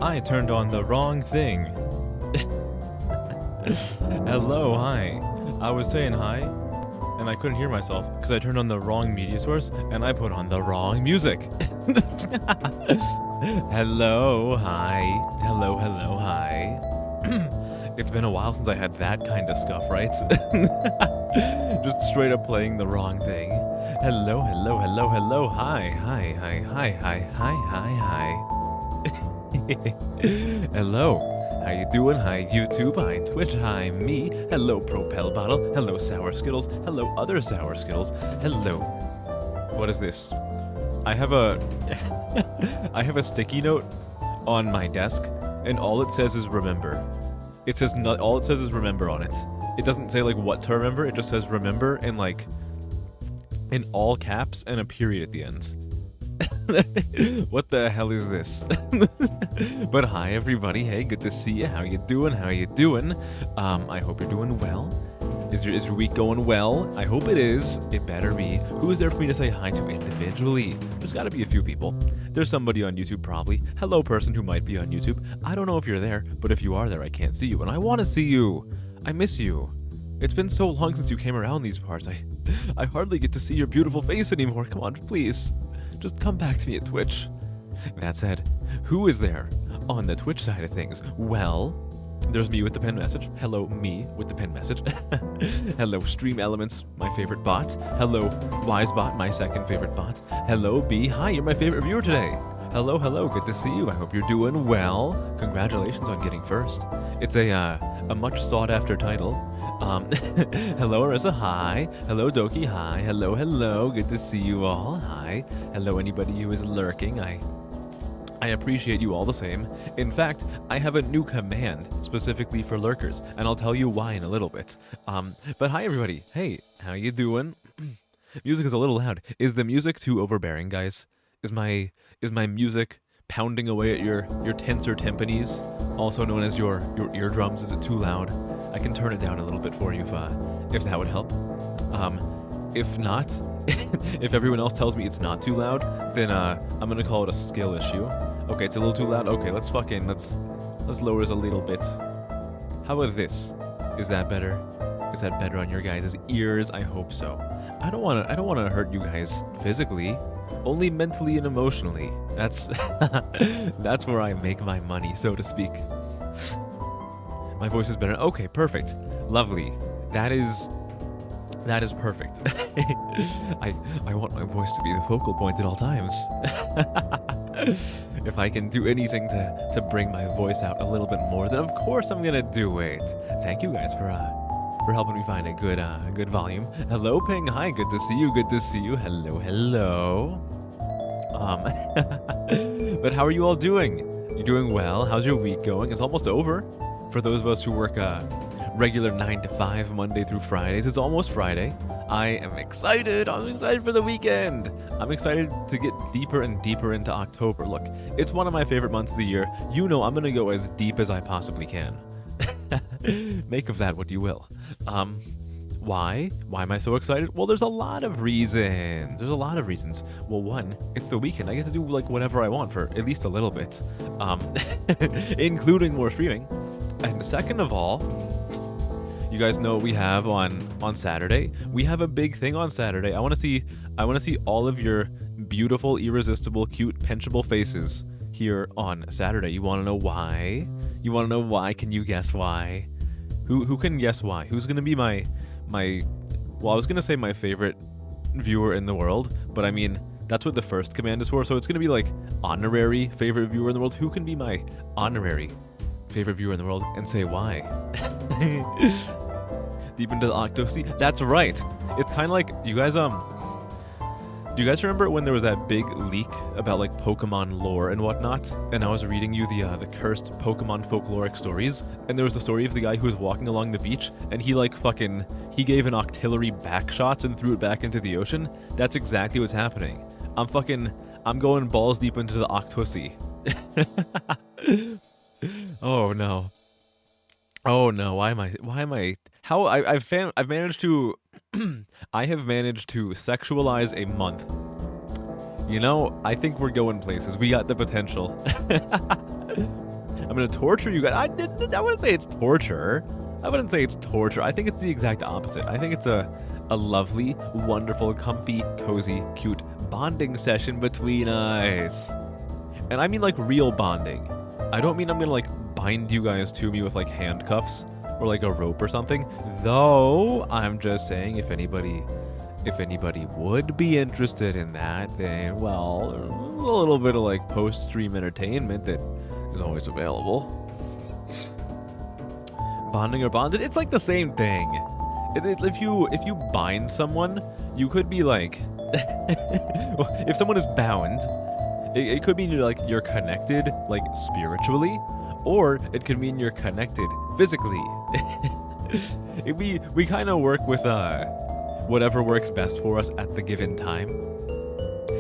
I turned on the wrong thing. Hello, hi. I was saying hi, and I couldn't hear myself because I turned on the wrong media source and I put on the wrong music. Hello, hi. Hello, hello, hi. It's been a while since I had that kind of scuff, right? Just straight up playing the wrong thing. Hello, hello, hello, hello, hi, hi, hi, hi, hi, hi, hi, hi. Hello. How you doing? Hi YouTube, hi Twitch, hi me. Hello Propel Bottle. Hello Sour Skittles. Hello other Sour Skittles. Hello. What is this? I have a I have a sticky note on my desk, and all it says is remember. It says not all it says is remember on it. It doesn't say like what to remember, it just says remember and like in all caps and a period at the end. What the hell is this? But hi everybody, hey, good to see you. How you doing? How you doing? I hope you're doing well. Is your week going well? I hope it is. It better be. Who is there for me to say hi to individually? There's gotta be a few people. There's somebody on YouTube probably. Hello person who might be on YouTube. I don't know if you're there, but if you are there, I can't see you, and I want to see you. I miss you. It's been so long since you came around these parts. I hardly get to see your beautiful face anymore. Come on, please. Just come back to me at Twitch. That said, who is there on the Twitch side of things? Well, there's me with the pen message. Hello, me with the pen message. Hello, Stream Elements, my favorite bot. Hello, WiseBot, my second favorite bot. Hello, B. Hi, you're my favorite viewer today. Hello, hello, good to see you. I hope you're doing well. Congratulations on getting first. It's a much sought after title. Hello Arissa, hi. Hello Doki, hi. Hello, hello. Good to see you all. Hi. Hello anybody who is lurking. I appreciate you all the same. In fact, I have a new command specifically for lurkers, and I'll tell you why in a little bit. But hi everybody. Hey, how you doing? Music is a little loud. Is the music too overbearing, guys? Is my music pounding away at your tensor tympanies, also known as your eardrums? Is it too loud? I can turn it down a little bit for you if that would help. If not, if everyone else tells me it's not too loud, then I'm gonna call it a skill issue. Okay, it's a little too loud. Okay, let's lower it a little bit. How about this? Is that better? Is that better on your guys' ears? I hope so. I don't wanna hurt you guys physically, only mentally and emotionally. That's that's where I make my money, so to speak. My voice is better. Okay, perfect. Lovely. That is perfect. I want my voice to be the focal point at all times. If I can do anything to bring my voice out a little bit more, then of course I'm gonna do it. Thank you guys for helping me find a good volume. Hello, Ping. Hi, good to see you. Good to see you. Hello, hello. But how are you all doing? You doing well? How's your week going? It's almost over. For those of us who work regular 9 to 5 Monday through Fridays, it's almost Friday. I am excited. I'm excited for the weekend. I'm excited to get deeper and deeper into October. Look, it's one of my favorite months of the year. You know I'm going to go as deep as I possibly can. Make of that what you will. Why? Why am I so excited? Well, there's a lot of reasons. Well, one, it's the weekend. I get to do like whatever I want for at least a little bit, including more streaming. And second of all, you guys know what we have on Saturday. We have a big thing on Saturday. I want to see all of your beautiful, irresistible, cute, pinchable faces here on Saturday. You want to know why? Can you guess why? Who can guess why? Who's gonna be my well, I was gonna say my favorite viewer in the world, but I mean that's what the first command is for. So it's gonna be like honorary favorite viewer in the world. Who can be my honorary favorite viewer in the world and say why? Deep into the Octo-Sea. That's right. It's kind of like you guys do you guys remember when there was that big leak about like Pokemon lore and whatnot? And I was reading you the cursed Pokemon folkloric stories, and there was the story of the guy who was walking along the beach and he gave an octillery backshot and threw it back into the ocean. That's exactly what's happening. I'm going balls deep into the Octo-Sea. Oh no. Why am I I've managed to I have managed to sexualize a month. You know, I think we're going places. We got the potential. I'm gonna torture you guys. I wouldn't say it's torture. I wouldn't say it's torture. I think it's the exact opposite. I think it's a lovely, wonderful, comfy, cozy, cute bonding session between us. And I mean like real bonding. I don't mean I'm gonna like bind you guys to me with like handcuffs or like a rope or something. Though I'm just saying if anybody would be interested in that, then well, a little bit of like post-stream entertainment that is always available. Bonding or bonded, it's like the same thing. If you bind someone, you could be like, if someone is bound, it could mean you're connected like spiritually, or it could mean you're connected physically. We kind of work with whatever works best for us at the given time.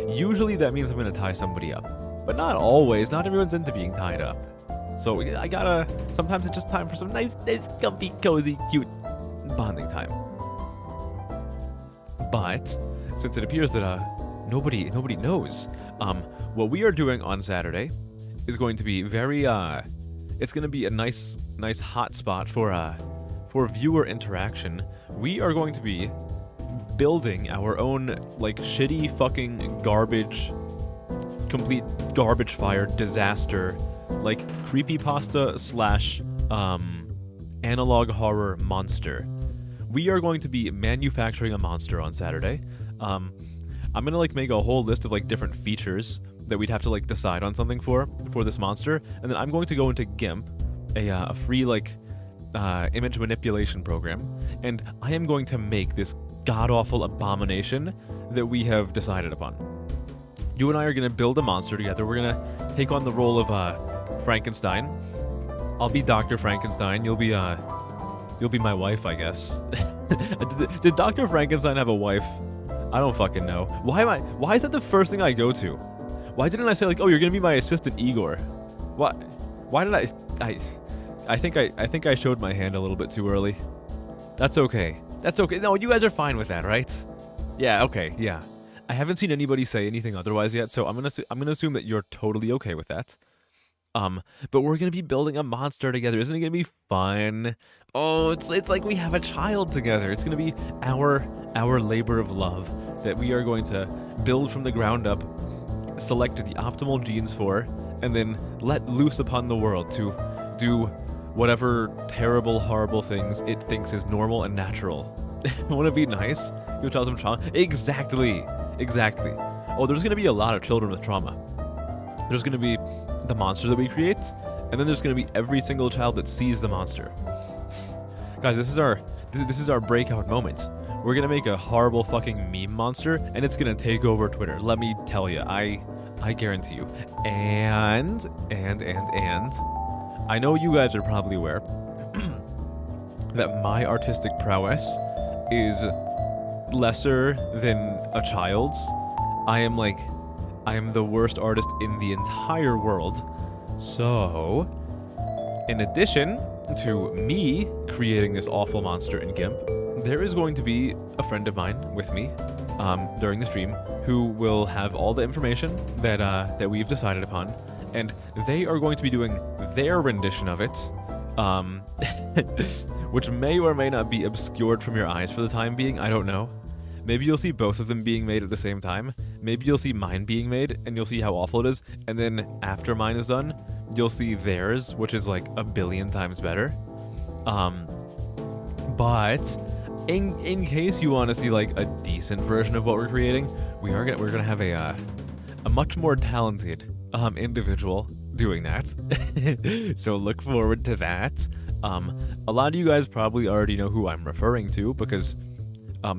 Usually that means I'm gonna tie somebody up, but not always. Not everyone's into being tied up. So sometimes it's just time for some nice, comfy, cozy, cute bonding time. But since it appears that nobody knows, what we are doing on Saturday is going to be very it's going to be a nice hot spot for viewer interaction. We are going to be building our own like shitty fucking complete garbage fire disaster, like creepypasta / analog horror monster. We are going to be manufacturing a monster on Saturday. I'm gonna like make a whole list of like different features that we'd have to like decide on something for this monster, and then I'm going to go into GIMP, a free like image manipulation program, and I am going to make this god-awful abomination that we have decided upon. You and I are gonna build a monster together. We're gonna take on the role of Frankenstein. I'll be Dr. Frankenstein. You'll be my wife, I guess. Did Dr. Frankenstein have a wife? I don't fucking know. Why is that the first thing I go to? Why didn't I say like, oh, you're gonna be my assistant Igor? What? Why did I think I showed my hand a little bit too early. That's okay. That's okay. No, you guys are fine with that, right? Yeah, okay, yeah. I haven't seen anybody say anything otherwise yet, so I'm gonna assume that you're totally okay with that. But we're gonna be building a monster together. Isn't it gonna be fun? Oh, it's like we have a child together. It's gonna be our labor of love that we are going to build from the ground up, select the optimal genes for, and then let loose upon the world to do whatever terrible, horrible things it thinks is normal and natural. Wouldn't it be nice? Give a child some trauma. Exactly. Oh, there's gonna be a lot of children with trauma. There's gonna be the monster that we create, and then there's gonna be every single child that sees the monster. Guys, this is our breakout moment. We're gonna make a horrible fucking meme monster, and it's gonna take over Twitter. Let me tell you, I guarantee you. And I know you guys are probably aware that my artistic prowess is lesser than a child's. I am the worst artist in the entire world. So, in addition to me creating this awful monster in GIMP, there is going to be a friend of mine with me during the stream who will have all the information that we've decided upon, and they are going to be doing their rendition of it, which may or may not be obscured from your eyes for the time being. I don't know. Maybe you'll see both of them being made at the same time. Maybe you'll see mine being made, and you'll see how awful it is, and then after mine is done, you'll see theirs, which is like 1 billion times better. But in case you want to see like a decent version of what we're creating, we're gonna have a much more talented individual doing that. So look forward to that. A lot of you guys probably already know who I'm referring to because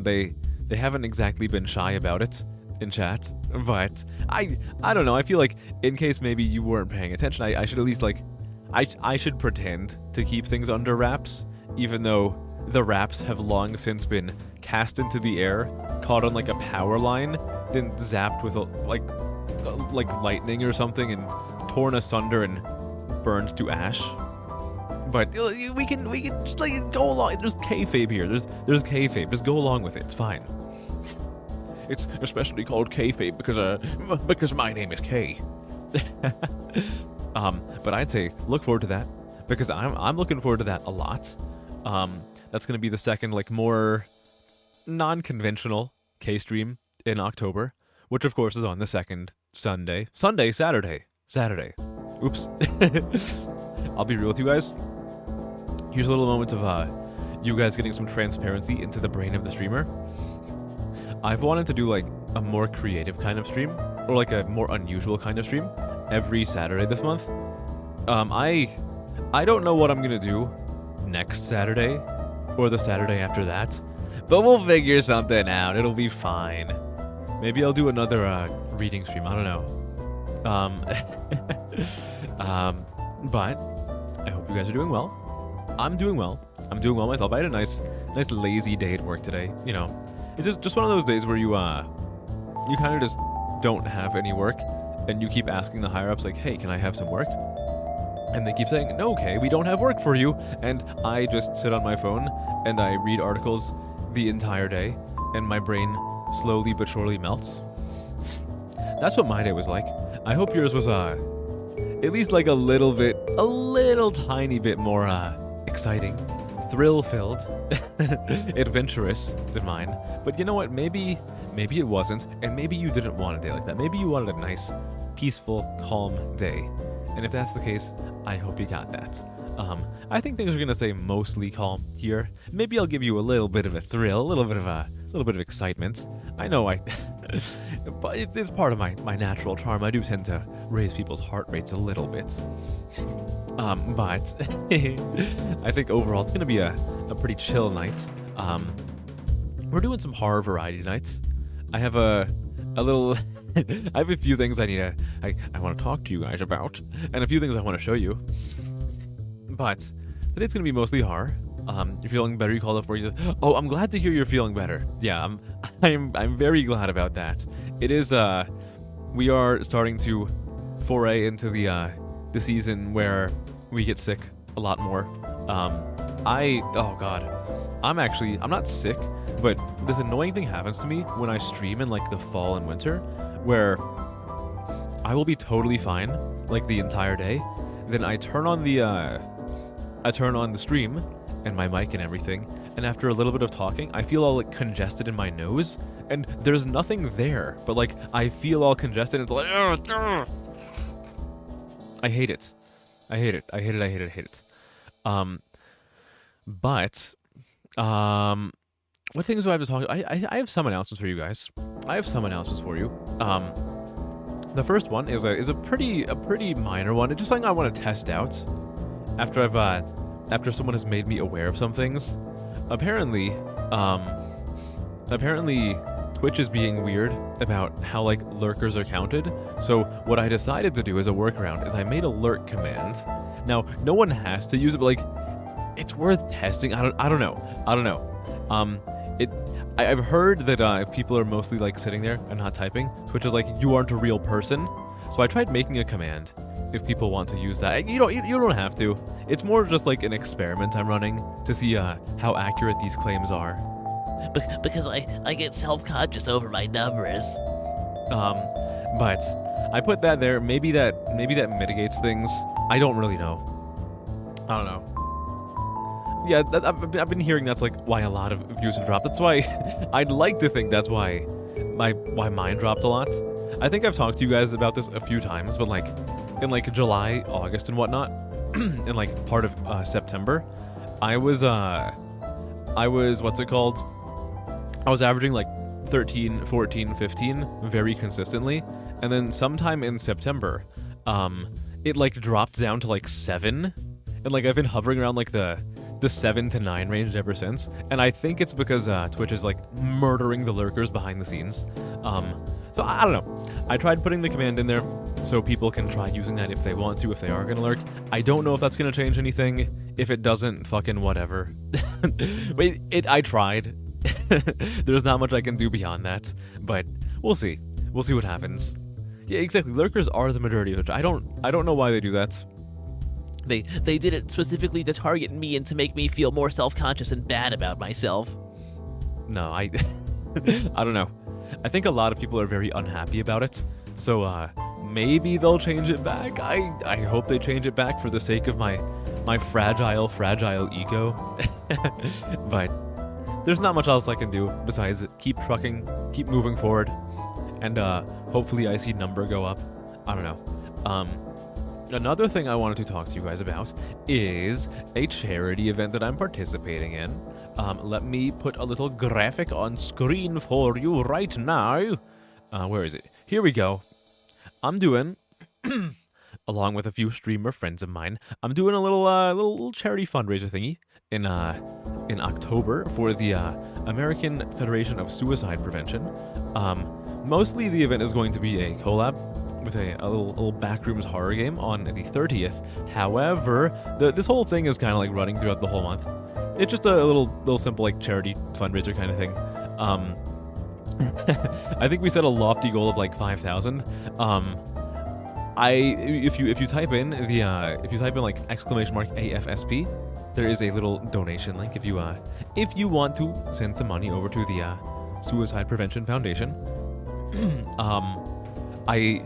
they haven't exactly been shy about it in chat, but I don't know. I feel like in case maybe you weren't paying attention, I should at least like I should pretend to keep things under wraps, even though the wraps have long since been cast into the air, caught on like a power line, then zapped with like lightning or something, and torn asunder and burned to ash. But we can just like go along. There's kayfabe here. There's kayfabe. Just go along with it. It's fine. It's especially called kayfabe because my name is Kay. But I'd say look forward to that, because I'm looking forward to that a lot. That's going to be the second, like, more non-conventional K-stream in October, which of course is on the second Saturday. Oops. I'll be real with you guys. Here's a little moment of you guys getting some transparency into the brain of the streamer. I've wanted to do like a more creative kind of stream, or like a more unusual kind of stream, every Saturday this month. I don't know what I'm gonna do next Saturday, or the Saturday after that, but we'll figure something out. It'll be fine. Maybe I'll do another reading stream. I don't know. But I hope you guys are doing well. I'm doing well. I'm doing well myself. I had a nice lazy day at work today. You know, it's just one of those days where you kind of just don't have any work, and you keep asking the higher ups like, hey, can I have some work? And they keep saying, no, okay, we don't have work for you. And I just sit on my phone and I read articles the entire day, and my brain slowly but surely melts. That's what my day was like. I hope yours was at least like a little tiny bit more exciting, thrill-filled, adventurous than mine. But you know what? Maybe it wasn't, and maybe you didn't want a day like that. Maybe you wanted a nice, peaceful, calm day. And if that's the case, I hope you got that. I think things are gonna stay mostly calm here. Maybe I'll give you a little bit of a thrill, a little bit of excitement. I know but it's part of my natural charm. I do tend to raise people's heart rates a little bit. But I think overall it's gonna be a pretty chill night. We're doing some horror variety nights. I have a little I have a few things I want to talk to you guys about, and a few things I want to show you. But today's gonna be mostly horror. You're feeling better. You called up for you. Oh, I'm glad to hear you're feeling better. Yeah, I'm very glad about that. It is we are starting to foray into the season where we get sick a lot more. Oh god, I'm not sick, but this annoying thing happens to me when I stream in like the fall and winter, where I will be totally fine like the entire day. Then I turn on the stream and my mic and everything, and after a little bit of talking, I feel all like congested in my nose, and there's nothing there, but like I feel all congested, and it's like I hate it. But what things do I have to talk? I have some announcements for you guys. The first one is a pretty minor one. It's just something I want to test out after someone has made me aware of some things. Apparently Twitch is being weird about how like lurkers are counted. So what I decided to do as a workaround is I made a lurk command. Now no one has to use it, but like it's worth testing. I don't know. I've heard that if people are mostly like sitting there and not typing, Twitch is like, you aren't a real person. So I tried making a command if people want to use that. You don't have to. It's more just like an experiment I'm running to see how accurate these claims are. Because I get self-conscious over my numbers. But I put that there. Maybe that mitigates things. I don't really know. I don't know. Yeah, I've been hearing that's like why a lot of views have dropped. That's why I'd like to think that's why mine dropped a lot. I think I've talked to you guys about this a few times, but like in like July, August, and whatnot, and like part of September, I was what's it called? I was averaging like 13, 14, 15 very consistently, and then sometime in September, it like dropped down to like 7, and like I've been hovering around like the 7 to 9 range ever since, and I think it's because Twitch is like murdering the lurkers behind the scenes. So I don't know. I tried putting the command in there so people can try using that if they want to, if they are gonna lurk. I don't know if that's gonna change anything. If it doesn't, fucking whatever. But I tried. There's not much I can do beyond that, but we'll see. We'll see what happens. Yeah, exactly. Lurkers are the majority of it. I don't know why they do that. They did it specifically to target me and to make me feel more self-conscious and bad about myself. No, I don't know. I think a lot of people are very unhappy about it. So maybe they'll change it back. I hope they change it back for the sake of my fragile ego. But there's not much else I can do besides keep trucking, keep moving forward, and hopefully I see number go up. I don't know. Another thing I wanted to talk to you guys about is a charity event that I'm participating in. Let me put a little graphic on screen for you right now. Where is it? Here we go. I'm doing, along with a few streamer friends of mine, I'm doing a little charity fundraiser thingy in October for the American Federation of Suicide Prevention. Mostly the event is going to be a collab with a little backrooms horror game on the 30th. However, this whole thing is kind of like running throughout the whole month. It's just a little simple like charity fundraiser kind of thing. I think we set a lofty goal of like 5,000. If you type in like !AFSP, there is a little donation link if you want to send some money over to the Suicide Prevention Foundation. I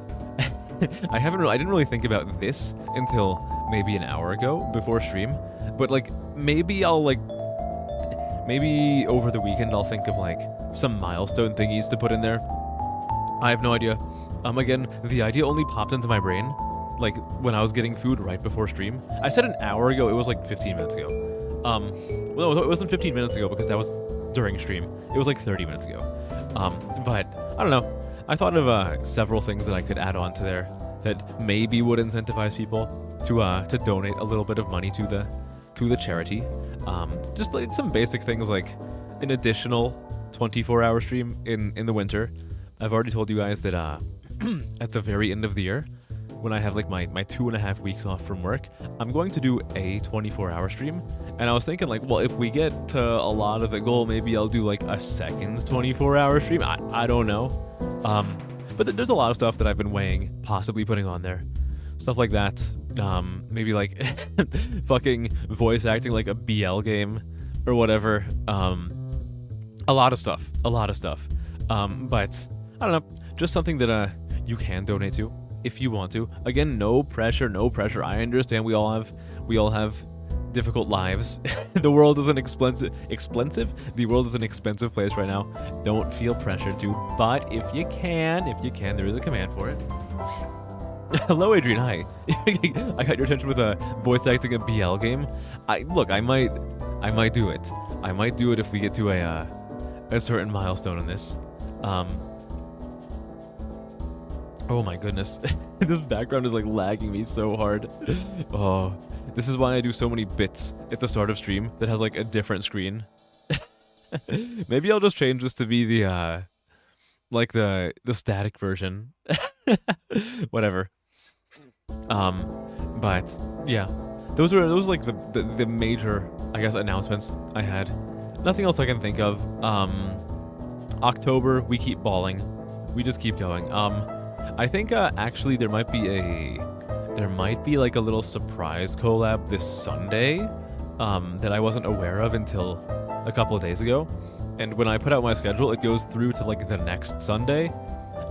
didn't really think about this until maybe an hour ago before stream, but like maybe over the weekend I'll think of like some milestone thingies to put in there. I have no idea. Again, the idea only popped into my brain like when I was getting food right before stream. I said an hour ago, it was like 15 minutes ago. Well, it wasn't 15 minutes ago because that was during stream. It was like 30 minutes ago. But I don't know. I thought of several things that I could add on to there that maybe would incentivize people to donate a little bit of money to the charity. Just like some basic things like an additional 24-hour stream in the winter. I've already told you guys that at the very end of the year, when I have like my 2.5 weeks off from work, I'm going to do a 24-hour stream. And I was thinking like, well, if we get to a lot of the goal, maybe I'll do like a second 24-hour stream. I don't know. But there's a lot of stuff that I've been weighing, possibly putting on there. Stuff like that. Maybe like fucking voice acting like a BL game or whatever. A lot of stuff. But I don't know. Just something that you can donate to if you want to. Again, no pressure. I understand we all have difficult lives. The world is an expensive. The world is an expensive place right now. Don't feel pressured to. But if you can, there is a command for it. Hello, Adrian. Hi. I got your attention with a voice acting a BL game. I might do it. I might do it if we get to a certain milestone in this. Oh my goodness. This background is like lagging me so hard. Oh, this is why I do so many bits at the start of stream that has like a different screen. Maybe I'll just change this to be the static version. Whatever. But yeah, those were like the major, I guess, announcements I had. Nothing else I can think of. October, we keep balling. We just keep going. I think actually there might be like a little surprise collab this Sunday that I wasn't aware of until a couple of days ago. And when I put out my schedule, it goes through to like the next Sunday.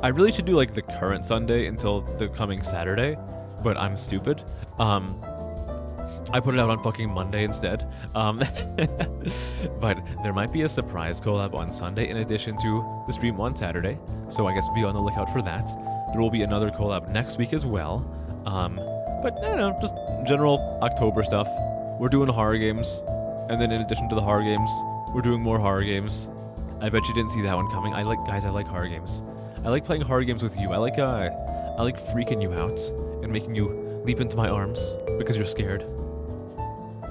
I really should do like the current Sunday until the coming Saturday, but I'm stupid. I put it out on fucking Monday instead. But there might be a surprise collab on Sunday in addition to the stream on Saturday. So I guess be on the lookout for that. There will be another collab next week as well. But I don't know, just general October stuff. We're doing horror games. And then in addition to the horror games, we're doing more horror games. I bet you didn't see that one coming. I like horror games. I like playing horror games with you. I like freaking you out and making you leap into my arms because you're scared.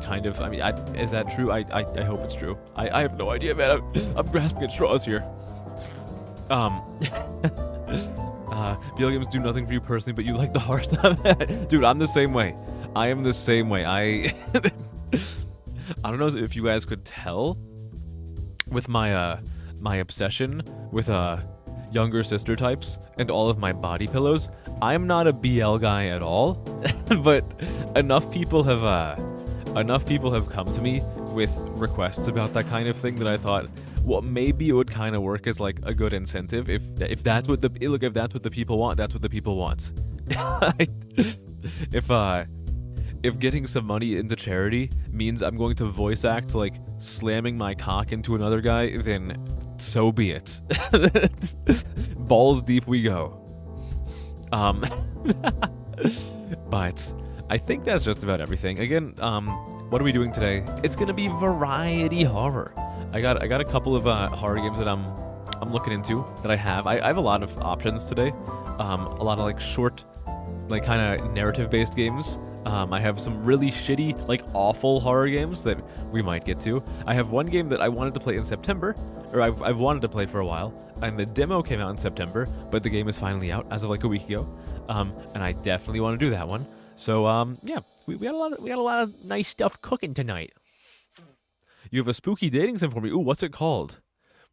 Kind of. I mean, is that true? I hope it's true. I have no idea, man. I'm grasping at straws here. BL games do nothing for you personally, but you like the horror stuff. Dude, I'm the same way. I am the same way. I don't know if you guys could tell with my my obsession with younger sister types and all of my body pillows. I'm not a BL guy at all, but enough people have come to me with requests about that kind of thing that I thought, well, maybe it would kind of work as like a good incentive if that's what the people want. That's what the people want. If getting some money into charity means I'm going to voice act like slamming my cock into another guy, then so be it. Balls deep we go. But I think that's just about everything. Again, what are we doing today? It's gonna be variety horror. I got a couple of horror games that I'm looking into that I have. I have a lot of options today. A lot of like short, like kind of narrative-based games. I have some really shitty, like awful horror games that we might get to. I have one game that I wanted to play in September, or I've wanted to play for a while, and the demo came out in September, but the game is finally out as of like a week ago, and I definitely want to do that one. So yeah, we had a lot of nice stuff cooking tonight. You have a spooky dating sim for me. Ooh, what's it called?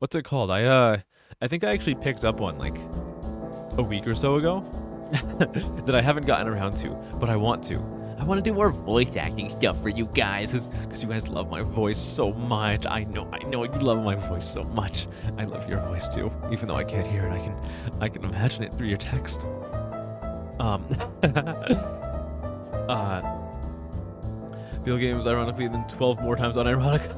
What's it called? I think I actually picked up one like a week or so ago that I haven't gotten around to, but I want to. I want to do more voice acting stuff for you guys, because you guys love my voice so much. I know you love my voice so much. I love your voice too, even though I can't hear it. I can imagine it through your text. Video games, ironically, and then 12 more times unironically.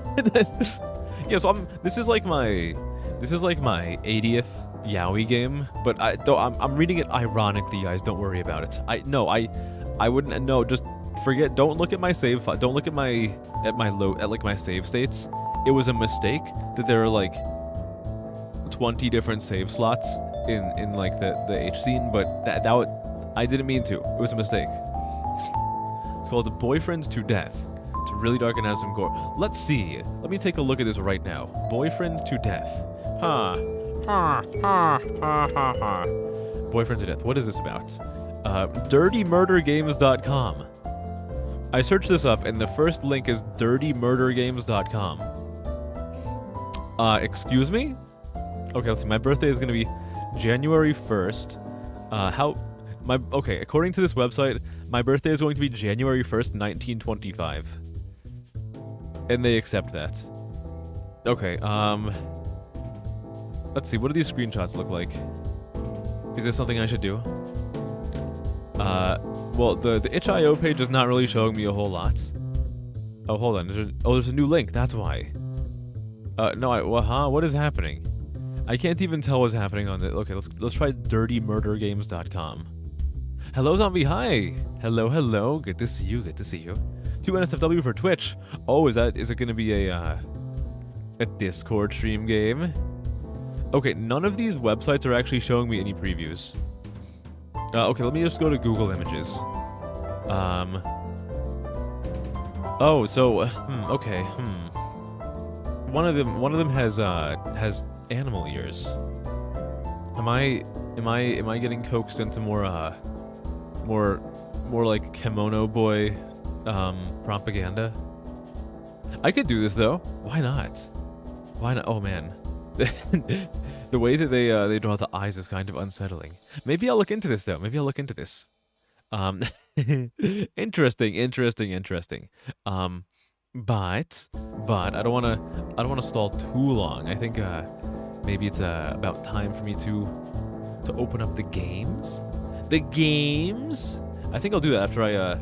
Yeah, so this is like my 80th yaoi game, but I'm reading it ironically, guys. Don't worry about it. I wouldn't. No, just forget. Don't look at my save file. Don't look at my save states. It was a mistake that there are like 20 different save slots in like the H scene, but I didn't mean to. It was a mistake. It's called The Boyfriends to Death. It's really dark and has some gore. Let's see. Let me take a look at this right now. Boyfriends to Death. Boyfriends to Death. What is this about? DirtyMurderGames.com. I searched this up, and the first link is DirtyMurderGames.com. Excuse me? Okay, let's see. My birthday is going to be January 1st. Okay, according to this website, my birthday is going to be January 1st, 1925. And they accept that. Okay, let's see. What do these screenshots look like? Is this something I should do? Well, the itch.io page is not really showing me a whole lot. Oh, hold on. There's a new link. That's why. What is happening? I can't even tell what's happening on the. Okay, let's try DirtyMurderGames.com. Hello, zombie. Hi. Hello. Good to see you. 2 NSFW for Twitch. Oh, is it going to be a Discord stream game? Okay, none of these websites are actually showing me any previews. Okay, let me just go to Google Images. Oh, so okay. One of them has animal ears. Am I getting coaxed into more like kimono boy propaganda? I could do this though. Why not? Oh man. The way that they draw the eyes is kind of unsettling. Maybe I'll look into this though. Interesting. But I don't want to stall too long. I think maybe it's about time for me to open up the games. The games. I think I'll do that after I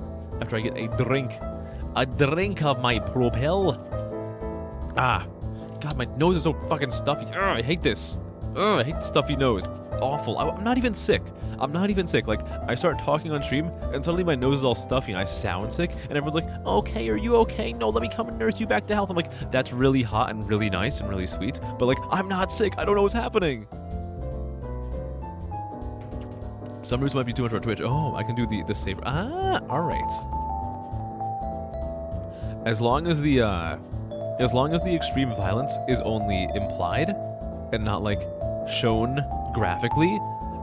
get a drink of my Propel. God, my nose is so fucking stuffy. Ugh, I hate this. I hate stuffy nose. It's awful. I'm not even sick. Like, I start talking on stream, and suddenly my nose is all stuffy, and I sound sick, and everyone's like, okay, are you okay? No, let me come and nurse you back to health. I'm like, that's really hot and really nice and really sweet, but like, I'm not sick. I don't know what's happening. Some roots might be too much for Twitch. Oh, I can do the saver. All right. As long as the extreme violence is only implied and not like shown graphically,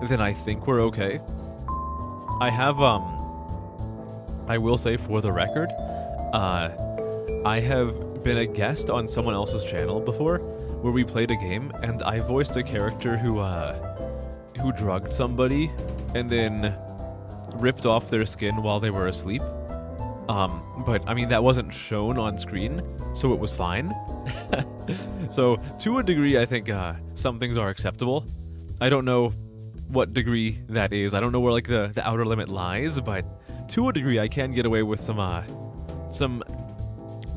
then I think we're okay. I have I will say for the record, I have been a guest on someone else's channel before where we played a game and I voiced a character who drugged somebody and then ripped off their skin while they were asleep. But I mean that wasn't shown on screen, so it was fine. So to a degree, I think some things are acceptable. I don't know what degree that is. I don't know where like the outer limit lies, but to a degree I can get away with some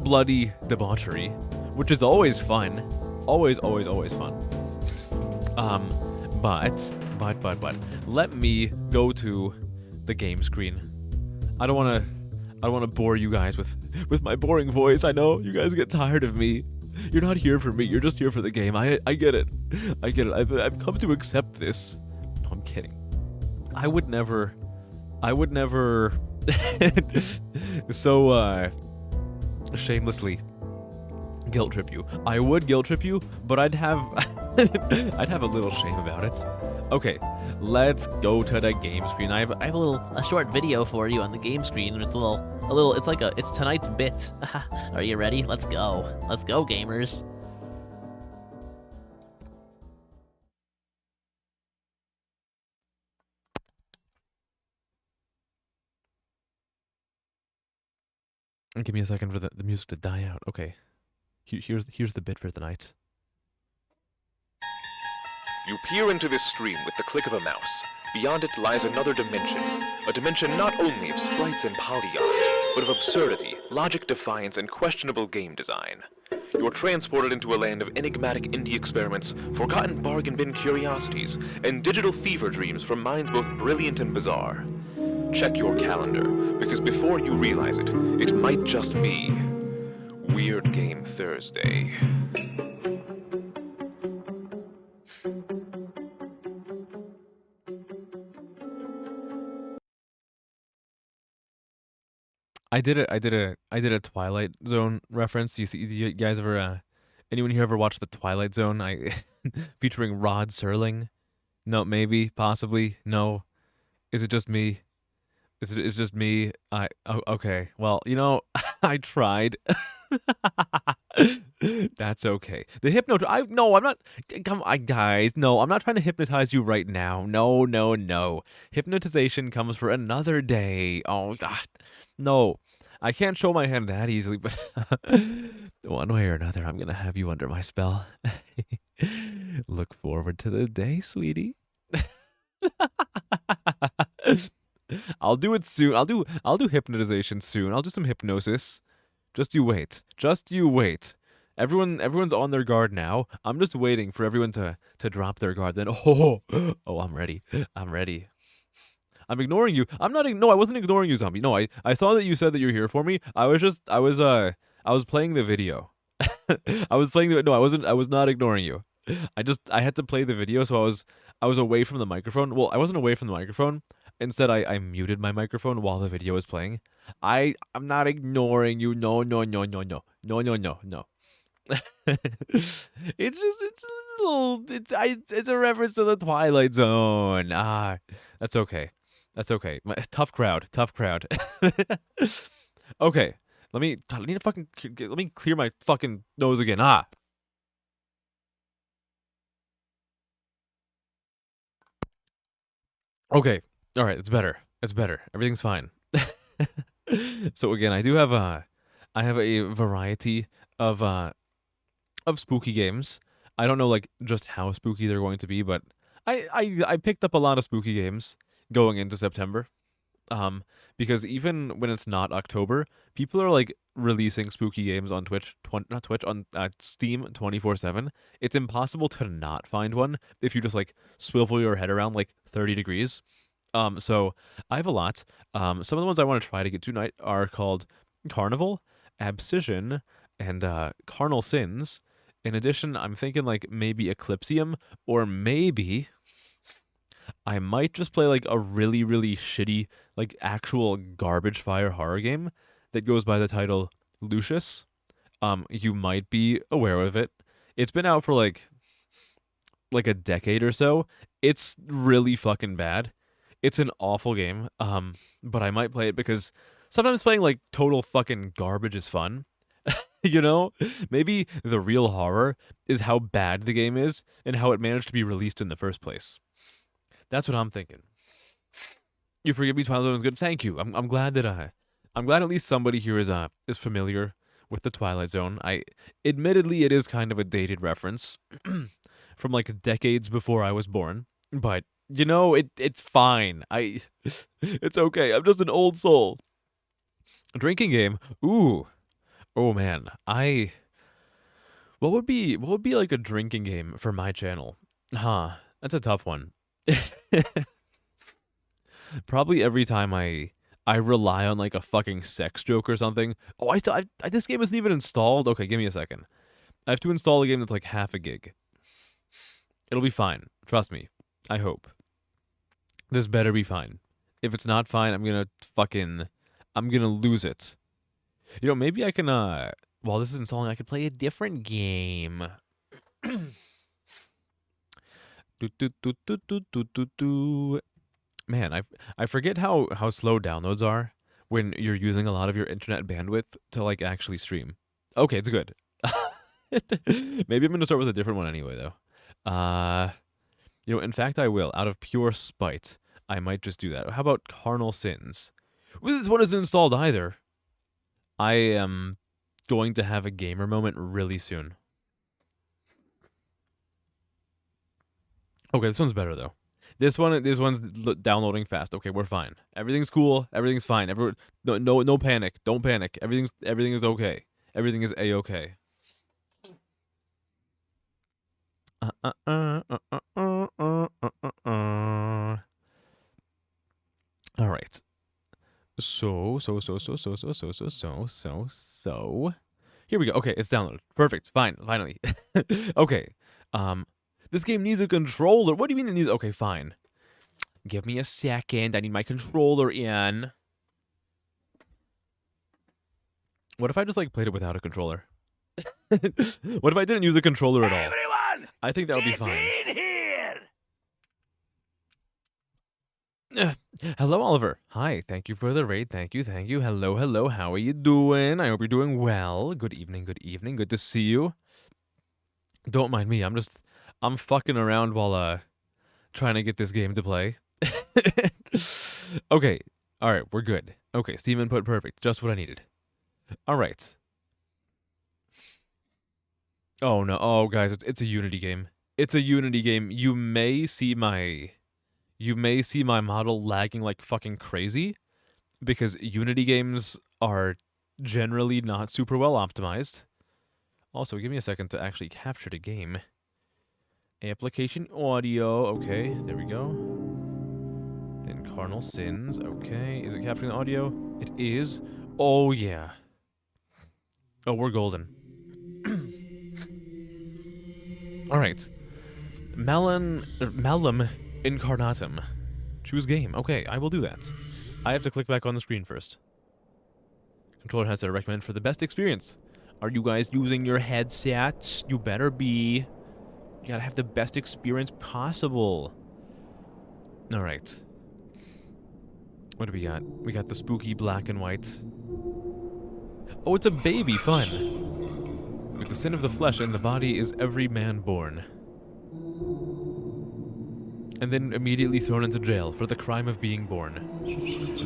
bloody debauchery, which is always fun. Always fun. But let me go to the game screen. I don't wanna bore you guys with my boring voice. I know you guys get tired of me. You're not here for me. You're just here for the game. I get it. I get it. I've come to accept this. No, I'm kidding. I would never so shamelessly guilt trip you. I would guilt trip you, but I'd have I'd have a little shame about it. Okay, let's go to the game screen. I have a short video for you on the game screen. It's it's tonight's bit. Are you ready? Let's go. Let's go, gamers. Give me a second for the music to die out. Okay. Here's the bit for the night. You peer into this stream with the click of a mouse. Beyond it lies another dimension. A dimension not only of sprites and polygons, but of absurdity, logic defiance, and questionable game design. You're transported into a land of enigmatic indie experiments, forgotten bargain bin curiosities, and digital fever dreams from minds both brilliant and bizarre. Check your calendar, because before you realize it, it might just be Weird Game Thursday. I did a Twilight Zone reference. You guys ever anyone here ever watched the Twilight Zone? Featuring Rod Serling? No, maybe, possibly, no. Is it just me? It's just me. Okay. Well, you know, I tried. That's okay. The I'm not. Come on, guys. No, I'm not trying to hypnotize you right now. No. Hypnotization comes for another day. Oh God, no. I can't show my hand that easily, but one way or another, I'm gonna have you under my spell. Look forward to the day, sweetie. I'll do it soon. I'll do hypnotization soon. I'll do some hypnosis. Just you wait. Everyone's on their guard now. I'm just waiting for everyone to drop their guard. Then I'm ready. I'm ignoring you. No, I wasn't ignoring you, zombie. No, I saw that you said that you're here for me. I was playing the video. I was not ignoring you. I had to play the video, so I was away from the microphone. Well, I wasn't away from the microphone. Instead, I muted my microphone while the video was playing. I'm not ignoring you. No. It's a reference to the Twilight Zone. That's okay. Tough crowd. Okay, let me clear my fucking nose again. Okay. All right, it's better. Everything's fine. So again, I have a variety of spooky games. I don't know like just how spooky they're going to be, but I picked up a lot of spooky games going into September. Because even when it's not October, people are like releasing spooky games on on Steam 24/7. It's impossible to not find one if you just like swivel your head around like 30 degrees. So I have a lot. Some of the ones I want to try to get tonight are called Carnival, Abscission, and Carnal Sins. In addition, I'm thinking like maybe Eclipsium, or maybe I might just play like a really, really shitty, like actual garbage fire horror game that goes by the title Lucius. You might be aware of it. It's been out for like a decade or so. It's really fucking bad. It's an awful game. But I might play it because sometimes playing like total fucking garbage is fun. You know? Maybe the real horror is how bad the game is and how it managed to be released in the first place. That's what I'm thinking. You forgive me, Twilight Zone is good. Thank you. I'm glad that I'm glad at least somebody here is familiar with the Twilight Zone. Admittedly it is kind of a dated reference from like decades before I was born, but You know, it's fine. It's okay. I'm just an old soul. A drinking game. Ooh. Oh man. What would be like a drinking game for my channel? Huh. That's a tough one. Probably every time I rely on like a fucking sex joke or something. Oh, this game isn't even installed. Okay, give me a second. I have to install a game that's like half a gig. It'll be fine. Trust me. I hope. This better be fine. If it's not fine, I'm gonna lose it. You know, maybe I can while this is installing, I could play a different game. Man, I forget how slow downloads are when you're using a lot of your internet bandwidth to like actually stream. Okay, it's good. Maybe I'm gonna start with a different one anyway, though. You know, in fact, I will. Out of pure spite, I might just do that. How about Carnal Sins? Well, this one isn't installed either. I am going to have a gamer moment really soon. Okay, this one's better though. This one's downloading fast. Okay, we're fine. Everything's cool. Everything's fine. No panic. Don't panic. Everything is okay. Everything is a-okay. All right. So. Here we go. Okay, it's downloaded. Perfect. Fine. Finally. Okay. This game needs a controller. What do you mean it needs? Okay, fine. Give me a second. I need my controller in. What if I just like played it without a controller? What if I didn't use a controller at all? Everyone, I think that would be fine. in here. Hello, Oliver. Hi. Thank you for the raid. Thank you. Hello. How are you doing? I hope you're doing well. Good evening. Good to see you. Don't mind me. I'm fucking around while trying to get this game to play. Okay. All right. We're good. Okay. Steam input perfect. Just what I needed. All right. Oh no. Oh guys, it's a Unity game. It's a Unity game. You may see my model lagging like fucking crazy because Unity games are generally not super well optimized. Also, give me a second to actually capture the game. Application audio. Okay, there we go. Then Carnal Sins. Okay, is it capturing the audio? It is. Oh yeah. Oh, we're golden. All right. Malum Incarnatum. Choose game. Okay, I will do that. I have to click back on the screen first. Controller headset I recommend for the best experience. Are you guys using your headsets? You better be. You gotta have the best experience possible. Alright. What do we got? We got the spooky black and white. Oh, it's a baby fun. With the sin of the flesh and the body is every man born. And then immediately thrown into jail for the crime of being born.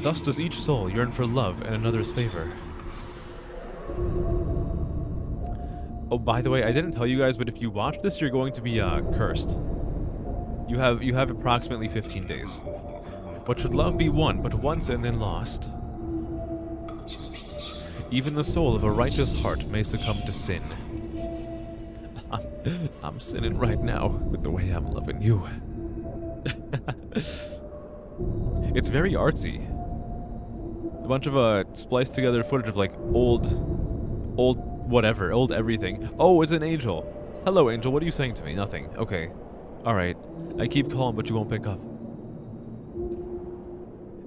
Thus does each soul yearn for love and another's favor. Oh, by the way, I didn't tell you guys, but if you watch this, you're going to be cursed. You have approximately 15 days. But should love be won but once and then lost? Even the soul of a righteous heart may succumb to sin. I'm sinning right now with the way I'm loving you. It's very artsy. A bunch of spliced together footage of like old whatever, old everything. Oh, it's an angel. Hello, angel. What are you saying to me? Nothing. Okay. All right. I keep calling, but you won't pick up.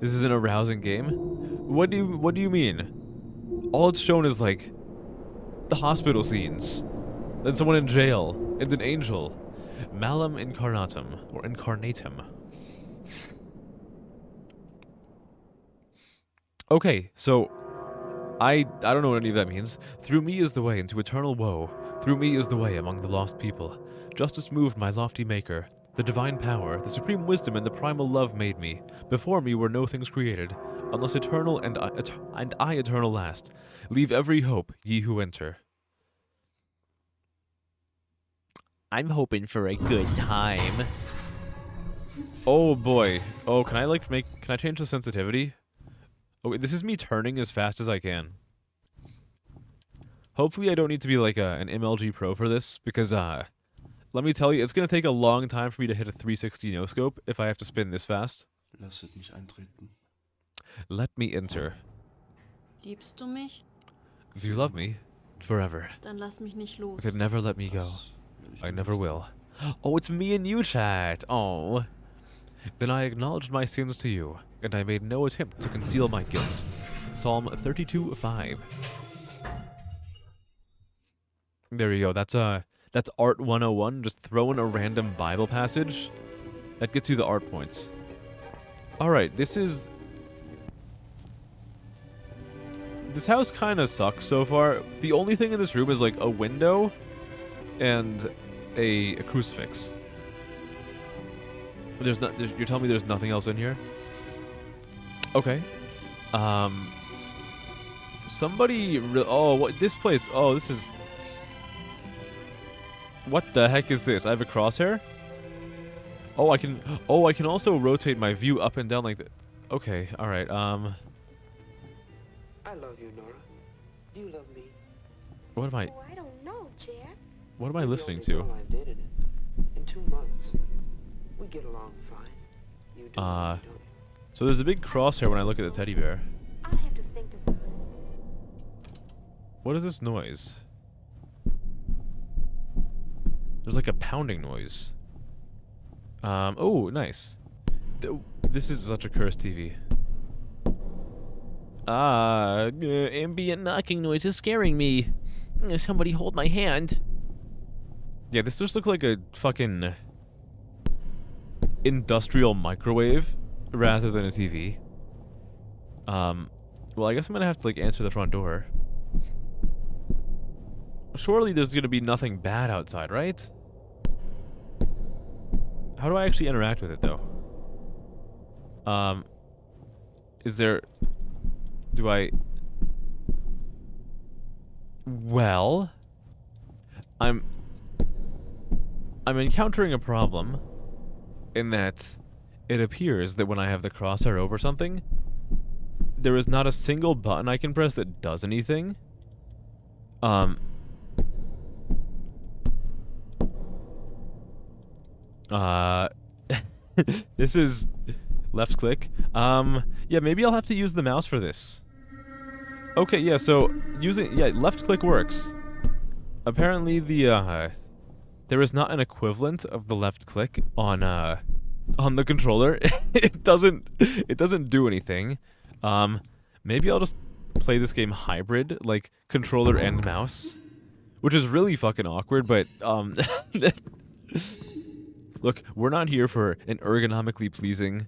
This is an arousing game. What do you mean? All it's shown is like the hospital scenes, then someone in jail, and an angel. Malum Incarnatum or Incarnatum. Okay, so I don't know what any of that means. Through me is the way into eternal woe. Through me is the way among the lost people. Justice moved my lofty maker. The divine power, the supreme wisdom, and the primal love made me. Before me were no things created, unless eternal and I eternal last. Leave every hope, ye who enter. I'm hoping for a good time. Oh boy. Oh, can I like make? Can I change the sensitivity? Okay, this is me turning as fast as I can. Hopefully, I don't need to be like an MLG pro for this because let me tell you, it's gonna take a long time for me to hit a 360 no scope if I have to spin this fast. Lasset mich eintreten. Let me enter. Liebst du mich? Do you love me? Forever. Dann lass mich nicht los. Then never let me go. Was will ich I nur never wissen? will. Oh, it's me and you, chat. Oh. Then I acknowledged my sins to you, and I made no attempt to conceal my guilt. Psalm 32:5. There you go. That's Art 101. Just throw in a random Bible passage. That gets you the art points. All right, this house kind of sucks so far. The only thing in this room is like a window and a crucifix. You're telling me there's nothing else in here? Okay. Somebody. Oh, what? This place. Oh, this is. What the heck is this? I have a crosshair. Oh, I can. Oh, I can also rotate my view up and down like that. Okay. All right. I love you, Nora. Do you love me? What am I? Oh, I don't know, Jack. What am I You're the listening only to? girl I've dated in 2 months. We get along fine. You do, don't you? So there's a big crosshair when I look at the teddy bear. I'll have to think about it. What is this noise? There's like a pounding noise. Oh, nice. This is such a cursed TV. Ambient knocking noise is scaring me. Somebody hold my hand. Yeah, this just looks like a fucking industrial microwave rather than a TV. Well, I guess I'm gonna have to like answer the front door. Surely there's gonna be nothing bad outside, right? How do I actually interact with it though? Is there... Do I... Well... I'm encountering a problem in that it appears that when I have the crosshair over something, there is not a single button I can press that does anything. This is left click. Yeah, maybe I'll have to use the mouse for this. Okay, yeah, so left click works. Apparently there is not an equivalent of the left click on the controller. it doesn't do anything. Maybe I'll just play this game hybrid, like controller and mouse, which is really fucking awkward, but look, we're not here for an ergonomically pleasing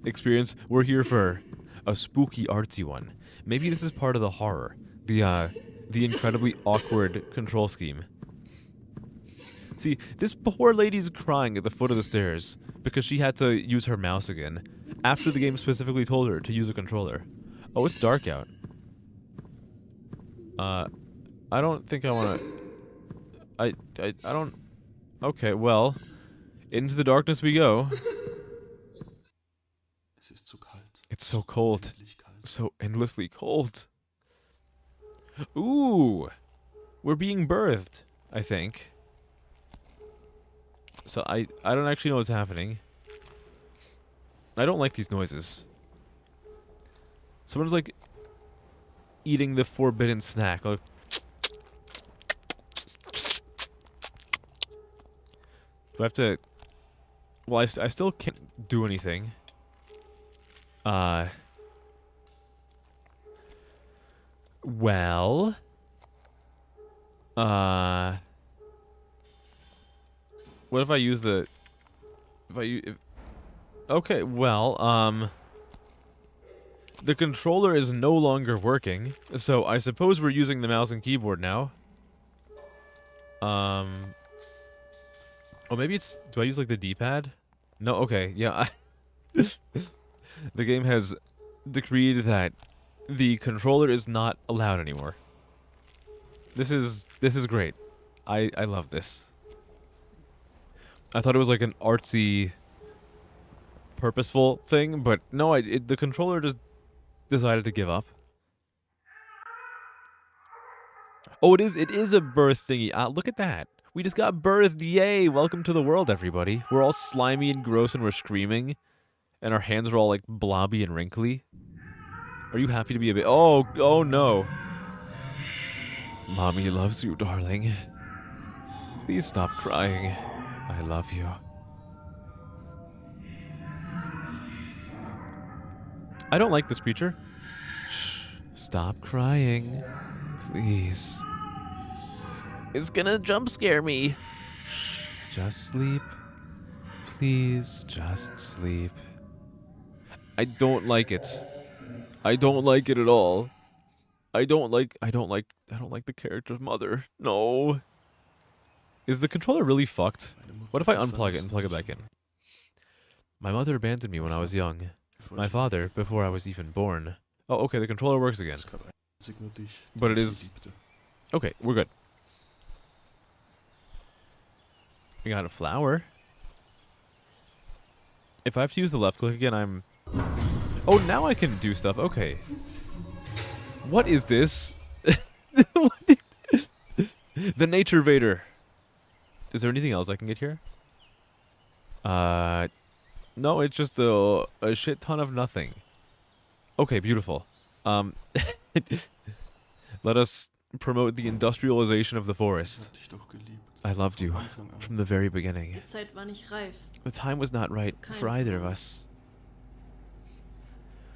experience. We're here for a spooky, artsy one. Maybe this is part of the horror, the incredibly awkward control scheme. See, this poor lady's crying at the foot of the stairs because she had to use her mouse again after the game specifically told her to use a controller. Oh, it's dark out. I don't think I want to... I don't... Okay, well, into the darkness we go. Es ist so kalt. It's so cold. Endlich kalt. So endlessly cold. Ooh! We're being birthed, I think. So I don't actually know what's happening. I don't like these noises. Someone's like eating the forbidden snack. Like, do I have to... Well, I still can't do anything. Well... What if I use the... Okay, well, the controller is no longer working, so I suppose we're using the mouse and keyboard now. Oh, maybe it's... Do I use, like, the D-pad? No, okay, yeah. The game has decreed that the controller is not allowed anymore. This is great. I love this. I thought it was like an artsy, purposeful thing, but no, the controller just decided to give up. Oh, it is a birth thingy. Look at that. We just got birthed. Yay. Welcome to the world, everybody. We're all slimy and gross and we're screaming. And our hands are all like blobby and wrinkly. Are you happy to be a baby? Oh no. Mommy loves you, darling. Please stop crying. I love you. I don't like this creature. Shh. Stop crying. Please. It's gonna jump scare me. Shh. Just sleep. Please, just sleep. I don't like it. I don't like it at all. I don't like the character's mother. No. Is the controller really fucked? What if I unplug it and plug it back in? My mother abandoned me when I was young. My father, before I was even born. Oh, okay, the controller works again. But it is... Okay, we're good. We got a flower. If I have to use the left click again, I'm... Oh, now I can do stuff. Okay. What is this? The Nature Vader. Is there anything else I can get here? No, it's just a shit ton of nothing. Okay, beautiful. Let us promote the industrialization of the forest. I loved you from the very beginning. Die Zeit war nicht reif. The time was not right for either of us.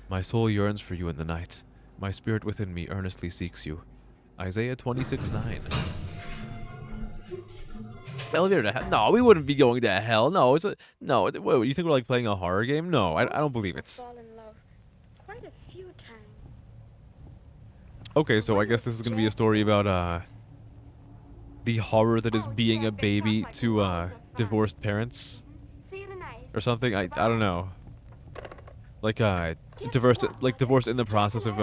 My soul yearns for you in the night. My spirit within me earnestly seeks you. Isaiah 26:9. Elevator to hell? No, we wouldn't be going to hell. No, it's a no. Wait, you think we're like playing a horror game? No, I don't believe it. Fall in love quite a few times. Okay, so I guess this is gonna be a story about the horror that is being a baby to divorced parents See you tonight. or something. I don't know. Like divorce in the process of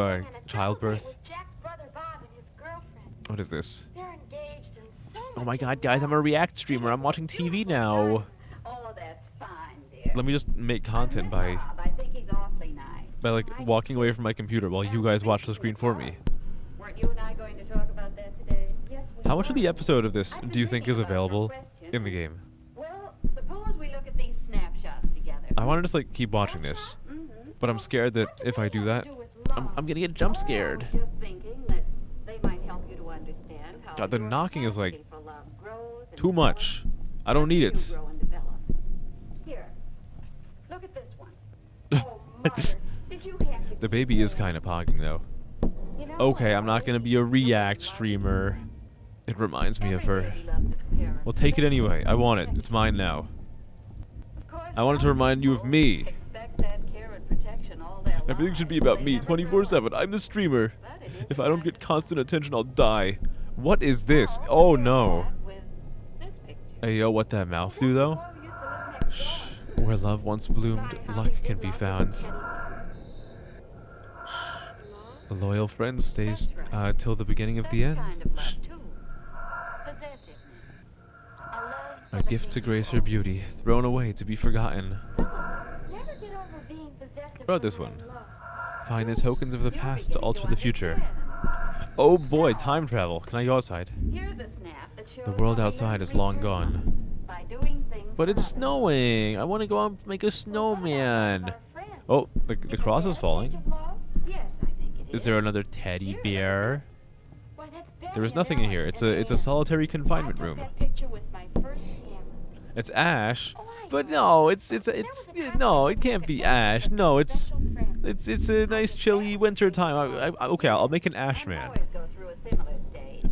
childbirth. Jack's brother Bob and his girlfriend. What is this? They're engaged and so Oh my god, guys, I'm a React streamer. I'm watching TV now. Oh, that's fine, dear. Let me just make content by Bob, I think he's awfully nice. like walking away from my computer while you guys watch the screen for me. Weren't you and I going to talk about that today? Yes, we How much of were. the episode of this I've been do you think thinking is about your available question. in the game? Well, suppose we look at these snapshots together. I want to just like keep watching this, but I'm scared that if I do that, I'm gonna get jump scared. Just thinking that they might help you to understand how God, the your knocking is like capacity for love grows and too much. I don't need you it. grow and develop. Here, look at this one. Oh, mother, did you have to The baby is kind of pogging though. You know, Okay, I'm not gonna be a React streamer. It reminds me of her. every baby loves its parents. Well, take it anyway. I want it. It's mine now. Of course, I wanted to some remind you of people me. expect that care and protection all their Everything should be lives. about They me never 24/7. grow. I'm the streamer. But it is If I don't get fun. constant attention, I'll die. What is this? Oh no. With this picture. Hey yo, what that mouth do though? Oh, you used to live next Shh. door. Where love once bloomed, luck can be found. A loyal friend stays till the beginning of the end. Kind of love, Shh. too. Possessiveness. A love A for the gift to things grace you her own. beauty, thrown away to be forgotten. Never get over being possessive. What about this when one? you're in love. Find the tokens of the You're past to beginning alter the future. understand. Oh boy, time travel. Can I go outside? Here's a snap that shows The world how we outside learn is to long return gone. by doing things But for it's others. snowing. I want to go out and make a snowman. Our friends. Oh, the cross is falling. Yes, I think it Is there another teddy bear? Why, that's better There is than nothing in Ellen here. and It's a Anne. solitary I confinement took room. that picture with my first camera. It's Ash, Oh, I but know. no, it's no, it can't be Ash. No, it's Special friend. it's a nice chilly winter time. Okay, I'll make an Ash man.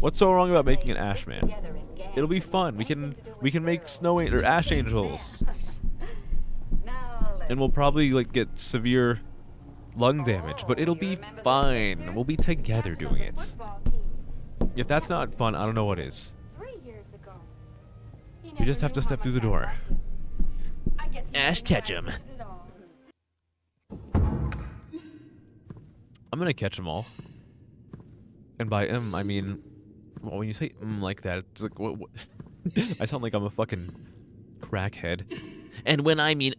What's so wrong about making an Ash man? It'll be fun. We can make snow or ash angels, and we'll probably like get severe lung damage, but it'll be fine. We'll be together doing it. Football team. If that's not fun, I don't know what is. 3 years ago. He We just never have to knew step how through the much I door. loved him. I guess he Ash didn't Ketchum. realize it at all. I'm gonna catch them all. And by I mean, well, when you say like that, it's like what? I sound like I'm a fucking Crackhead. And when I mean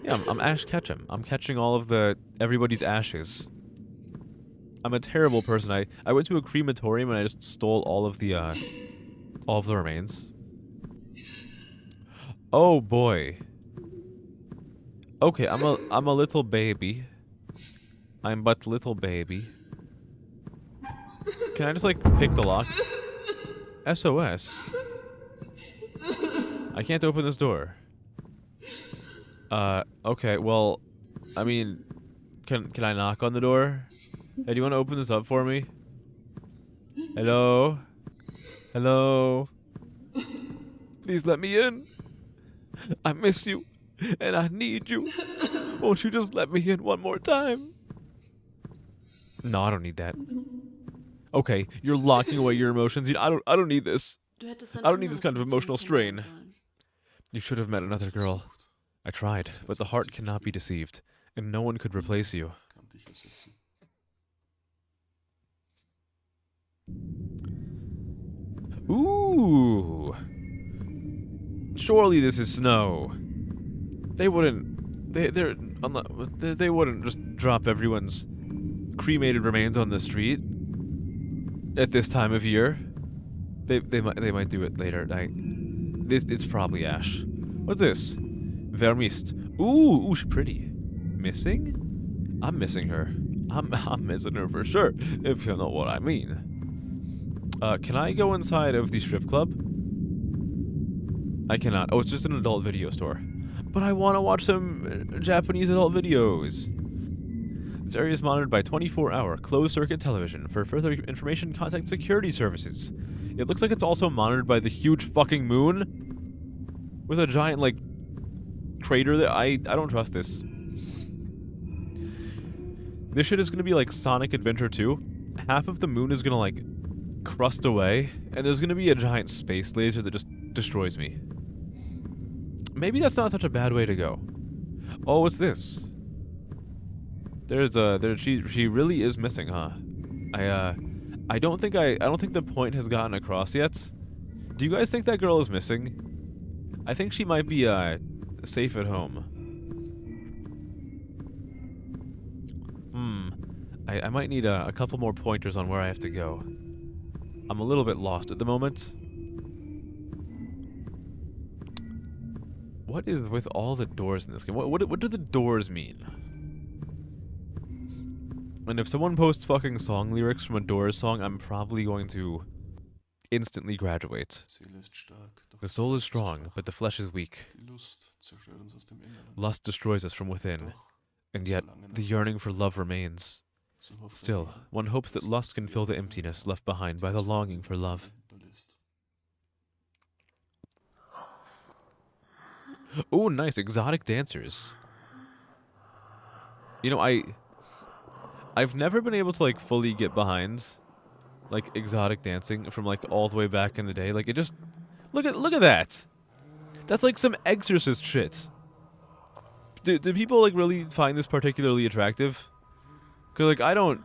Yeah, I'm Ash Ketchum. I'm catching all of everybody's ashes. I'm a terrible person. I went to a crematorium and I just stole all of the remains. Oh boy. Okay, I'm a little baby. I'm but little baby. Can I just like pick the lock? SOS. I can't open this door. Okay, well, I mean, can I knock on the door? Hey, do you want to open this up for me? Hello? Hello? Please let me in. I miss you, and I need you. Won't you just let me in one more time? No, I don't need that. Okay, you're locking away your emotions. I don't need this. Du hättest ein I don't need this anderes kind of Mädchen emotional strain. kennenlernen sollen. You should have met another girl. I tried, but the heart cannot be deceived, and no one could replace you. Kann dich ersetzen. Ooh. Surely this is snow. They wouldn't. They wouldn't just drop everyone's cremated remains on the street at this time of year. They might do it later at night. It's probably Ash. What's this? Vermist. Ooh, she's pretty. Missing? I'm missing her. I'm missing her for sure, if you know what I mean. Can I go inside of the strip club? I cannot. Oh, it's just an adult video store. But I want to watch some Japanese adult videos. This area is monitored by 24-hour closed-circuit television. For further information, contact security services. It looks like it's also monitored by the huge fucking moon with a giant, like, crater there. I don't trust this. This shit is gonna be like Sonic Adventure 2. Half of the moon is gonna, like, crust away, and there's gonna be a giant space laser that just destroys me. Maybe that's not such a bad way to go. Oh, what's this? She really is missing, huh? I don't think the point has gotten across yet. Do you guys think that girl is missing? I think she might be safe at home. I might need a couple more pointers on where I have to go. I'm a little bit lost at the moment. What is with all the doors in this game? What do the doors mean? And if someone posts fucking song lyrics from a Doors song, I'm probably going to instantly graduate. Seele ist stark, doch The soul is strong, but the flesh is weak. die Lust zerstört uns aus dem Inneren. Lust destroys us from within, Doch, and yet the yearning for love remains. so hofft man Still, nie, one hopes that lust can fill the emptiness left behind by the longing for love. hinterlässt. Oh, nice, exotic dancers. You know, I've never been able to, like, fully get behind, like, exotic dancing from, like, all the way back in the day. Like, it just... Look at that! That's, like, some Exorcist shit. Do people, like, really find this particularly attractive? Because, like, I don't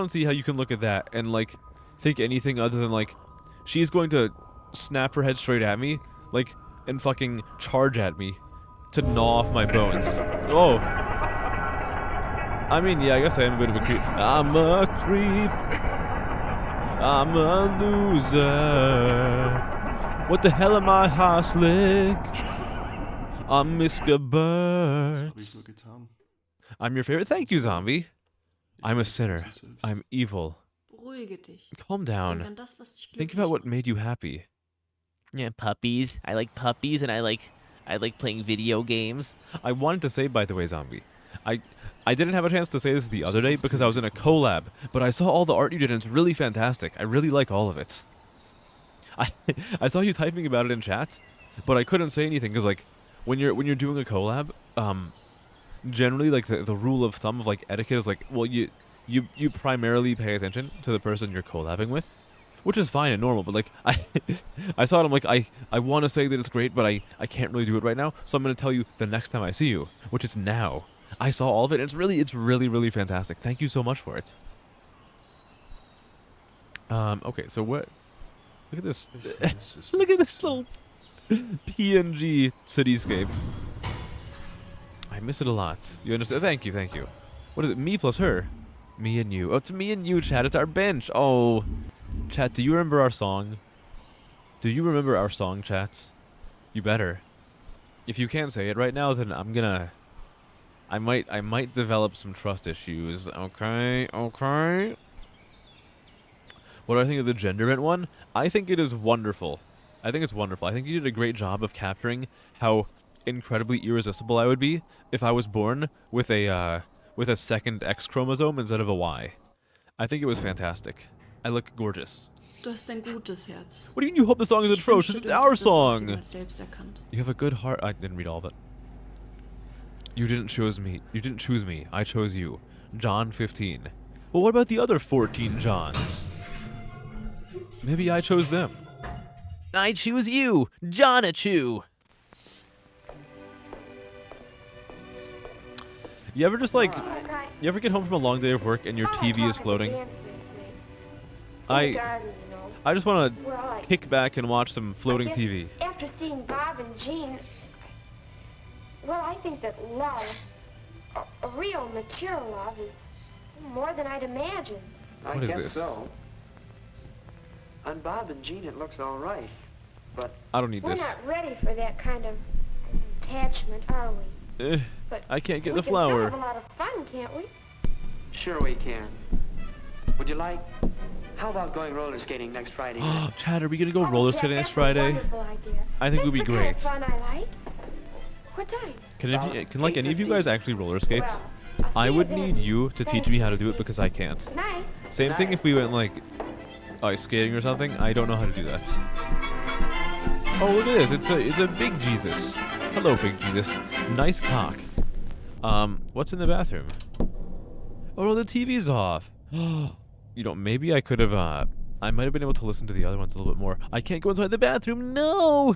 see how you can look at that and, like, think anything other than, like, she's going to snap her head straight at me, like, and fucking charge at me to gnaw off my bones. Oh. I mean, yeah, I guess I am a bit of a creep. I'm a creep. I'm a loser. What the hell am I, Harslick? I'm Mr. Was Bird. habe ich nur getan? I'm your favorite. Thank you, zombie. I'm a Ich sinner. bin sie selbst. I'm evil. Beruhige dich. Calm Denk down. an das, was dich Think glücklich about what macht. made you happy. yeah, puppies. I like puppies, and I like playing video games. I wanted to say, by the way, zombie, I didn't have a chance to say this the other day because I was in a collab, but I saw all the art you did and it's really fantastic. I really like all of it. I saw you typing about it in chat, but I couldn't say anything because, like, when you're doing a collab, generally, like, the rule of thumb of, like, etiquette is like, well, you primarily pay attention to the person you're collabing with, which is fine and normal, but, like, I saw it, I'm like, I want to say that it's great, but I can't really do it right now, so I'm going to tell you the next time I see you, which is now. I saw all of it, and it's really fantastic. Thank you so much for it. Okay, so what... Look at this. Ich weiß es Look at this wirklich little PNG cityscape. I miss it a lot. You understand? Thank you, thank you. What is it? Me plus her. Me and you. Oh, it's me and you, chat. It's our bench. Oh. Chat, do you remember our song? Do you remember our song, chats? You better. If you can't say it right now, then I'm gonna... I might develop some trust issues. Okay, okay. What do I think of the gender bent one? I think it is wonderful. I think it's wonderful. I think you did a great job of capturing how incredibly irresistible I would be if I was born with a second X chromosome instead of a Y. I think it was fantastic. I look gorgeous. Du hast ein gutes Herz. What do you mean you hope the song is Ich atrocious? wünschte, It's du our hättest das auch song! jemals selbst erkannt. You have a good heart. I didn't read all of it. You didn't choose me. You didn't choose me. I chose you. John 15. Well, what about the other 14 Johns? Maybe I chose them. I choose you, Jonachu. You ever just like... Okay. You ever get home from a long day of work and your TV is floating? I just want to kick back and watch some floating TV. After seeing Bob and Jean, well, I think that love, a real mature love, is more than I'd imagined. I What is guess this? so. On Bob and Jean, it looks all right. But I don't need We're this. not ready for that kind of attachment, are we? But I can't get we the can still flower. have a lot of fun, can't we? sure we can. Would you like... How about going roller skating next Friday night? Chad, are we gonna go Oh, roller Jack, skating next that's a Friday? wonderful idea. I think it would be That's the kind of great. fun I like. What time? Can like any of you guys actually roller skate? Well, I'll I see would you need then. you to teach Thank me you. how to do it because I can't. Good night. Same thing if we went like ice skating or something. I don't know how to do that. Oh, look at this. It's a big Jesus. Hello, big Jesus. Nice cock. What's in the bathroom? Oh, no, the TV's off. You know, maybe I could have, I might have been able to listen to the other ones a little bit more. I can't go inside the bathroom. No!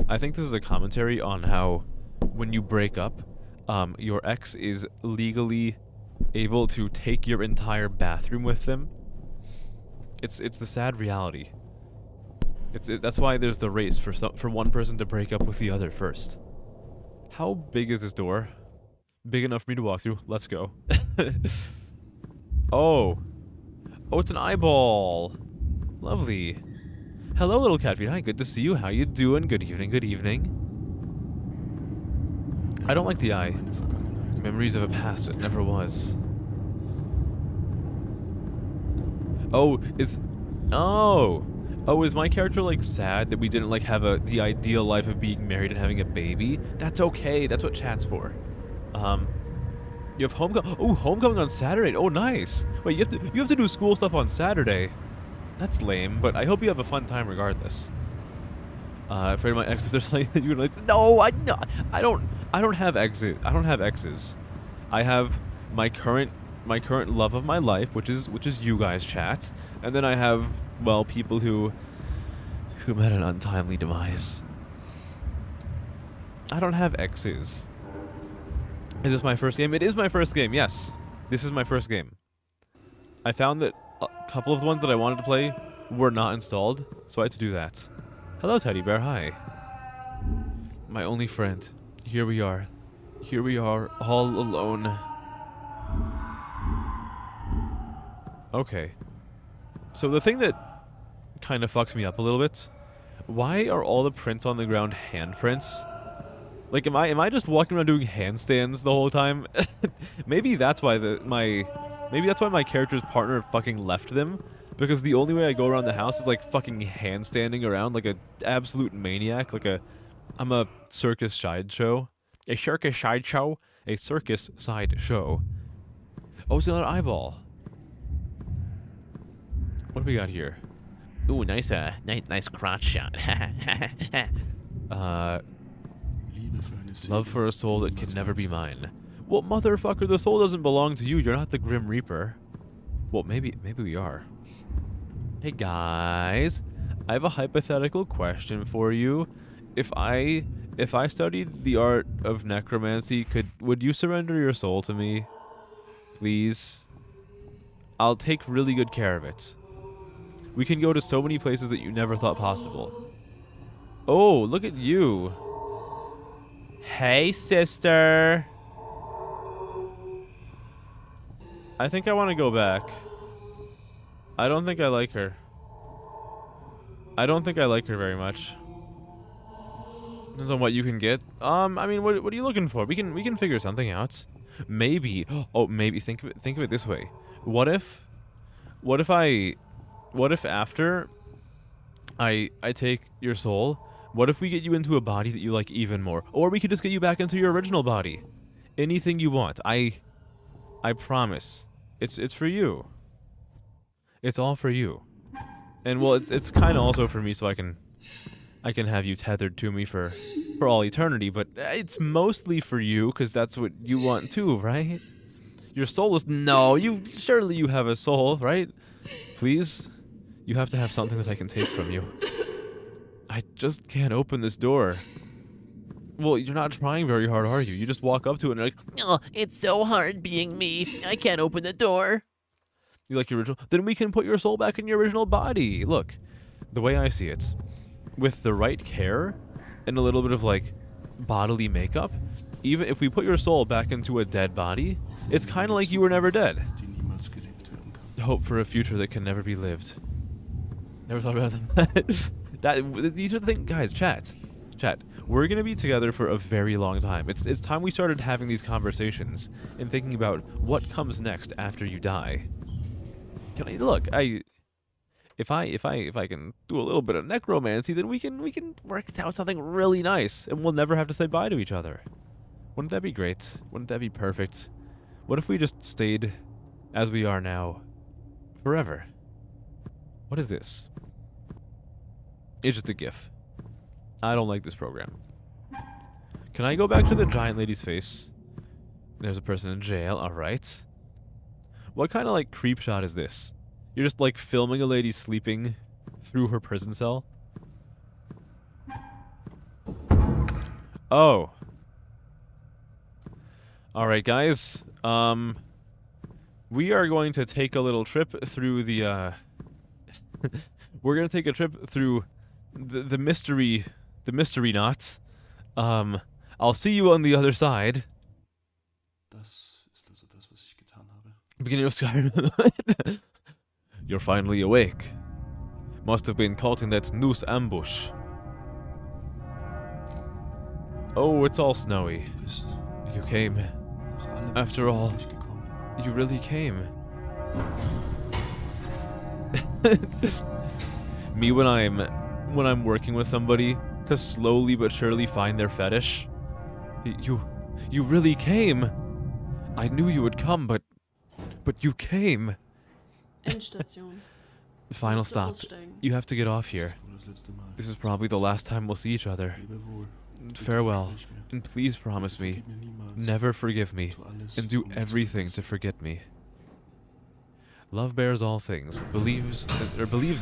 I think this is a commentary on how when you break up, your ex is legally able to take your entire bathroom with them. It's the sad reality. That's why there's the race for one person to break up with the other first. How big is this door? Big enough for me to walk through. Let's go. Oh, it's an eyeball. Lovely. Hello, little cat feet. Hi, good to see you. How you doing? Good evening. Good evening. I don't like the eye. meine Vergangenheit. Memories of a past that never was. Oh, is my character like sad that we didn't like have the ideal life of being married and having a baby? That's okay. That's what chat's for. You have homecoming. Oh, homecoming on Saturday. Oh, nice. Wait, you have to do school stuff on Saturday. That's lame, but I hope you have a fun time regardless. Afraid of my ex if there's something that you would like. No, I don't have exes. I don't have exes. I have my current love of my life, which is you guys, chat, and then I have, well, people who met an untimely demise. I don't have exes. Is this my first game? It is my first game, yes. This is my first game. I found that a couple of the ones that I wanted to play were not installed, so I had to do that. Hello, Teddy Bear, hi. My only friend. Here we are. Here we are, all alone. Okay. So the thing that kind of fucks me up a little bit, why are all the prints on the ground handprints? Like, am I just walking around doing handstands the whole time? Maybe that's why my character's partner fucking left them, because the only way I go around the house is like fucking handstanding around like an absolute maniac, I'm a circus sideshow. A circus sideshow? A circus sideshow. Oh, it's another eyeball. What do we got here? Ooh, nice crotch shot. Liebe für eine Seele, Love for a soul that die can niemals never be verzeiht. mine. Well, motherfucker, the soul doesn't belong to you. You're not the Grim Reaper. Well, maybe we are. Hey guys, I have a hypothetical question for you. If I studied the art of necromancy, would you surrender your soul to me? Please. I'll take really good care of it. We can go to so many places that you never thought possible. Oh, look at you. Hey, sister. I think I want to go back. I don't think I like her. I don't think I like her very much. Depends on what you can get. I mean, what are you looking for? We can figure something out. Maybe. Oh, maybe think of it this way. What if after I take your soul, what if we get you into a body that you like even more? Or we could just get you back into your original body. Anything you want. I promise. It's for you. It's all for you. And well, it's kind of also for me, so I can have you tethered to me for all eternity, but it's mostly for you because that's what you want too, right? Your soul is surely you have a soul, right? Please, you have to have something that I can take from you. I just can't open this door. Well, you're not trying very hard, are you? You just walk up to it and you're like, Oh, it's so hard being me. I can't open the door. you like your original? Then we can put your soul back in your original body. Look, the way I see it, with the right care and a little bit of like bodily makeup, even if we put your soul back into a dead body, it's kind of like you were never dead. die niemals gelebt werden kann. Hope for a future that can never be lived. Never thought about that. These are the things, guys. Chat. We're gonna be together for a very long time. It's time we started having these conversations and thinking about what comes next after you die. Can I look? If I can do a little bit of necromancy, then we can work out something really nice, and we'll never have to say bye to each other. Wouldn't that be great? Wouldn't that be perfect? What if we just stayed as we are now forever? What is this? It's just a GIF. I don't like this program. Can I go back to the giant lady's face? There's a person in jail. All right. What kind of like creep shot is this? You're just like filming a lady sleeping through her prison cell? Oh. All right, guys. We are going to take a little trip through the we're going to take a trip through the mystery knot. I'll see you on the other side. Das ist also das, was ich getan habe. Beginning of Skyrim. You're finally awake. Must have been caught in that noose ambush. Oh, it's all snowy. Du bist You came. nach allem After all, wirklich gekommen. you really came. Me when I'm working with somebody to slowly but surely find their fetish. You really came. I knew you would come, but you came. Endstation. Final Musst du stop. aussteigen. You have to get off here. Das war das letzte Mal. This is probably the last time we'll see each other. Lebe wohl. Farewell, Versprich mir. and please promise me, Vergib mir niemals. never forgive me, Tu alles, and do um mich zu everything to vergessen. forget me. Love bears all things, believes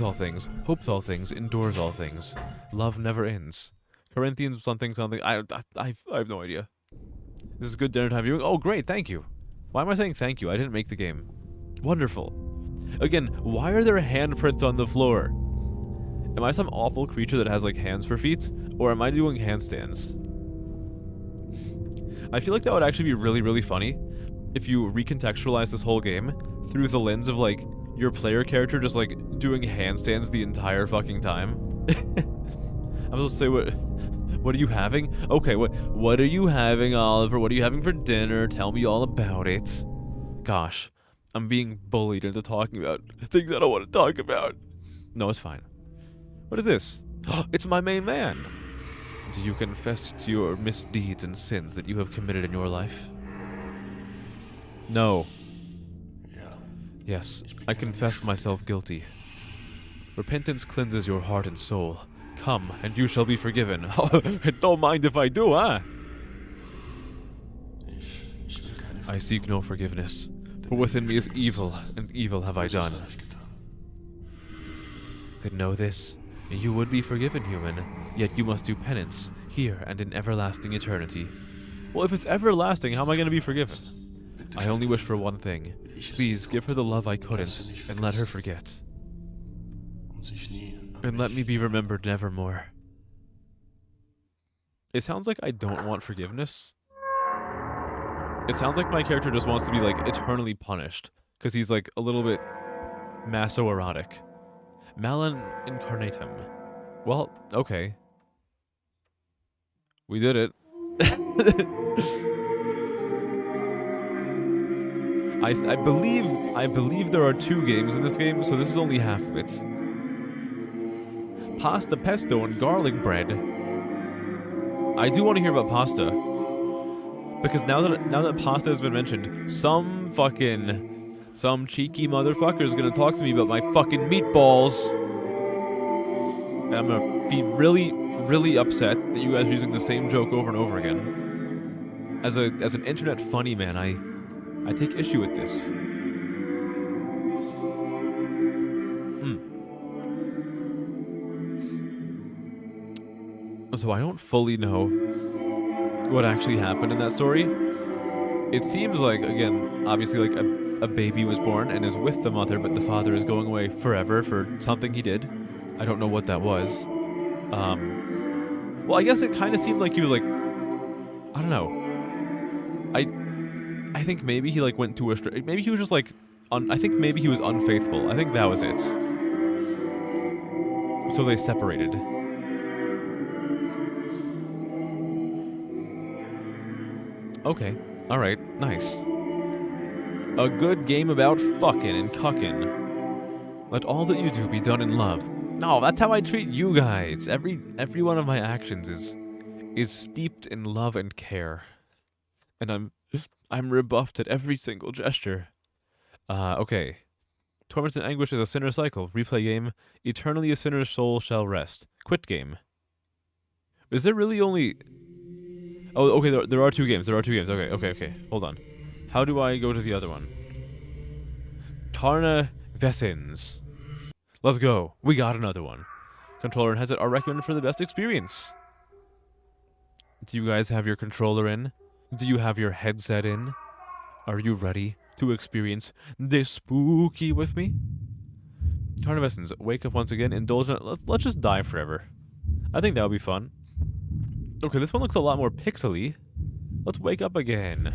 all things, hopes all things, endures all things. Love never ends. Corinthians something. I have no idea. This is good dinner time viewing. Oh, great, thank you. Why am I saying thank you? I didn't make the game. Wonderful. Again, why are there handprints on the floor? Am I some awful creature that has like hands for feet? Or am I doing handstands? I feel like that would actually be really, really funny if you recontextualize this whole game through the lens of like your player character just like doing handstands the entire fucking time. I'm supposed to say what are you having? Okay, what are you having, Oliver? What are you having for dinner? Tell me all about it. Gosh, I'm being bullied into talking about things I don't want to talk about. No, it's fine. What is this? It's my main man. Do you confess to your misdeeds and sins that you have committed in your life? No. Ja. Yes, I confess myself guilty. Repentance cleanses your heart and soul. Come, and you shall be forgiven. Don't mind if I do, huh? Ich will keine I seek no forgiveness, for within me is evil, and evil have I Was done. habe ich getan? Then know this, you would be forgiven, human, yet you must do penance, here and in everlasting eternity. Well, if it's everlasting, how am I going to be forgiven? I only wish for one thing. Please give her the love I couldn't, and let her forget. und sich nie And let me be remembered nevermore. It sounds like I don't want forgiveness. It sounds like my character just wants to be, like, eternally punished. Because he's, like, a little bit maso-erotic. Malin incarnatum. Well, okay. We did it. I believe there are 2 games in this game, so this is only half of it. Pasta, pesto, and garlic bread. I do want to hear about pasta. Because now that pasta has been mentioned, some cheeky motherfucker is gonna talk to me about my fucking meatballs. And I'm gonna be really, really upset that you guys are using the same joke over and over again. As an internet funny man, I take issue with this. So I don't fully know what actually happened in that story. It seems like, again, obviously like a baby was born and is with the mother, but the father is going away forever for something he did. I don't know what that was. Well, I guess it kind of seemed like he was like, I don't know. I think maybe he like went to a maybe he was just like I think maybe he was unfaithful. I think that was it. So they separated. Okay. Alright. Nice. A good game about fucking and cucking. Let all that you do be done in love. No, that's how I treat you guys. Every one of my actions is steeped in love and care. And I'm rebuffed at every single gesture. Okay. Torment and anguish is a sinner's cycle. Replay game. Eternally a sinner's soul shall rest. Quit game. Is there really only... Oh, okay, there are 2 games. There are 2 games. Okay. Hold on. How do I go to the other one? Karna Vesins. Let's go. We got another one. Controller and headset are recommended for the best experience. Do you guys have your controller in? Do you have your headset in? Are you ready to experience this spooky with me? Karna Vesins, wake up once again, indulge in it. Let's just die forever. I think that would be fun. Okay, this one looks a lot more pixely. Let's wake up again.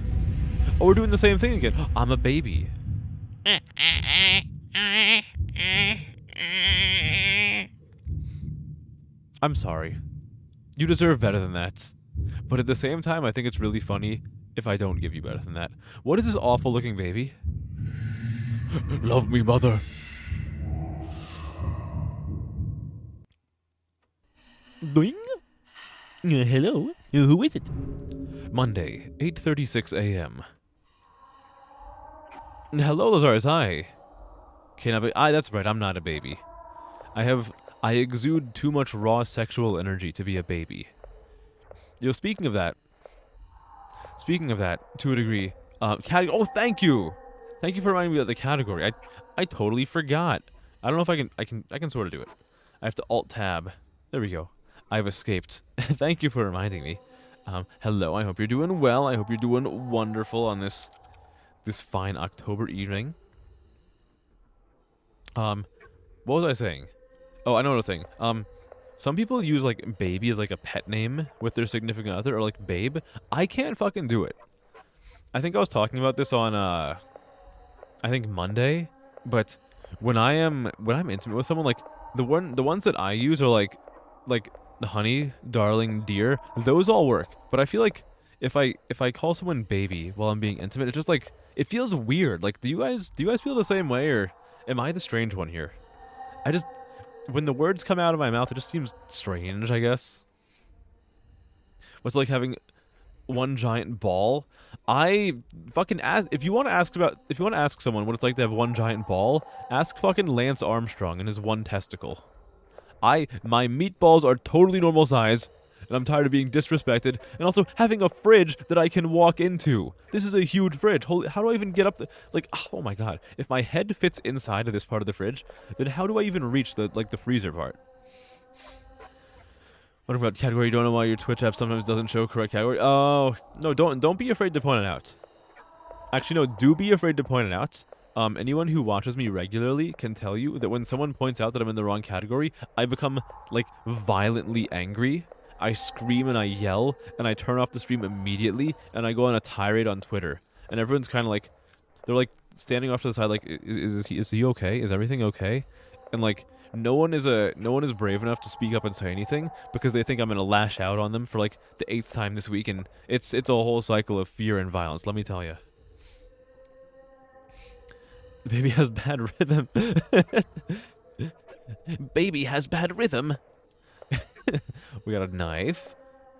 Oh, we're doing the same thing again. I'm a baby. I'm sorry. You deserve better than that. But at the same time, I think it's really funny if I don't give you better than that. What is this awful looking baby? Love me, mother. Doing? Hello? Who is it? Monday, 8:36 a.m. Hello, Lazarus. Hi. That's right. I'm not a baby. I exude too much raw sexual energy to be a baby. Yo, speaking of that, to a degree, oh, thank you for reminding me of the category. I totally forgot. I don't know if I can sort of do it. I have to Alt-Tab. There we go. I've escaped. Thank you for reminding me. Hello, I hope you're doing well. I hope you're doing wonderful on this fine October evening. What was I saying? Oh, I know what I was saying. Some people use, like, baby as, like, a pet name with their significant other, or, like, babe. I can't fucking do it. I think I was talking about this on, I think Monday, but when I'm intimate with someone, like, the ones that I use are, like, honey, darling, dear. Those all work. But I feel like if I call someone baby while I'm being intimate, it just, like, it feels weird. Like, do you guys feel the same way, or am I the strange one here? When the words come out of my mouth, it just seems strange, I guess. What's like having one giant ball? I fucking ask, if you want to ask someone what it's like to have one giant ball, ask fucking Lance Armstrong and his one testicle. My meatballs are totally normal size, and I'm tired of being disrespected, and also having a fridge that I can walk into. This is a huge fridge. Holy, how do I even get up like, oh my god. If my head fits inside of this part of the fridge, then how do I even reach the freezer part? What about category? You don't know why your Twitch app sometimes doesn't show correct category? Oh, no, don't be afraid to point it out. Actually, no, do be afraid to point it out. Anyone who watches me regularly can tell you that when someone points out that I'm in the wrong category, I become, like, violently angry. I scream and I yell, and I turn off the stream immediately, and I go on a tirade on Twitter. And everyone's kind of like, they're like standing off to the side, like, is he okay? Is everything okay? And like, no one is brave enough to speak up and say anything because they think I'm gonna lash out on them for like the 8th time this week, and it's a whole cycle of fear and violence. Let me tell you. Baby has bad rhythm. Baby has bad rhythm. We got a knife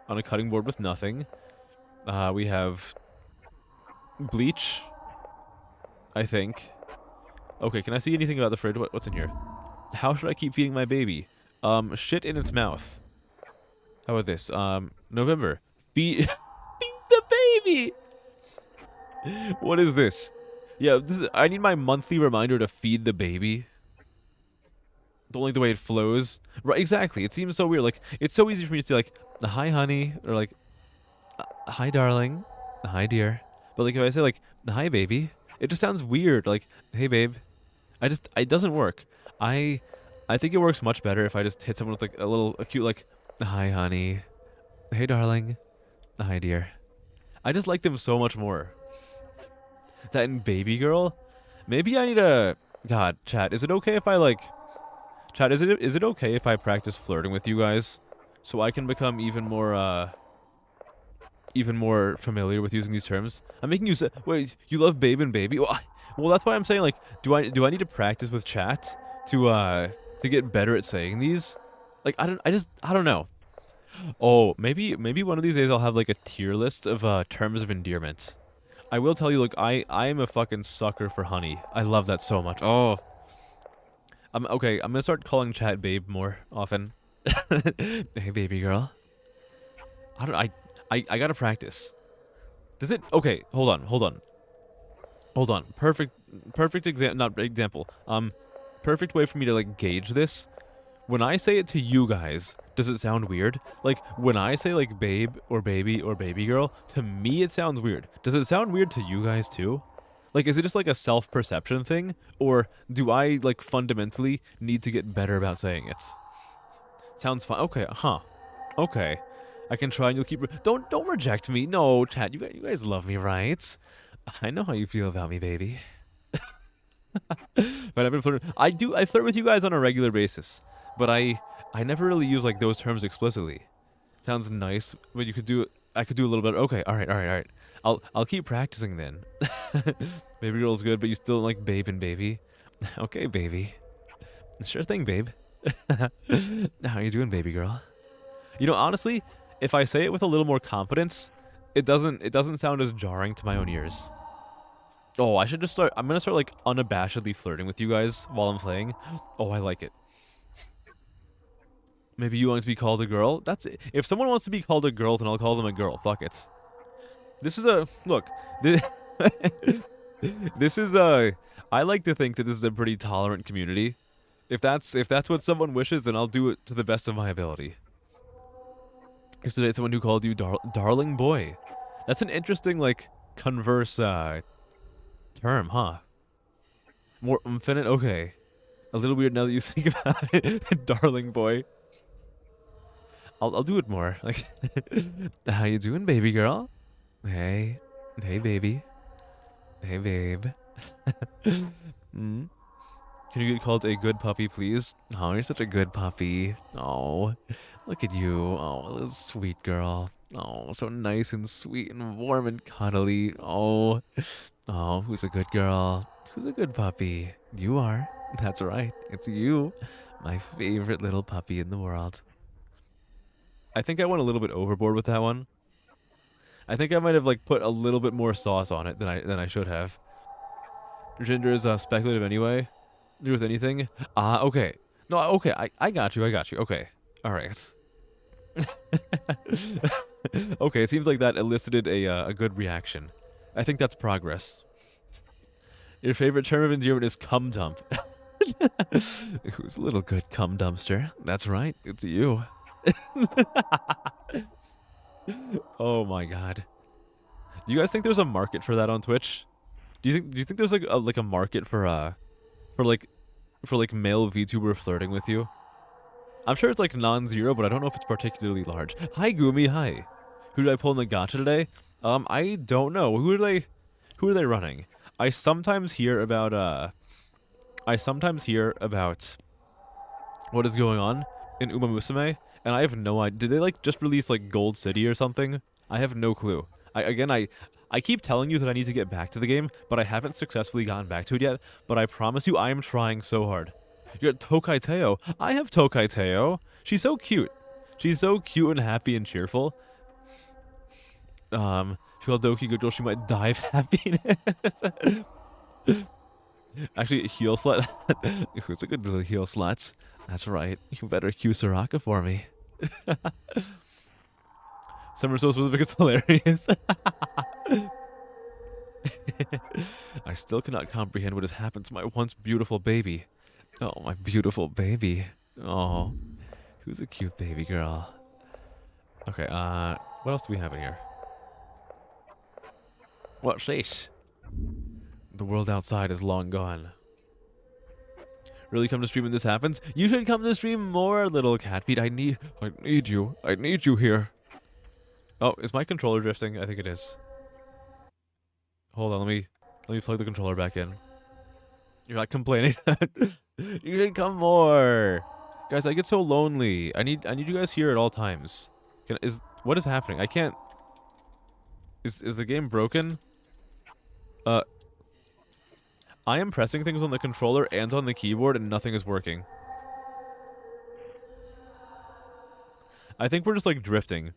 on a cutting board with nothing. We have bleach, I think. Okay, can I see anything about the fridge? What's in here? How should I keep feeding my baby? Shit in its mouth. How about this? November. Feed the baby! What is this? Yeah, I need my monthly reminder to feed the baby. Don't like the way it flows. Right, exactly. It seems so weird. Like, it's so easy for me to say, like, hi, honey, or like, hi, darling, hi, dear. But like, if I say like, hi, baby, it just sounds weird. Like, hey, babe. It doesn't work. I think it works much better if I just hit someone with like a cute like, hi, honey, hey, darling, hi, dear. I just like them so much more. That in baby girl, maybe I need a God, chat. Is it okay if I like, chat? Is it okay if I practice flirting with you guys so I can become even more familiar with using these terms? I'm making you say, wait, you love babe and baby? Well, that's why I'm saying, like, do I need to practice with chat to get better at saying these? Like, I don't know. Oh, maybe one of these days I'll have like a tier list of terms of endearment. I will tell you, look, I am a fucking sucker for honey. I love that so much. Oh, okay. I'm gonna start calling chat babe more often. Hey, baby girl. I gotta practice. Does it? Okay, hold on. Perfect example. Perfect way for me to like gauge this. When I say it to you guys, does it sound weird? Like, when I say like babe or baby girl, to me it sounds weird. Does it sound weird to you guys too? Like, is it just like a self-perception thing? Or do I like fundamentally need to get better about saying it? Sounds fine. Okay, huh. Okay. I can try and you'll keep... Don't reject me. No, chat, you guys love me, right? I know how you feel about me, baby. But I've been flirting. I flirt with you guys on a regular basis. But I never really use like those terms explicitly. Sounds nice, but I could do a little bit. Okay, all right. I'll keep practicing then. Baby girl's good, but you still like babe and baby. Okay, baby. Sure thing, babe. How you doing, baby girl? You know, honestly, if I say it with a little more confidence, it doesn't sound as jarring to my own ears. Oh, I'm gonna start like unabashedly flirting with you guys while I'm playing. Oh, I like it. Maybe you want to be called a girl? That's it. If someone wants to be called a girl, then I'll call them a girl. Fuck it. This is a look. This is a. I like to think that this is a pretty tolerant community. If that's what someone wishes, then I'll do it to the best of my ability. Yesterday, someone who called you darling boy. That's an interesting like converse term, huh? More infinite. Okay. A little weird now that you think about it. Darling boy. I'll do it more. Like, how you doing, baby girl? Hey, baby. Hey, babe. Can you get called a good puppy, please? Oh, you're such a good puppy. Oh, look at you. Oh, little sweet girl. Oh, so nice and sweet and warm and cuddly. Oh, who's a good girl? Who's a good puppy? You are. That's right. It's you. My favorite little puppy in the world. I think I went a little bit overboard with that one. I think I might have like put a little bit more sauce on it than I should have. Gender is speculative anyway. Do with anything. Okay. No, okay. I got you. Okay. All right. Okay. It seems like that elicited a good reaction. I think that's progress. Your favorite term of endearment is cum dump. Who's a little good cum dumpster? That's right. It's you. Oh my god. Do you guys think there's a market for that on Twitch? Do you think there's like a market for like male VTuber flirting with you? I'm sure it's like non-zero, but I don't know if it's particularly large. Hi Gumi, hi. Who did I pull in the gacha today? I don't know. Who are they running? I sometimes hear about what is going on in Uma Musume, and I have no idea. Did they like just release like Gold City or something? I have no clue. I keep telling you that I need to get back to the game, but I haven't successfully gotten back to it yet. But I promise you, I am trying so hard. You got Tokai Teo. I have Tokai Teo. She's so cute. She's so cute and happy and cheerful. If you call Doki good girl, she might die of happiness. Actually, a heel slut. Who's a good little heel slut? That's right. You better cue Soraka for me. Summer so specific, it's hilarious. I still cannot comprehend what has happened to my once beautiful baby. Oh, my beautiful baby. Oh, who's a cute baby girl? Okay, what else do we have in here? What's this? The world outside is long gone. Really come to stream when this happens? You should come to stream more, little cat feet. I need you. I need you here. Oh, is my controller drifting? I think it is. Hold on, let me plug the controller back in. You're not complaining. You should come more. Guys, I get so lonely. I need you guys here at all times. What is happening? I can't. Is the game broken? I am pressing things on the controller and on the keyboard and nothing is working. I think we're just like drifting.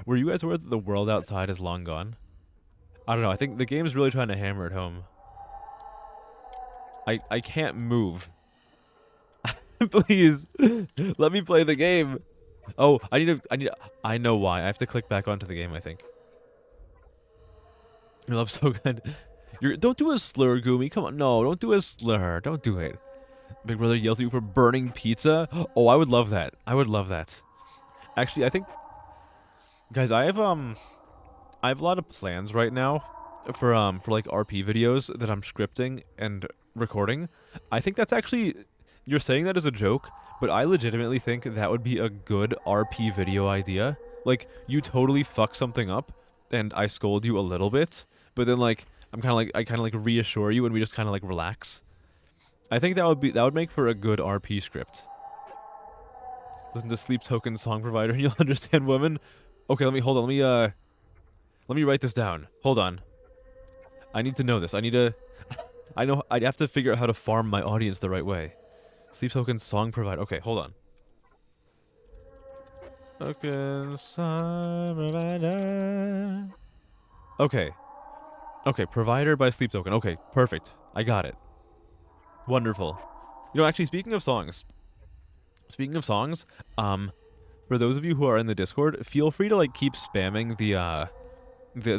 Were you guys aware that the world outside is long gone? I don't know. I think the game's really trying to hammer it home. I can't move. Please, let me play the game. Oh, I know why. I have to click back onto the game, I think. Your love's so good. Don't do a slur, Gumi. Come on. No, don't do a slur. Don't do it. Big brother yells at you for burning pizza. Oh, I would love that. I would love that. Actually, I think... Guys, I have a lot of plans right now for like RP videos that I'm scripting and recording. I think that's actually... You're saying that as a joke, but I legitimately think that would be a good RP video idea. Like, you totally fuck something up, and I scold you a little bit, but then, like, I kind of like reassure you, and we just kind of, like, relax. I think that would make for a good RP script. Listen to Sleep Token Song Provider, and you'll understand women. Okay, hold on, let me write this down. Hold on. I need to know this. I'd have to figure out how to farm my audience the right way. Sleep Token Song Provider. Okay, hold on. Token Song Provider. Okay. Okay, Provider by Sleep Token. Okay, perfect. I got it. Wonderful. You know, actually, speaking of songs, for those of you who are in the Discord, feel free to like keep spamming the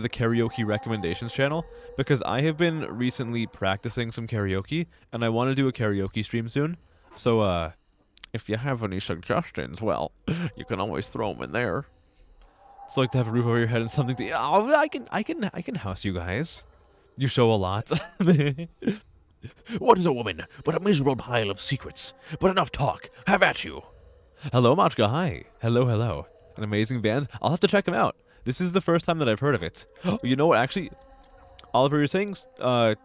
karaoke recommendations channel, because I have been recently practicing some karaoke, and I want to do a karaoke stream soon. So, if you have any suggestions, well, you can always throw them in there. It's like to have a roof over your head and something to... Oh, I can house you guys. You show a lot. What is a woman but a miserable pile of secrets? But enough talk. Have at you. Hello, Machka. Hi. Hello, hello. An amazing band. I'll have to check them out. This is the first time that I've heard of it. You know what? Actually, Oliver, you're saying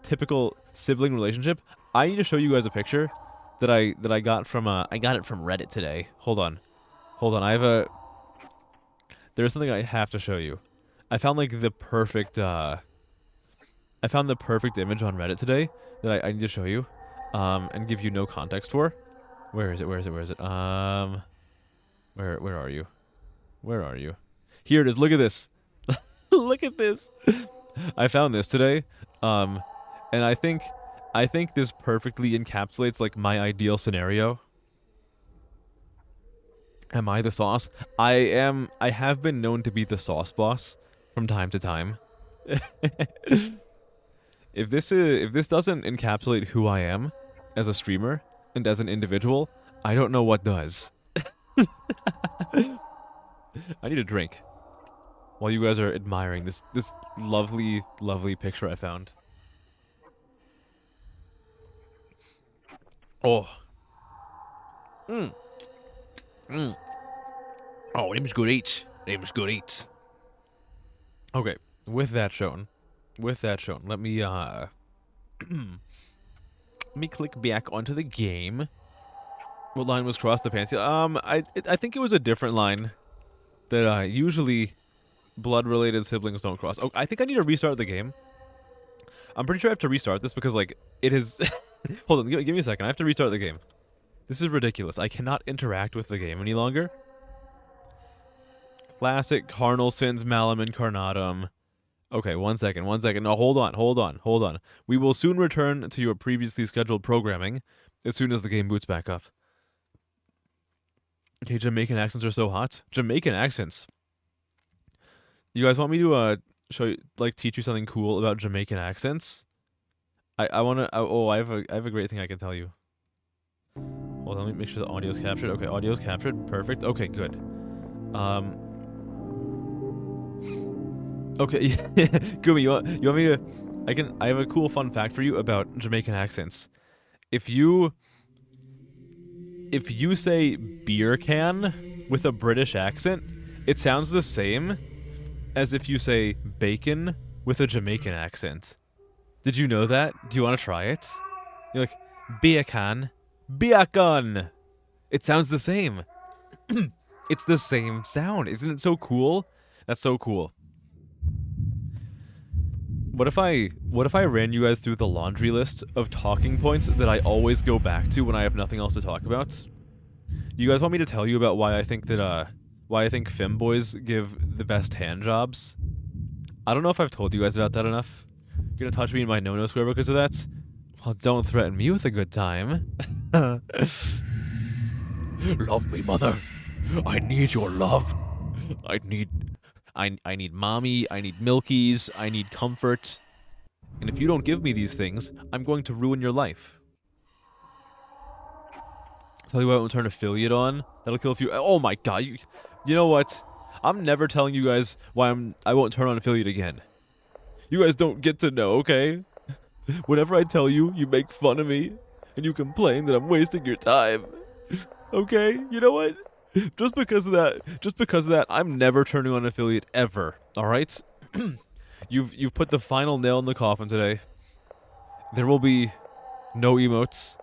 typical sibling relationship. I need to show you guys a picture that I got from I got it from Reddit today. Hold on. There's something I have to show you. I found like the perfect image on Reddit today that I need to show you and give you no context for. Where is it? Where are you? Where are you? Here it is. Look at this. Look at this. I found this today. And I think this perfectly encapsulates like my ideal scenario. Am I the sauce? I have been known to be the sauce boss from time to time. If this doesn't encapsulate who I am as a streamer and as an individual, I don't know what does. I need a drink. while you guys are admiring this lovely, lovely picture I found. Oh. Oh, them's good eats. Them's good eats. Okay, with that shown, let me let me click back onto the game. What line was crossed the pants? I think it was a different line that usually blood-related siblings don't cross. Oh, I think I need to restart the game. I'm pretty sure I have to restart this because like it is. Hold on, give me a second. I have to restart the game. This is ridiculous. I cannot interact with the game any longer. Classic carnal sins malum incarnatum. Okay, one second. No, hold on. We will soon return to your previously scheduled programming as soon as the game boots back up. Okay, Jamaican accents are so hot. Jamaican accents. You guys want me to show you, like, teach you something cool about Jamaican accents? I wanna. I have a great thing I can tell you. Hold on, let me make sure the audio's captured. Okay, audio's captured. Perfect. Okay, good. Okay, Gumi, you want me to? I have a cool fun fact for you about Jamaican accents. If you say beer can with a British accent, it sounds the same as if you say bacon with a Jamaican accent. Did you know that? Do you want to try it? You're like, beer can, bacon. It sounds the same. It's the same sound. Isn't it so cool? That's so cool. What if I ran you guys through the laundry list of talking points that I always go back to when I have nothing else to talk about? You guys want me to tell you about why I think femboys give the best hand jobs? I don't know if I've told you guys about that enough. You're gonna touch me in my no-no square because of that? Well, don't threaten me with a good time. Love me, mother. I need your love. I need mommy, I need milkies, I need comfort. And if you don't give me these things, I'm going to ruin your life. Tell you what, I won't turn affiliate on. That'll kill a few. Oh my god, you know what? I'm never telling you guys why I won't turn on affiliate again. You guys don't get to know, okay? Whenever I tell you, you make fun of me, and you complain that I'm wasting your time. Okay? You know what? Just because of that, I'm never turning on affiliate ever. All right? You've put the final nail in the coffin today. There will be no emotes.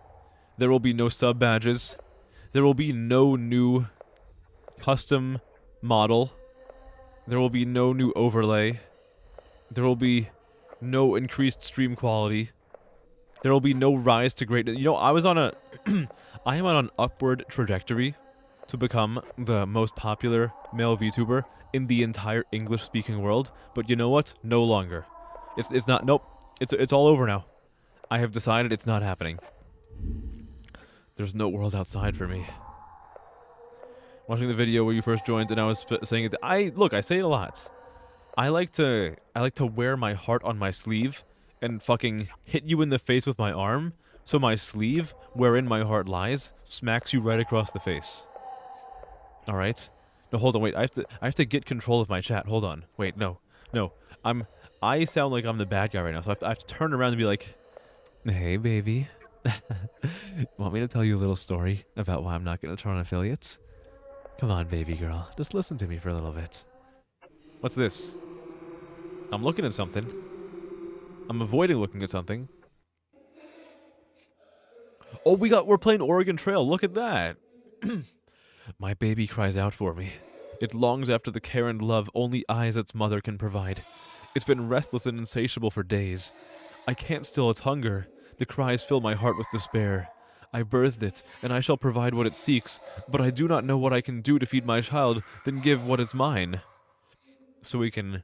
There will be no sub badges. There will be no new custom model. There will be no new overlay. There will be no increased stream quality. There will be no rise to greatness. You know, I am on an upward trajectory to become the most popular male VTuber in the entire English-speaking world. But you know what? No longer. It's not. Nope. It's all over now. I have decided it's not happening. There's no world outside for me. Watching the video where you first joined, and I was saying it. I say it a lot. I like to wear my heart on my sleeve and fucking hit you in the face with my arm, so my sleeve, wherein my heart lies, smacks you right across the face. All right. No, hold on. Wait. I have to get control of my chat. Hold on. Wait. No. I sound like I'm the bad guy right now, so I have to turn around and be like, "Hey, baby. Want me to tell you a little story about why I'm not going to turn on affiliates? Come on, baby girl. Just listen to me for a little bit." What's this? I'm looking at something. I'm avoiding looking at something. Oh, we're playing Oregon Trail. Look at that. My baby cries out for me. It longs after the care and love only eyes its mother can provide. It's been restless and insatiable for days. I can't still its hunger. The cries fill my heart with despair. I birthed it, and I shall provide what it seeks, but I do not know what I can do to feed my child, then give what is mine. So we can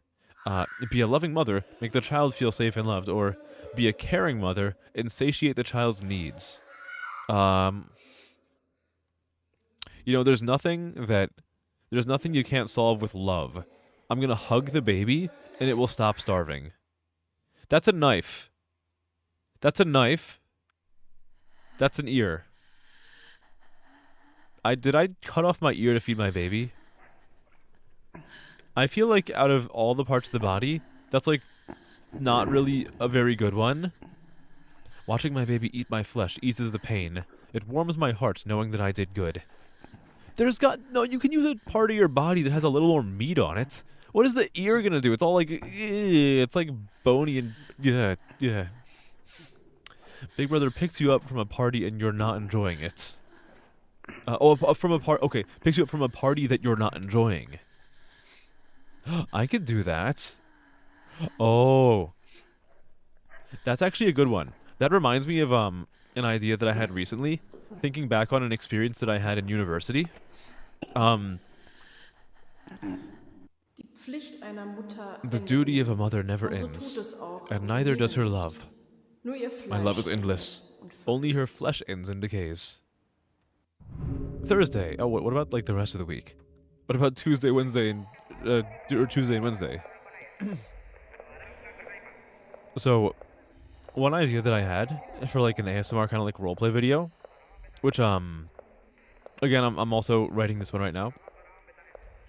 be a loving mother, make the child feel safe and loved, or be a caring mother and satiate the child's needs. You know, there's nothing you can't solve with love. I'm gonna hug the baby, and it will stop starving. That's a knife. That's a knife. That's an ear. Did I cut off my ear to feed my baby? I feel like out of all the parts of the body, that's like not really a very good one. Watching my baby eat my flesh eases the pain. It warms my heart knowing that I did good. No, you can use a part of your body that has a little more meat on it. What is the ear gonna do? It's all like, it's like bony and, yeah. Big Brother picks you up from a party and you're not enjoying it. Okay, picks you up from a party that you're not enjoying. I could do that. Oh. That's actually a good one. That reminds me of an idea that I had recently, thinking back on an experience that I had in university. Die Pflicht einer Mutter The endet duty of nie. a mother never Und so ends, tut es auch and ihr neither does her Leben love. nicht. Nur ihr Fleisch My love is endet endless. und Only her vergisst. flesh ends and decays. Thursday. Oh, what about like the rest of the week? What about Tuesday, Wednesday, and or Tuesday and Wednesday? So, one idea that I had for like an ASMR kind of like roleplay video, which again I'm also writing this one right now.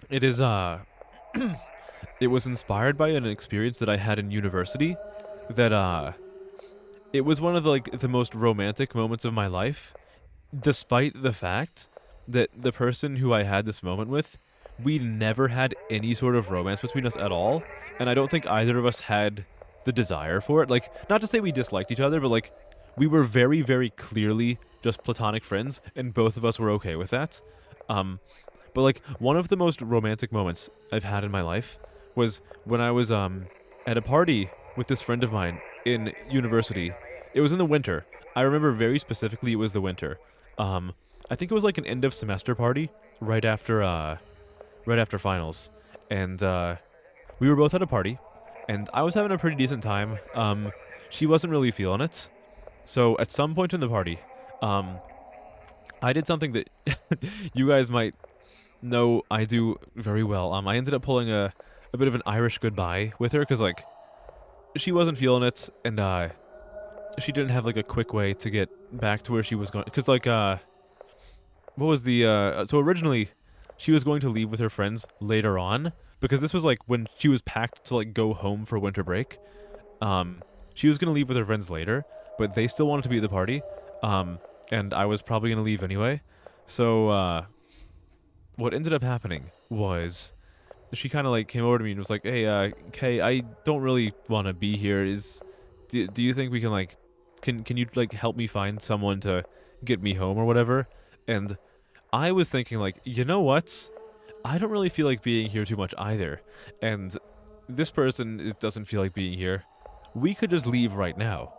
It is it was inspired by an experience that I had in university that it was one of the most romantic moments of my life, despite the fact that the person who I had this moment with, we never had any sort of romance between us at all, and I don't think either of us had the desire for it. Like, not to say we disliked each other, but like, we were very, very clearly just platonic friends, and both of us were okay with that. But like, one of the most romantic moments I've had in my life was when I was at a party with this friend of mine in university. It was in the winter. I remember very specifically it was the winter. I think it was like an end of semester party right after finals, and we were both at a party, and I was having a pretty decent time. She wasn't really feeling it, so at some point in the party, I did something that you guys might know I do very well. I ended up pulling a bit of an Irish goodbye with her, because like she wasn't feeling it, and she didn't have like a quick way to get back to where she was going, because like what was the so originally she was going to leave with her friends later on, because this was like when she was packed to like go home for winter break. She was going to leave with her friends later, but they still wanted to be at the party, and I was probably going to leave anyway. So what ended up happening was she kind of like came over to me and was like, "Hey, Kay, I don't really want to be here. Do you think we can like can you like help me find someone to get me home or whatever?" And I was thinking like, you know what? I don't really feel like being here too much either, and this person doesn't feel like being here. We could just leave right now.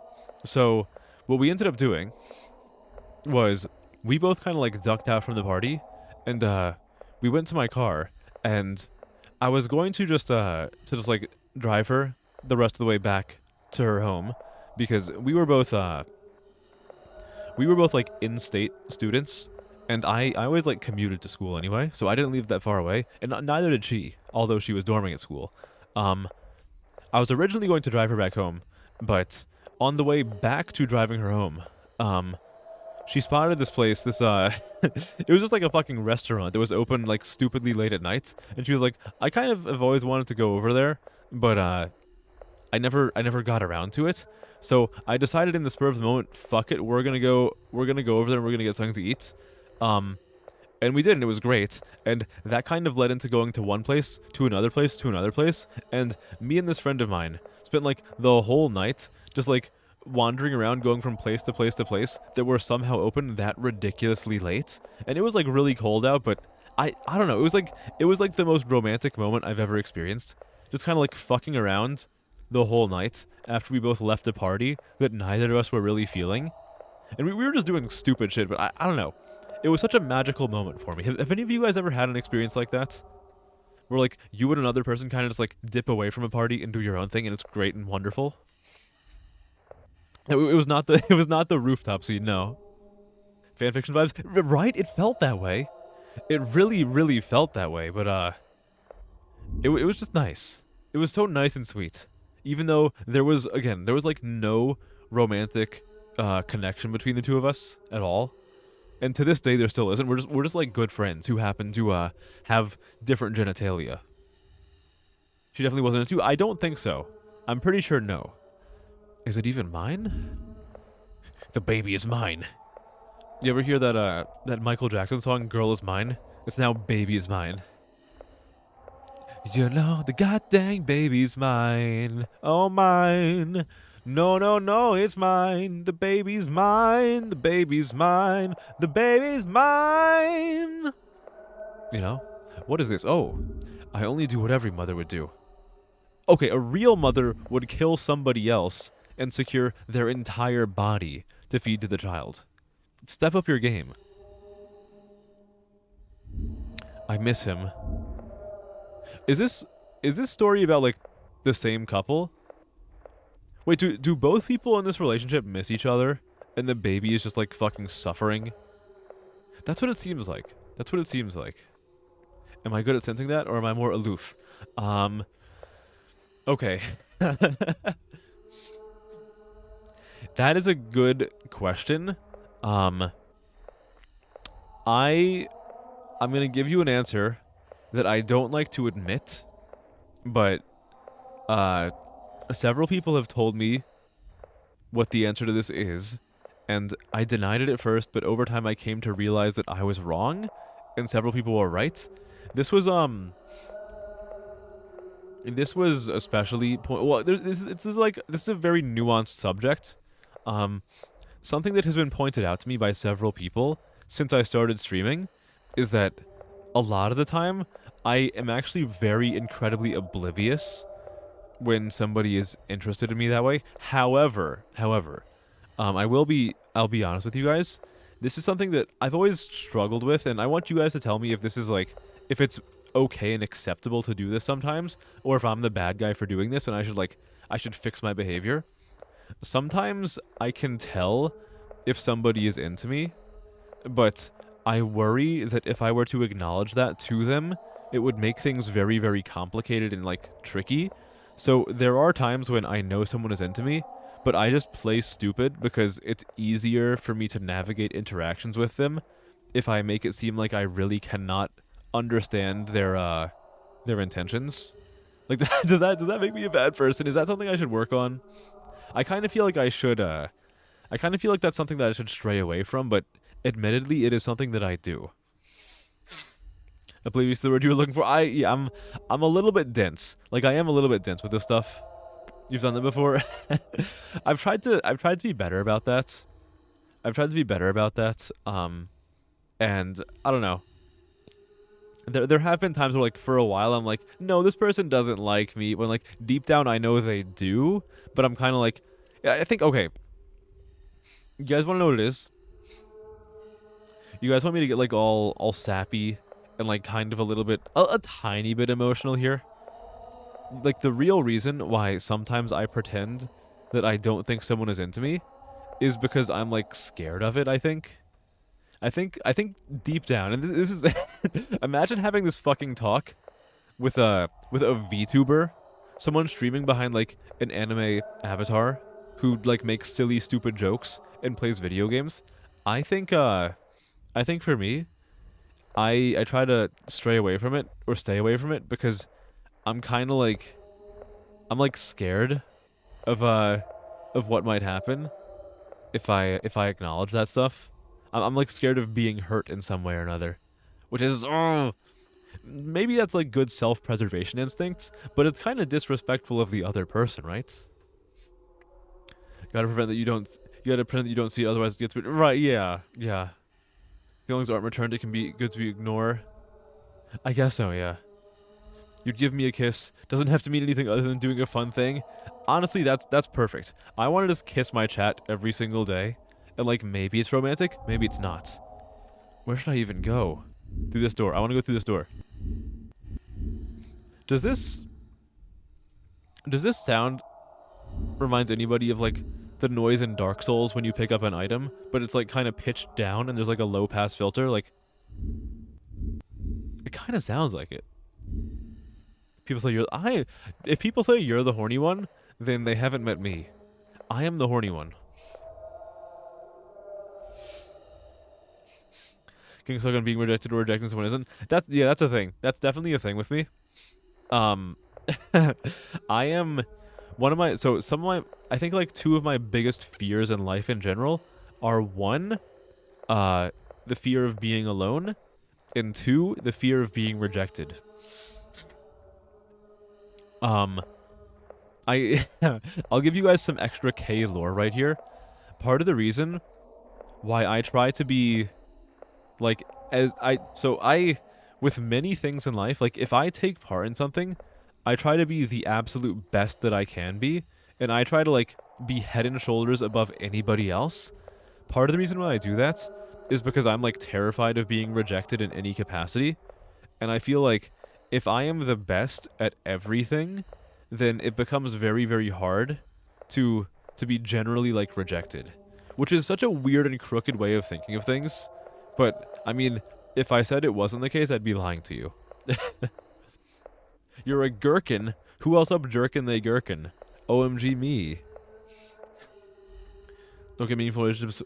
So what we ended up doing was we both kind of like ducked out from the party, and we went to my car, and I was going to just like drive her the rest of the way back to her home, because we were both like in-state students, and I always like commuted to school anyway, so I didn't leave that far away, and neither did she, although she was dorming at school. I was originally going to drive her back home, but on the way back to driving her home, she spotted this place, it was just like a fucking restaurant that was open like stupidly late at night, and she was like, I kind of have always wanted to go over there, but I never got around to it. So I decided in the spur of the moment, fuck it, we're gonna go over there and we're gonna get something to eat. And we did, and it was great. And that kind of led into going to one place, to another place, to another place. And me and this friend of mine spent like the whole night just like wandering around, going from place to place to place that were somehow open that ridiculously late. And it was like really cold out, but I don't know, it was like the most romantic moment I've ever experienced. Just kind of like fucking around the whole night after we both left a party that neither of us were really feeling. And we were just doing stupid shit, but I don't know. It was such a magical moment for me. Have any of you guys ever had an experience like that? Where like you and another person kind of just like dip away from a party and do your own thing, and it's great and wonderful? It was not the rooftop scene, no. Fanfiction vibes, right? It felt that way. It really, really felt that way, but it was just nice. It was so nice and sweet. Even though there was like no romantic connection between the two of us at all. And to this day there still isn't. We're just like good friends who happen to have different genitalia. She definitely wasn't into. I don't think so. I'm pretty sure no. Is it even mine? The baby is mine. You ever hear that Michael Jackson song, Girl Is Mine? It's now Baby Is Mine. You know the goddamn baby's mine. Oh, mine. No, no, no, it's mine. The baby's mine. The baby's mine. The baby's mine. You know? What is this? Oh, I only do what every mother would do. Okay, a real mother would kill somebody else and secure their entire body to feed to the child. Step up your game. I miss him. Is this story about like the same couple? Wait, do both people in this relationship miss each other and the baby is just like fucking suffering? That's what it seems like. That's what it seems like. Am I good at sensing that or am I more aloof? Okay. That is a good question. I'm gonna give you an answer that I don't like to admit, but several people have told me what the answer to this is, and I denied it at first, but over time I came to realize that I was wrong, and several people were right. This was especially this is a very nuanced subject. Something that has been pointed out to me by several people since I started streaming is that a lot of the time I am actually very incredibly oblivious when somebody is interested in me that way. However, I'll be honest with you guys. This is something that I've always struggled with, and I want you guys to tell me if this is like, if it's okay and acceptable to do this sometimes, or if I'm the bad guy for doing this and I should fix my behavior. Sometimes I can tell if somebody is into me, but I worry that if I were to acknowledge that to them, it would make things very, very complicated and like tricky. So there are times when I know someone is into me, but I just play stupid because it's easier for me to navigate interactions with them if I make it seem like I really cannot understand their intentions. Like, does that make me a bad person? Is that something I should work on? I kind of feel like I should. I kind of feel like that's something that I should stray away from, but admittedly, it is something that I do. I believe it's the word you were looking for. I'm a little bit dense. Like, I am a little bit dense with this stuff. You've done that before. I've tried to be better about that. And I don't know. There have been times where, like, for a while I'm like, no, this person doesn't like me, when, like, deep down I know they do, but I'm kind of like, yeah, I think, okay. You guys want to know what it is? You guys want me to get, like, all sappy and, like, kind of a little bit, a tiny bit emotional here? Like, the real reason why sometimes I pretend that I don't think someone is into me is because I'm, like, scared of it, I think. I think deep down, and this is imagine having this fucking talk with a VTuber, someone streaming behind like an anime avatar who like makes silly stupid jokes and plays video games. I think for me, I try to stray away from it or stay away from it because I'm kind of like scared of what might happen if I acknowledge that stuff. I'm like scared of being hurt in some way or another, which is, maybe that's like good self-preservation instincts, but it's kind of disrespectful of the other person, right? You gotta pretend that you don't see it, otherwise it gets right. Yeah. Feelings aren't returned. It can be good to ignore. I guess so. Yeah. You'd give me a kiss. Doesn't have to mean anything other than doing a fun thing. Honestly, that's perfect. I want to just kiss my chat every single day. And, like, maybe it's romantic, maybe it's not. Where should I even go? Through this door. I want to go through this door. Does this sound remind anybody of, like, the noise in Dark Souls when you pick up an item, but it's, like, kind of pitched down and there's, like, a low-pass filter? Like, it kind of sounds like it. People say if people say you're the horny one, then they haven't met me. I am the horny one. Getting stuck on being rejected or rejecting someone isn't. That's a thing. That's definitely a thing with me. I am one of my some of my I think like two of my biggest fears in life in general are one, the fear of being alone, and two, the fear of being rejected. I I'll give you guys some extra K lore right here. Part of the reason why I try to be like with many things in life, like if I take part in something, I try to be the absolute best that I can be, and I try to like be head and shoulders above anybody else. Part of the reason why I do that is because I'm like terrified of being rejected in any capacity, and I feel like if I am the best at everything, then it becomes very, very hard to be generally like rejected, which is such a weird and crooked way of thinking of things. But I mean, if I said it wasn't the case, I'd be lying to you. You're a gherkin. Who else up jerkin they gherkin? OMG me. Don't get meaningful relationships,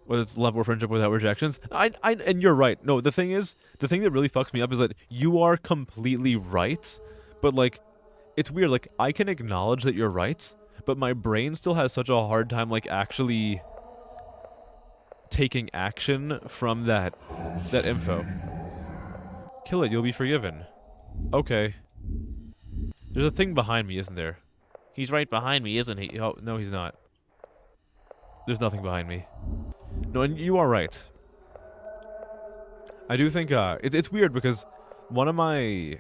whether it's love or friendship without rejections. And you're right. No, the thing that really fucks me up is that you are completely right, but like, it's weird. Like, I can acknowledge that you're right, but my brain still has such a hard time, like, actually taking action from that info. Kill it, you'll be forgiven. Okay. There's a thing behind me, isn't there? He's right behind me, isn't he? Oh, no, he's not. There's nothing behind me. No, and you are right. I do think, it's weird because one of the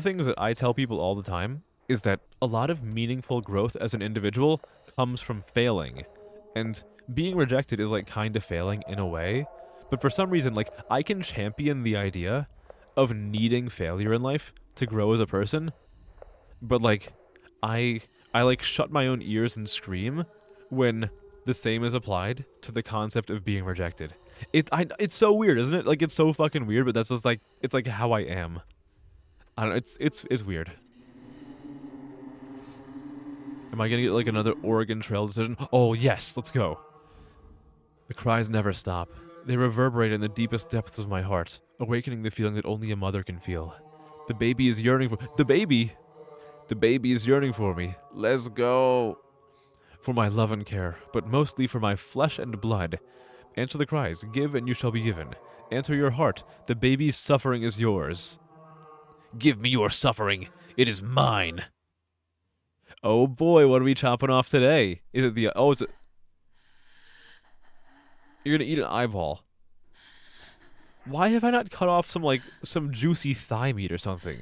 things that I tell people all the time is that a lot of meaningful growth as an individual comes from failing. And being rejected is like kind of failing in a way. But for some reason, like, I can champion the idea of needing failure in life to grow as a person. But like, I like shut my own ears and scream when the same is applied to the concept of being rejected. It's so weird, isn't it? Like, it's so fucking weird, but that's just like, it's like how I am. I don't know, it's weird. Am I gonna get like another Oregon Trail decision? Oh yes, let's go. The cries never stop. They reverberate in the deepest depths of my heart, awakening the feeling that only a mother can feel. The baby is yearning for— The baby is yearning for me. Let's go. For my love and care, but mostly for my flesh and blood. Answer the cries. Give and you shall be given. Answer your heart. The baby's suffering is yours. Give me your suffering. It is mine. Oh boy, what are we chopping off today? Is it the— oh, it's a— You're gonna eat an eyeball. Why have I not cut off some juicy thigh meat or something?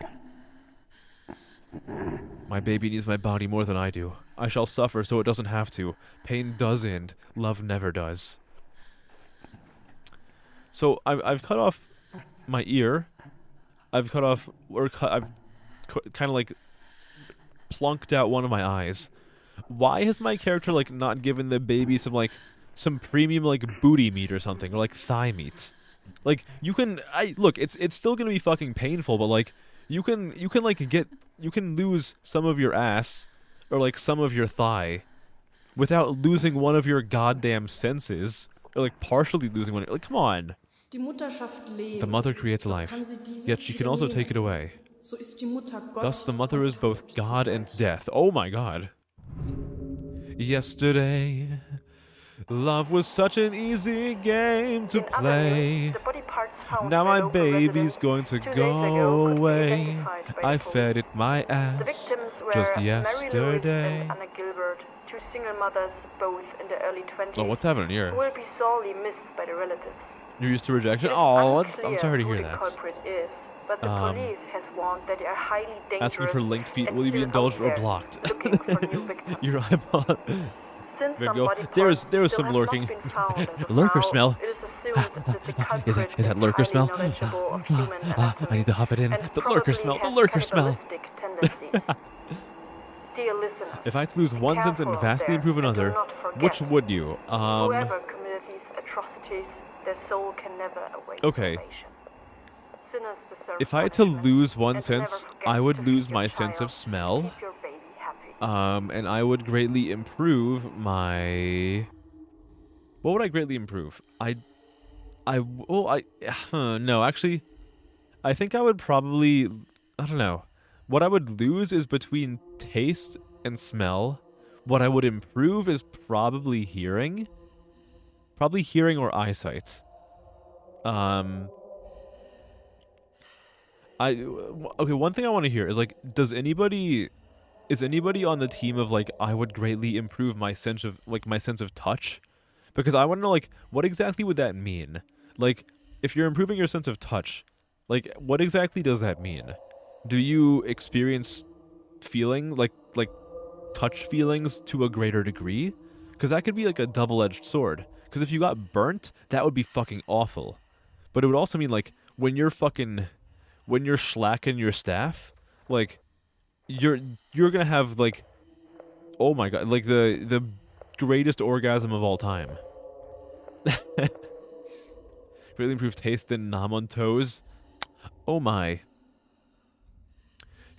My baby needs my body more than I do. I shall suffer so it doesn't have to. Pain does end. Love never does. So I've cut off my ear. I've cut off— I've kind of like plunked out one of my eyes. Why has my character like not given the baby some premium like booty meat or something, or like thigh meat? Like, you can— look, it's still gonna be fucking painful, but like you can lose some of your ass or like some of your thigh without losing one of your goddamn senses, or like partially losing one. Like, come on. The mother creates life, yet she can also take it away. Thus the mother is both God and death. Oh my god. Yesterday, love was such an easy game to play. Now my baby's going to go away. I fed it my ass just yesterday. Anna Gilbert, two single mothers, both in the early 20s. Oh, what's happening here? Who will be sorely missed by the relatives. You're used to rejection? Oh, I'm sorry to hear that. Culprit is, but the police has warned that they are highly dangerous. Asking for link feet, will you be indulged or blocked? Your eyeball. There's some lurking. Lurker smell. Is that lurker smell? I need to huff it in. The lurker smell. The lurker smell. If I had to lose one sense and vastly improve another, which would you? Whoever committed these atrocities, their soul can never await okay. salvation. Sinners deserve If I had to punishment, lose one and sense, never forget I would to lose feed my your sense of child, smell. keep your baby happy. And I would greatly improve my— what would I greatly improve? No, actually, I think I would probably I don't know. What I would lose is between taste and smell. What I would improve is probably hearing. Probably hearing or eyesight. Okay, one thing I want to hear is like, is anybody on the team of like, I would greatly improve my sense of touch? Because I want to know, like, what exactly would that mean? Like, if you're improving your sense of touch, like, what exactly does that mean? Do you experience feeling like touch feelings to a greater degree? Because that could be like a double-edged sword. Because if you got burnt, that would be fucking awful. But it would also mean like, when you're slacking your staff, like, you're gonna have like, oh my god, like the greatest orgasm of all time. Really improved taste than Nom on toes. Oh my.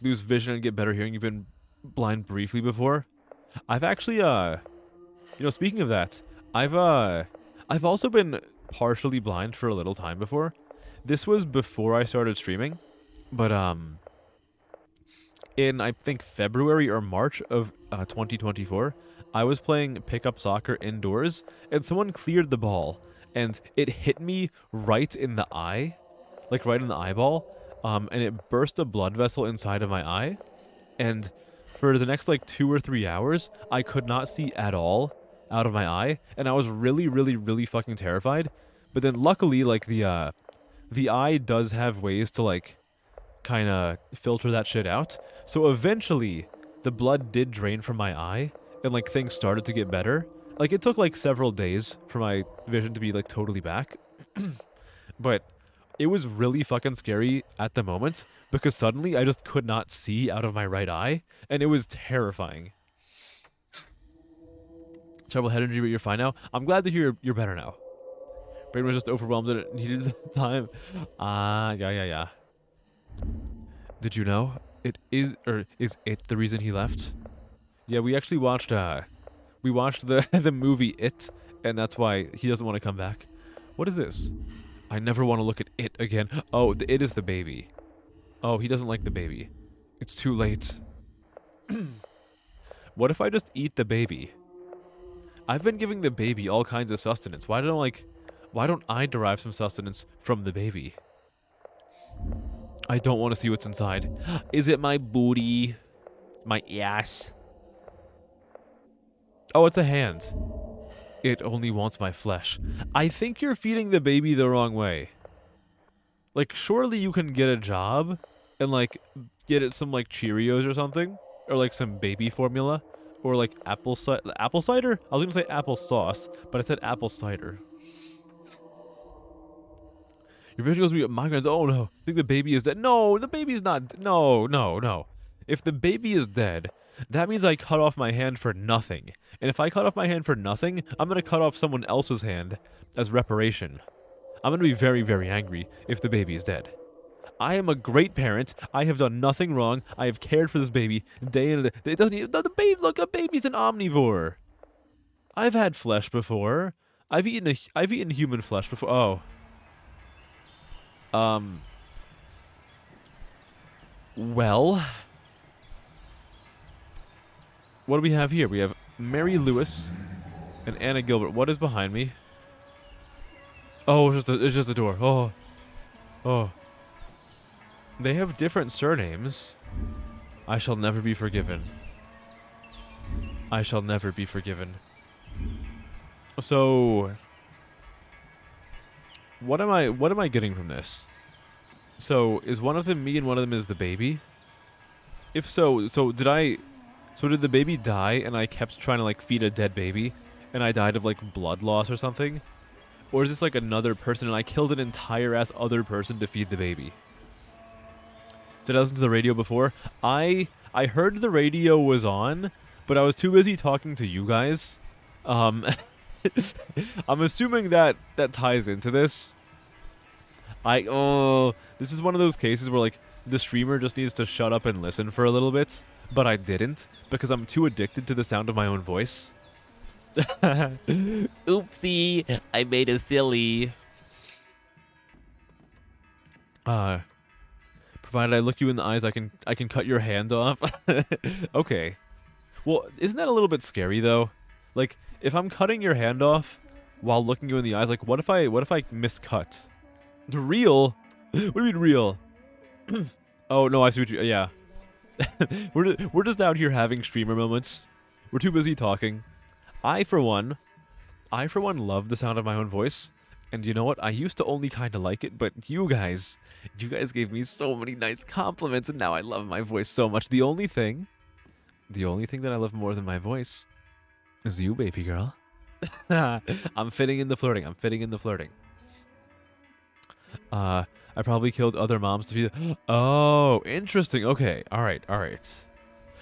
Lose vision and get better hearing. You've been blind briefly before. I've actually speaking of that, I've also been partially blind for a little time before. This was before I started streaming, but in I think February or March of 2024, I was playing pickup soccer indoors, and someone cleared the ball, and it hit me right in the eye, like right in the eyeball, and it burst a blood vessel inside of my eye, and for the next like 2 or 3 hours, I could not see at all out of my eye, and I was really, really, really fucking terrified. But then luckily, like the eye does have ways to like kind of filter that shit out. So eventually, the blood did drain from my eye, and like things started to get better. Like it took like several days for my vision to be like totally back. But it was really fucking scary at the moment because suddenly I just could not see out of my right eye, and it was terrifying. Terrible head injury, but you're fine now. I'm glad to hear you're better now. Brain was just overwhelmed and it needed time. Yeah. Did you know? Is it the reason he left? Yeah, we actually watched the the movie It, and that's why he doesn't want to come back. What is this? I never want to look at it again. Oh, it is the baby. Oh, he doesn't like the baby. It's too late. What if I just eat the baby? I've been giving the baby all kinds of sustenance. Why don't I derive some sustenance from the baby? I don't want to see what's inside. Is it my booty? My ass? Oh, it's a hand. It only wants my flesh. I think you're feeding the baby the wrong way. Like, surely you can get a job and, like, get it some, like, Cheerios or something? Or, like, some baby formula? Or, like, apple cider? I was going to say apple sauce, but I said apple cider. Your vision goes to be migraines. Oh, no. I think the baby is dead. No, the baby's not. No. If the baby is dead, that means I cut off my hand for nothing. And if I cut off my hand for nothing, I'm going to cut off someone else's hand as reparation. I'm going to be very, very angry if the baby is dead. I am a great parent. I have done nothing wrong. I have cared for this baby day in and day. It doesn't even, the baby, look, a baby's an omnivore. I've had flesh before. I've eaten human flesh before. Oh. Well, what do we have here? We have Mary Lewis and Anna Gilbert. What is behind me? Oh, it's just a door. Oh. They have different surnames. I shall never be forgiven. I shall never be forgiven. So, what am I getting from this? So, is one of them me and one of them is the baby? If so, did the baby die and I kept trying to like feed a dead baby and I died of like blood loss or something? Or is this like another person and I killed an entire ass other person to feed the baby? Did I listen to the radio before? I heard the radio was on, but I was too busy talking to you guys. I'm assuming that ties into this. This is one of those cases where like the streamer just needs to shut up and listen for a little bit, but I didn't because I'm too addicted to the sound of my own voice. Oopsie, I made a silly. Provided I look you in the eyes, I can cut your hand off. Okay. Well, isn't that a little bit scary though? Like, if I'm cutting your hand off while looking you in the eyes, like what if I miscut? Real? What do you mean real? Oh no, I see what you. Yeah. We're just out here having streamer moments. We're too busy talking. I for one love the sound of my own voice. And you know what? I used to only kind of like it, but you guys gave me so many nice compliments, and now I love my voice so much. The only thing that I love more than my voice is you, baby girl. I'm fitting in the flirting. I probably killed other moms to feed. Oh, interesting. Okay. All right.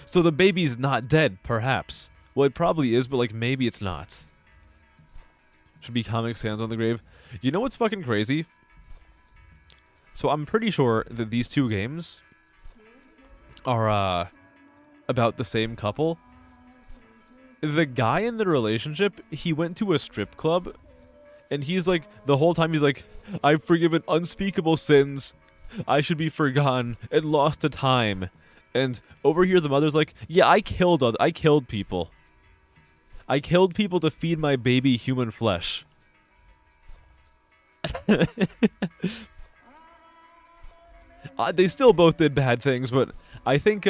So the baby's not dead, perhaps. Well, it probably is, but like maybe it's not. Should be Comic Sans on the grave. You know what's fucking crazy? So I'm pretty sure that these two games are about the same couple. The guy in the relationship, he went to a strip club, and he's like, the whole time he's like, I've forgiven unspeakable sins. I should be forgone and lost to time. And over here the mother's like, yeah, I killed people. I killed people to feed my baby human flesh. They still both did bad things, but I think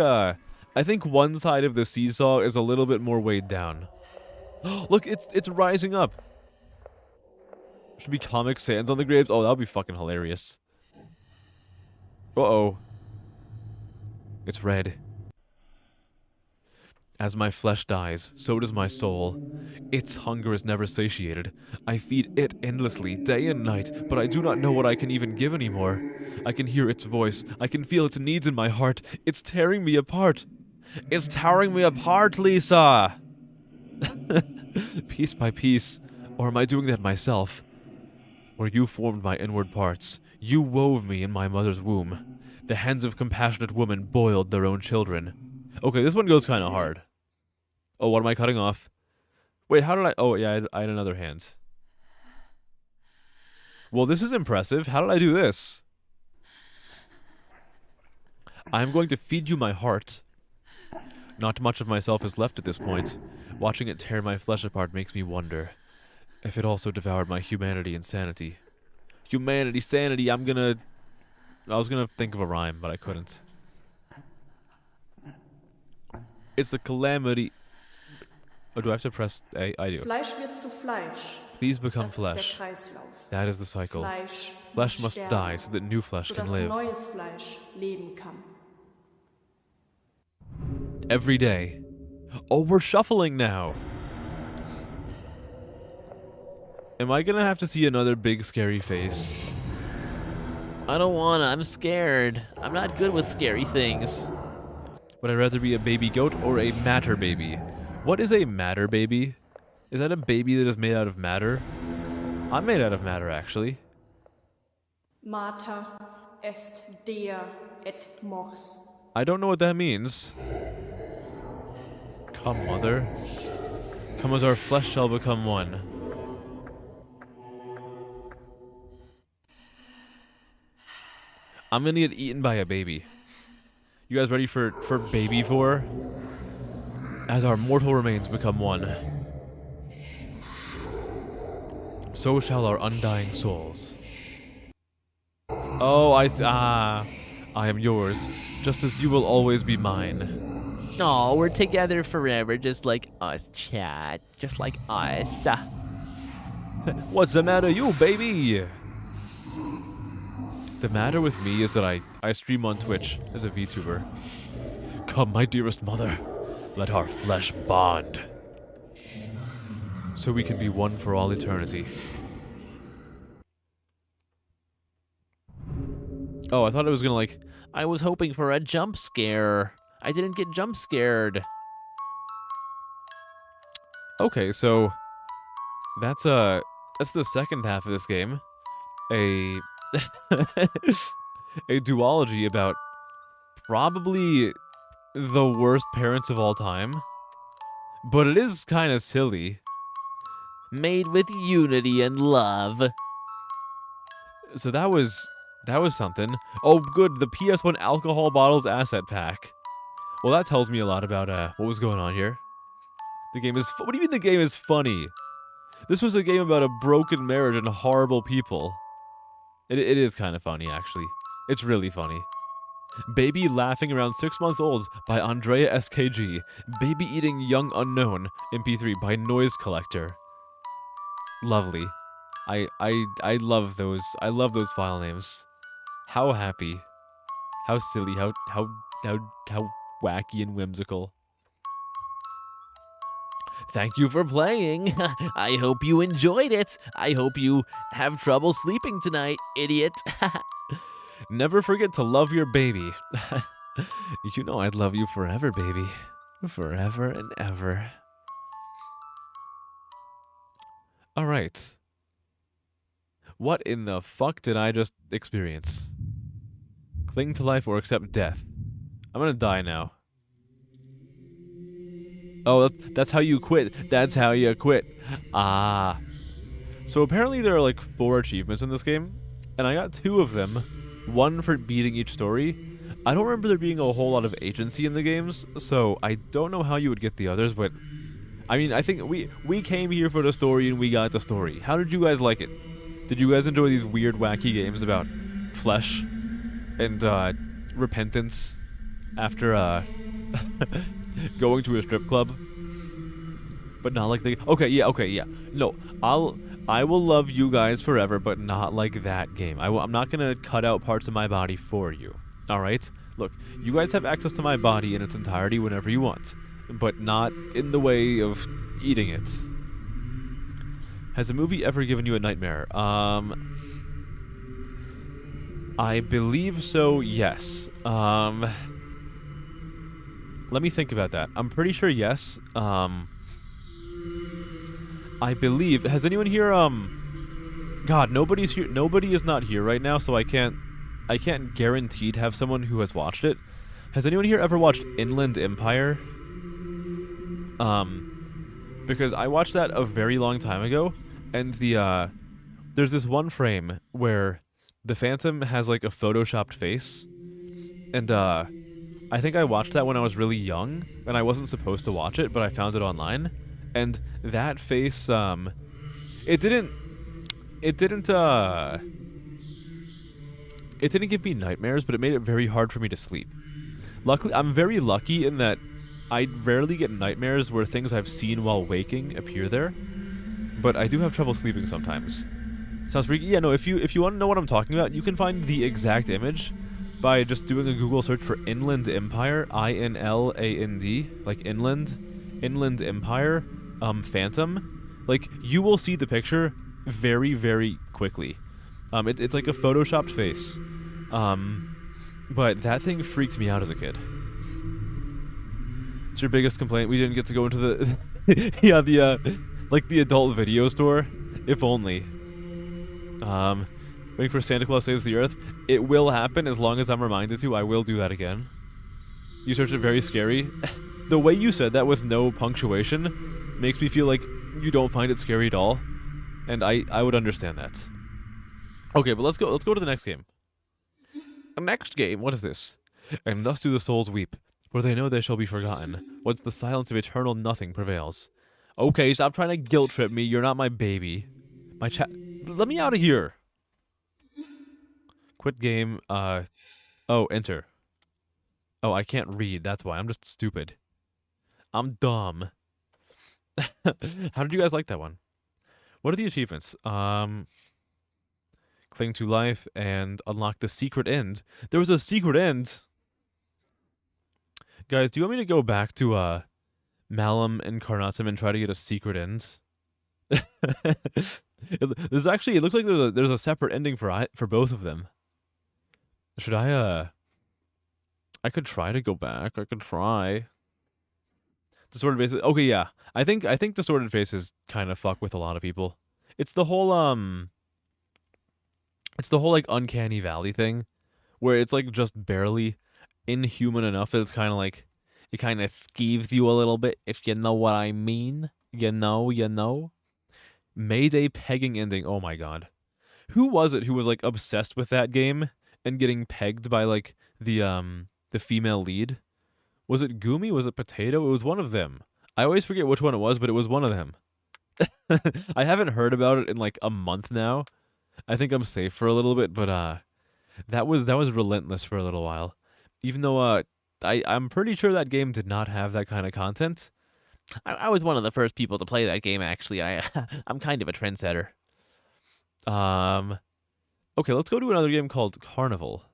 one side of the seesaw is a little bit more weighed down. Look, it's rising up. Should be Comic Sans on the graves. Oh, that would be fucking hilarious. Uh-oh. It's red. As my flesh dies, so does my soul. Its hunger is never satiated. I feed it endlessly, day and night, but I do not know what I can even give anymore. I can hear its voice. I can feel its needs in my heart. It's tearing me apart. It's tearing me apart, Lisa! Piece by piece. Or am I doing that myself? For you formed my inward parts. You wove me in my mother's womb. The hands of compassionate women boiled their own children. Okay, this one goes kind of hard. Oh, what am I cutting off? Wait, how did I... Oh, yeah, I had another hand. Well, this is impressive. How did I do this? I'm going to feed you my heart. Not much of myself is left at this point. Watching it tear my flesh apart makes me wonder if it also devoured my humanity and sanity. Humanity, sanity, I was gonna think of a rhyme, but I couldn't. It's a calamity. Oh, do I have to press A? I do. Fleisch wird zu Fleisch. Please become Das ist flesh. der Kreislauf. That is the cycle. Fleisch Flesh must sterben, die so that new flesh can sodass live. neues Fleisch leben kann. Every day. Oh, we're shuffling now. Am I gonna have to see another big scary face? I don't wanna. I'm scared. I'm not good with scary things. Would I rather be a baby goat or a matter baby? What is a matter baby? Is that a baby that is made out of matter? I'm made out of matter, actually. Mater est Dea et mors. I don't know what that means. Come, mother. Come as our flesh shall become one. I'm gonna get eaten by a baby. You guys ready for baby 4? As our mortal remains become one, so shall our undying souls. Oh, I am yours, just as you will always be mine. No, we're together forever, just like us, chat. Just like us. What's the matter, you baby? The matter with me is that I stream on Twitch as a VTuber. Come, my dearest mother. Let our flesh bond, so we can be one for all eternity. Oh, I thought it was gonna like... I was hoping for a jump scare. I didn't get jump scared. Okay, so... That's the second half of this game. A... a duology about probably the worst parents of all time, but it is kind of silly. Made with unity and love. So that was That was something. Oh, good. The PS1 alcohol bottles asset pack. Well, that tells me a lot about what was going on here. The game is... What do you mean the game is funny? This was a game about a broken marriage and horrible people. It is kind of funny, actually. It's really funny. Baby Laughing Around 6 Months Old by Andrea SKG. Baby Eating Young Unknown MP3 by Noise Collector. Lovely. I love those. I love those file names. How happy. How silly. How wacky and whimsical. Thank you for playing. I hope you enjoyed it. I hope you have trouble sleeping tonight, idiot. Never forget to love your baby. You know I'd love you forever, baby. Forever and ever. Alright. What in the fuck did I just experience? Cling to life or accept death. I'm gonna die now. Oh, that's how you quit. That's how you quit. Ah. So apparently there are like 4 achievements in this game, and I got 2 of them. One for beating each story. I don't remember there being a whole lot of agency in the games, so I don't know how you would get the others, but... I mean, I think we came here for the story and we got the story. How did you guys like it? Did you guys enjoy these weird, wacky games about flesh and repentance after going to a strip club? But not like the... Okay, yeah. No, I will love you guys forever, but not like that game. I'm not gonna cut out parts of my body for you. Alright? Look, you guys have access to my body in its entirety whenever you want, but not in the way of eating it. Has a movie ever given you a nightmare? I believe so, yes. Let me think about that. I'm pretty sure yes. I believe... Has anyone here, God, nobody's here... Nobody is not here right now, so I can't guaranteed have someone who has watched it. Has anyone here ever watched Inland Empire? Because I watched that a very long time ago, and there's this one frame where the Phantom has, like, a photoshopped face, and, I think I watched that when I was really young, and I wasn't supposed to watch it, but I found it online, and that face, it didn't give me nightmares, but it made it very hard for me to sleep. Luckily, I'm very lucky in that I rarely get nightmares where things I've seen while waking appear there, but I do have trouble sleeping sometimes. Sounds freaky? Yeah, no, if you want to know what I'm talking about, you can find the exact image by just doing a Google search for Inland Empire, I-N-L-A-N-D, like Inland Empire, Phantom. Like, you will see the picture very, very quickly. It's like a photoshopped face. But that thing freaked me out as a kid. It's your biggest complaint? We didn't get to go into the... yeah, like the adult video store? If only. Waiting for Santa Claus Saves the Earth. It will happen as long as I'm reminded to. I will do that again. You searched it very scary. The way you said that with no punctuation makes me feel like you don't find it scary at all. And I would understand that. Okay, but let's go to the next game. Next game, what is this? And thus do the souls weep, for they know they shall be forgotten. Once the silence of eternal nothing prevails. Okay, stop trying to guilt trip me. You're not my baby. My chat. Let me out of here. Quit game. Oh, enter. Oh, I can't read. That's why. I'm just stupid. I'm dumb. How did you guys like that one? What are the achievements? Cling to life and unlock the secret end. There was a secret end. Guys, do you want me to go back to Malum Incarnatum and try to get a secret end? There's actually, it looks like there's a separate ending for both of them. Should I could try to go back. I could try. Distorted faces. Okay, yeah. I think distorted faces kind of fuck with a lot of people. It's the whole like uncanny valley thing, where it's like just barely inhuman enough that it's kind of like it kind of skeeves you a little bit, if you know what I mean. You know. Mayday pegging ending. Oh my god. Who was it who was like obsessed with that game and getting pegged by like the female lead? Was it Gumi? Was it Potato? It was one of them. I always forget which one it was, but it was one of them. I haven't heard about it in like a month now. I think I'm safe for a little bit, but that was relentless for a little while. Even though I'm pretty sure that game did not have that kind of content. I was one of the first people to play that game, actually. I'm kind of a trendsetter. Okay, let's go to another game called Carnival.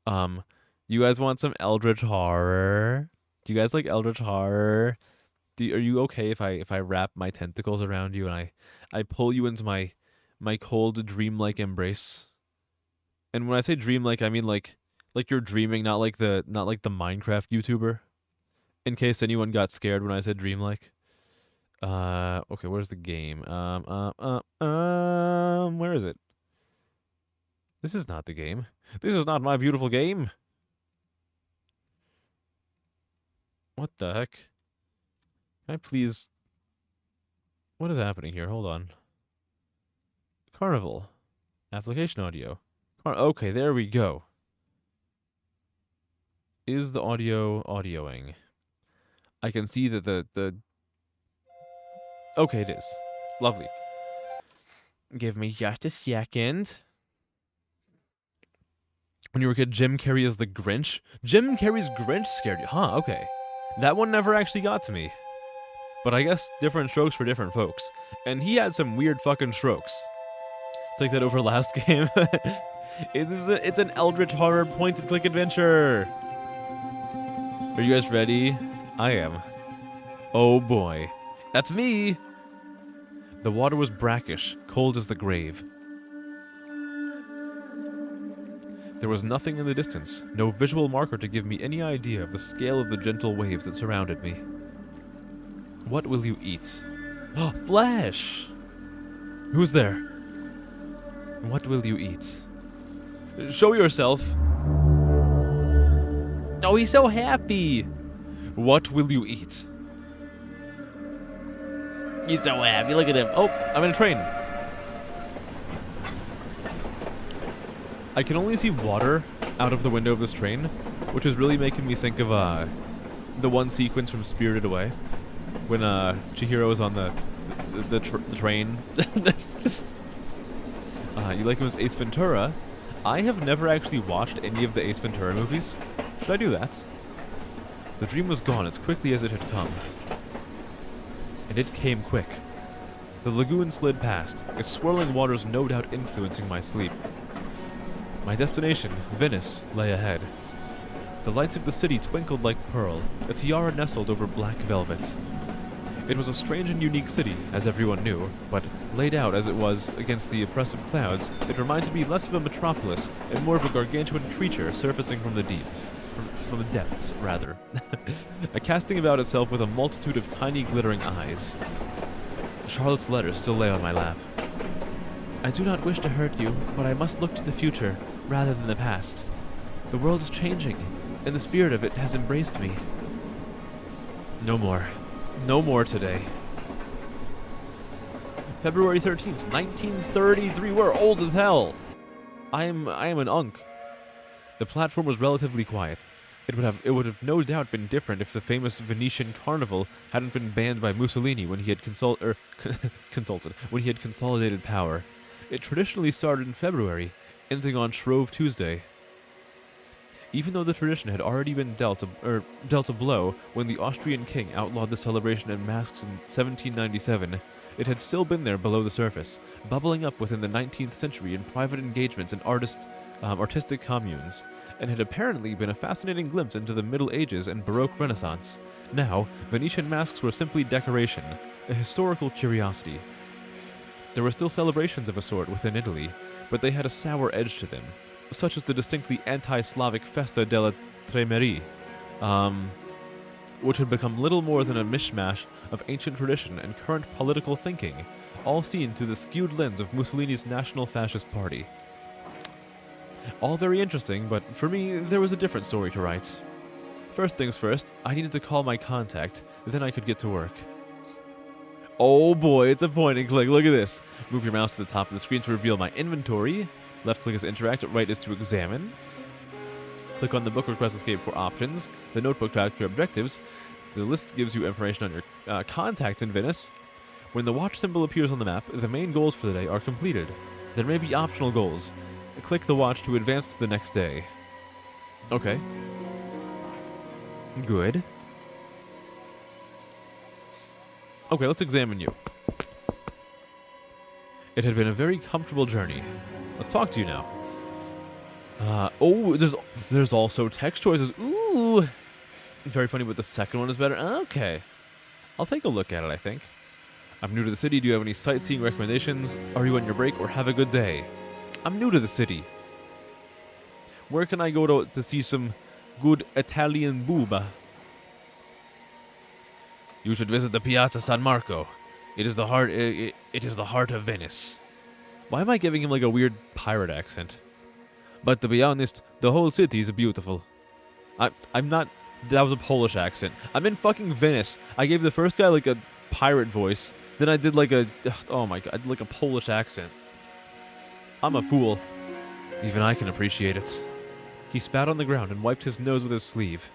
You guys want some Eldritch Horror? Do you guys like Eldritch Horror? Are you okay if I wrap my tentacles around you and I pull you into my cold dreamlike embrace? And when I say dreamlike, I mean like you're dreaming, not like the Minecraft YouTuber. In case anyone got scared when I said dreamlike. Okay, where's the game? Where is it? This is not the game. This is not my beautiful game. What the heck? Can I please... What is happening here? Hold on. Carnival. Application audio. Okay, there we go. Is the audio audioing? I can see that the... Okay, it is. Lovely. Give me just a second. When you were a kid, Jim Carrey is the Grinch? Jim Carrey's Grinch scared you? Huh, okay. That one never actually got to me. But I guess different strokes for different folks. And he had some weird fucking strokes. Take that over last game. It's an Eldritch Horror point-and-click adventure. Are you guys ready? I am. Oh boy. That's me! The water was brackish, cold as the grave. There was nothing in the distance, no visual marker to give me any idea of the scale of the gentle waves that surrounded me. What will you eat? Oh, flesh! Who's there? What will you eat? Show yourself! Oh, he's so happy! What will you eat? He's so happy. Look at him. Oh, I'm in a train. I can only see water out of the window of this train, which is really making me think of the one sequence from Spirited Away, when Chihiro is on the train. You like him as Ace Ventura? I have never actually watched any of the Ace Ventura movies. Should I do that? The dream was gone as quickly as it had come. And it came quick. The lagoon slid past, its swirling waters no doubt influencing my sleep. My destination, Venice, lay ahead. The lights of the city twinkled like pearl, a tiara nestled over black velvet. It was a strange and unique city, as everyone knew, but laid out as it was against the oppressive clouds, it reminded me less of a metropolis and more of a gargantuan creature surfacing from the deep. From the depths, rather. Casting about itself with a multitude of tiny glittering eyes. Charlotte's letter still lay on my lap. I do not wish to hurt you, but I must look to the future, rather than the past. The world is changing, and the spirit of it has embraced me. No more. No more today. February 13th, 1933. We're old as hell. I am an unk. The platform was relatively quiet. It would have no doubt been different if the famous Venetian Carnival hadn't been banned by Mussolini when he had consolidated power. It traditionally started in February, ending on Shrove Tuesday. Even though the tradition had already been dealt a blow when the Austrian king outlawed the celebration in masks in 1797, it had still been there below the surface, bubbling up within the 19th century in private engagements and artistic communes, and had apparently been a fascinating glimpse into the Middle Ages and Baroque Renaissance. Now, Venetian masks were simply decoration, a historical curiosity. There were still celebrations of a sort within Italy, but they had a sour edge to them, such as the distinctly anti-Slavic Festa della Tremerie, which had become little more than a mishmash of ancient tradition and current political thinking, all seen through the skewed lens of Mussolini's National Fascist Party. All very interesting, but for me, there was a different story to write. First things first, I needed to call my contact, then I could get to work. Oh boy, it's a point and click. Look at this. Move your mouse to the top of the screen to reveal my inventory. Left click is interact, right is to examine. Click on the book request escape for options. The notebook tracks your objectives. The list gives you information on your contacts in Venice. When the watch symbol appears on the map, the main goals for the day are completed. There may be optional goals. Click the watch to advance to the next day. Okay. Good. Okay, let's examine you. It had been a very comfortable journey. Let's talk to you now. Oh, there's also text choices. Ooh. Very funny, but the second one is better. Okay. I'll take a look at it, I think. I'm new to the city. Do you have any sightseeing recommendations? Are you on your break or have a good day? I'm new to the city. Where can I go to see some good Italian booba? You should visit the Piazza San Marco. It is the heart. It is the heart of Venice. Why am I giving him like a weird pirate accent? But to be honest, the whole city is beautiful. I'm not. That was a Polish accent. I'm in fucking Venice. I gave the first guy like a pirate voice. Then I did like a. Oh my god, I did like a Polish accent. I'm a fool. Even I can appreciate it. He spat on the ground and wiped his nose with his sleeve.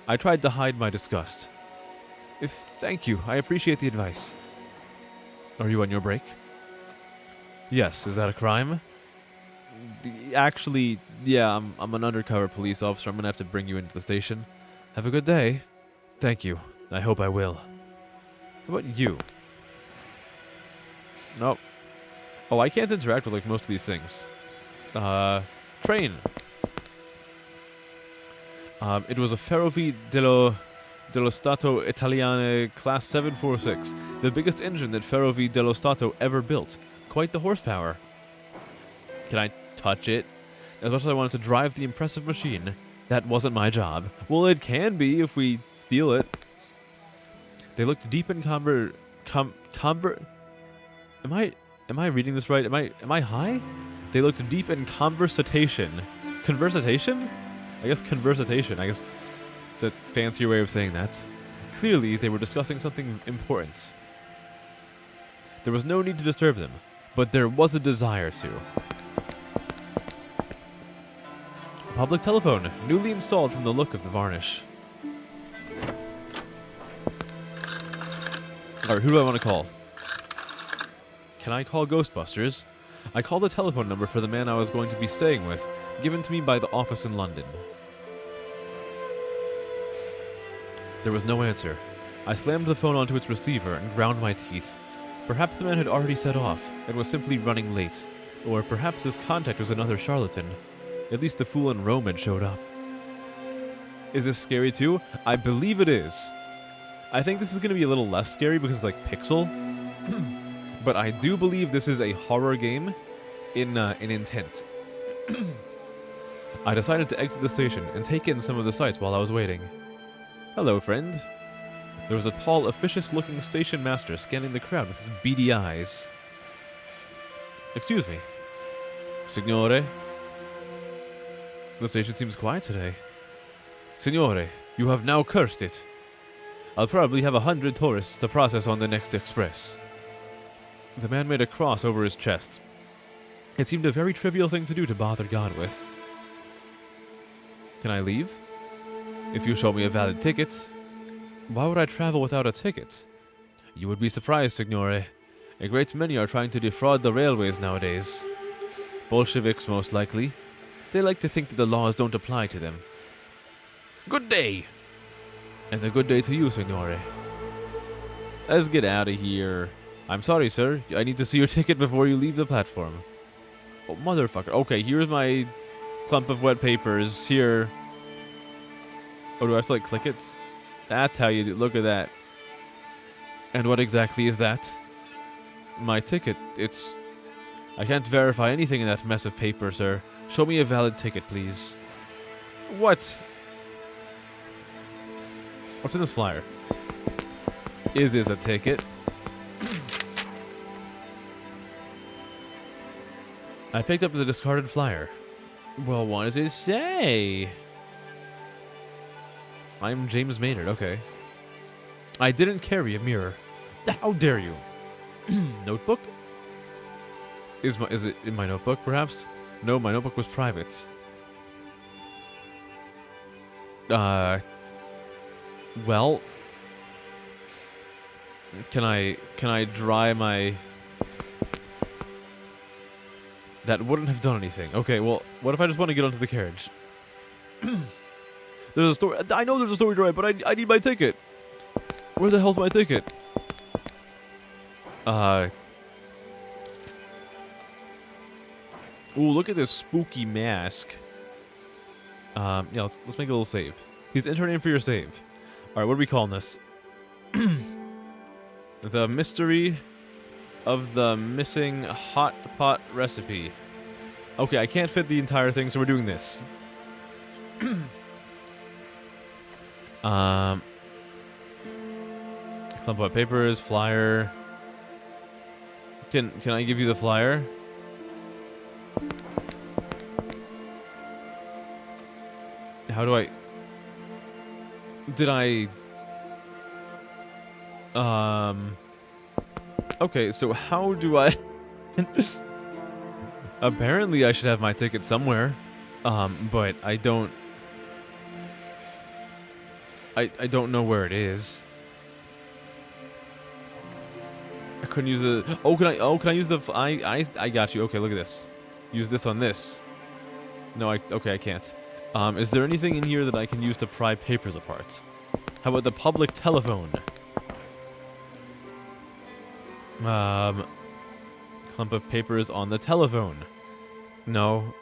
I tried to hide my disgust. Thank you. I appreciate the advice. Are you on your break? Yes. Is that a crime? Actually, yeah, I'm an undercover police officer. I'm gonna have to bring you into the station. Have a good day. Thank you. I hope I will. How about you? Nope. Oh, I can't interact with like most of these things. Train. It was a Ferrovie dello Stato Italiane Class 746, the biggest engine that Ferrovie dello Stato ever built. Quite the horsepower. Can I touch it? As much as I wanted to drive the impressive machine, that wasn't my job. Well, it can be if we steal it. They looked deep in Am I reading this right? Am I high? They looked deep in conversation. Conversation? I guess conversation. I guess it's a fancier way of saying that. Clearly, they were discussing something important. There was no need to disturb them, but there was a desire to. A public telephone, newly installed from the look of the varnish. Alright, who do I want to call? Can I call Ghostbusters? I called the telephone number for the man I was going to be staying with, given to me by the office in London. There was no answer. I slammed the phone onto its receiver and ground my teeth. Perhaps the man had already set off and was simply running late. Or perhaps this contact was another charlatan. At least the fool in Rome had showed up. Is this scary too? I believe it is. I think this is going to be a little less scary because it's like pixel. But I do believe this is a horror game in intent. I decided to exit the station and take in some of the sights while I was waiting. Hello, friend. There was a tall, officious-looking station master scanning the crowd with his beady eyes. Excuse me. Signore? The station seems quiet today. Signore, you have now cursed it. I'll probably have 100 tourists to process on the next express. The man made a cross over his chest. It seemed a very trivial thing to do to bother God with. Can I leave? If you show me a valid ticket. Why would I travel without a ticket? You would be surprised, Signore. A great many are trying to defraud the railways nowadays. Bolsheviks, most likely. They like to think that the laws don't apply to them. Good day! And a good day to you, Signore. Let's get out of here. I'm sorry, sir. I need to see your ticket before you leave the platform. Oh, motherfucker. Okay, here's my clump of wet papers. Here. Oh, do I have to, like, click it? That's how you do. Look at that. And what exactly is that? My ticket. It's... I can't verify anything in that mess of paper, sir. Show me a valid ticket, please. What? What's in this flyer? Is this a ticket? I picked up the discarded flyer. Well, what does it say? I'm James Maynard, okay. I didn't carry a mirror. How dare you? Notebook? Is it in my notebook, perhaps? No, my notebook was private. Well, can I dry my... That wouldn't have done anything. Okay, well, what if I just want to get onto the carriage? There's a story. I know there's a story to write, but I need my ticket. Where the hell's my ticket? Ooh, look at this spooky mask. Yeah, let's make a little save. Please enter a name for your save. All right, what are we calling this? The mystery of the missing hot pot recipe. Okay, I can't fit the entire thing, so we're doing this. Clump of papers, flyer. Can I give you the flyer? How do I... Did I... Okay, so how do I... Apparently I should have my ticket somewhere. But I don't... I don't know where it is. I couldn't use it. Oh, can I use the... I got you. Okay, look at this. Use this on this. No, okay, I can't. Is there anything in here that I can use to pry papers apart? How about the public telephone? Clump of papers on the telephone. No.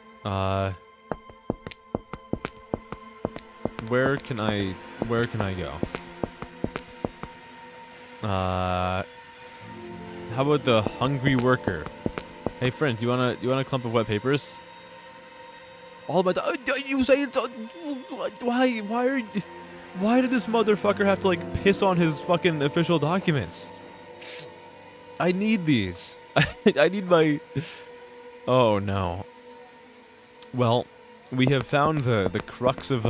Where can I go? How about the hungry worker? Hey friend, do you want a clump of wet papers? All my you say it's why did this motherfucker have to like piss on his fucking official documents? I need these. I need my... Oh no. Well, we have found the crux of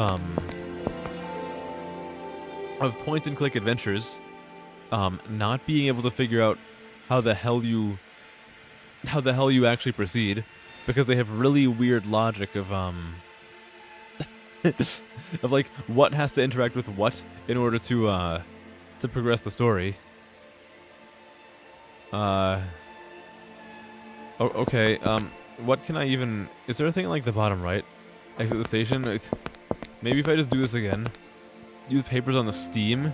point and click adventures. Not being able to figure out how the hell you actually proceed, because they have really weird logic of of like what has to interact with what in order to progress the story. Okay, what can I even... Is there a thing at, like, the bottom right? Exit the station? Maybe if I just do this again. Use papers on the steam?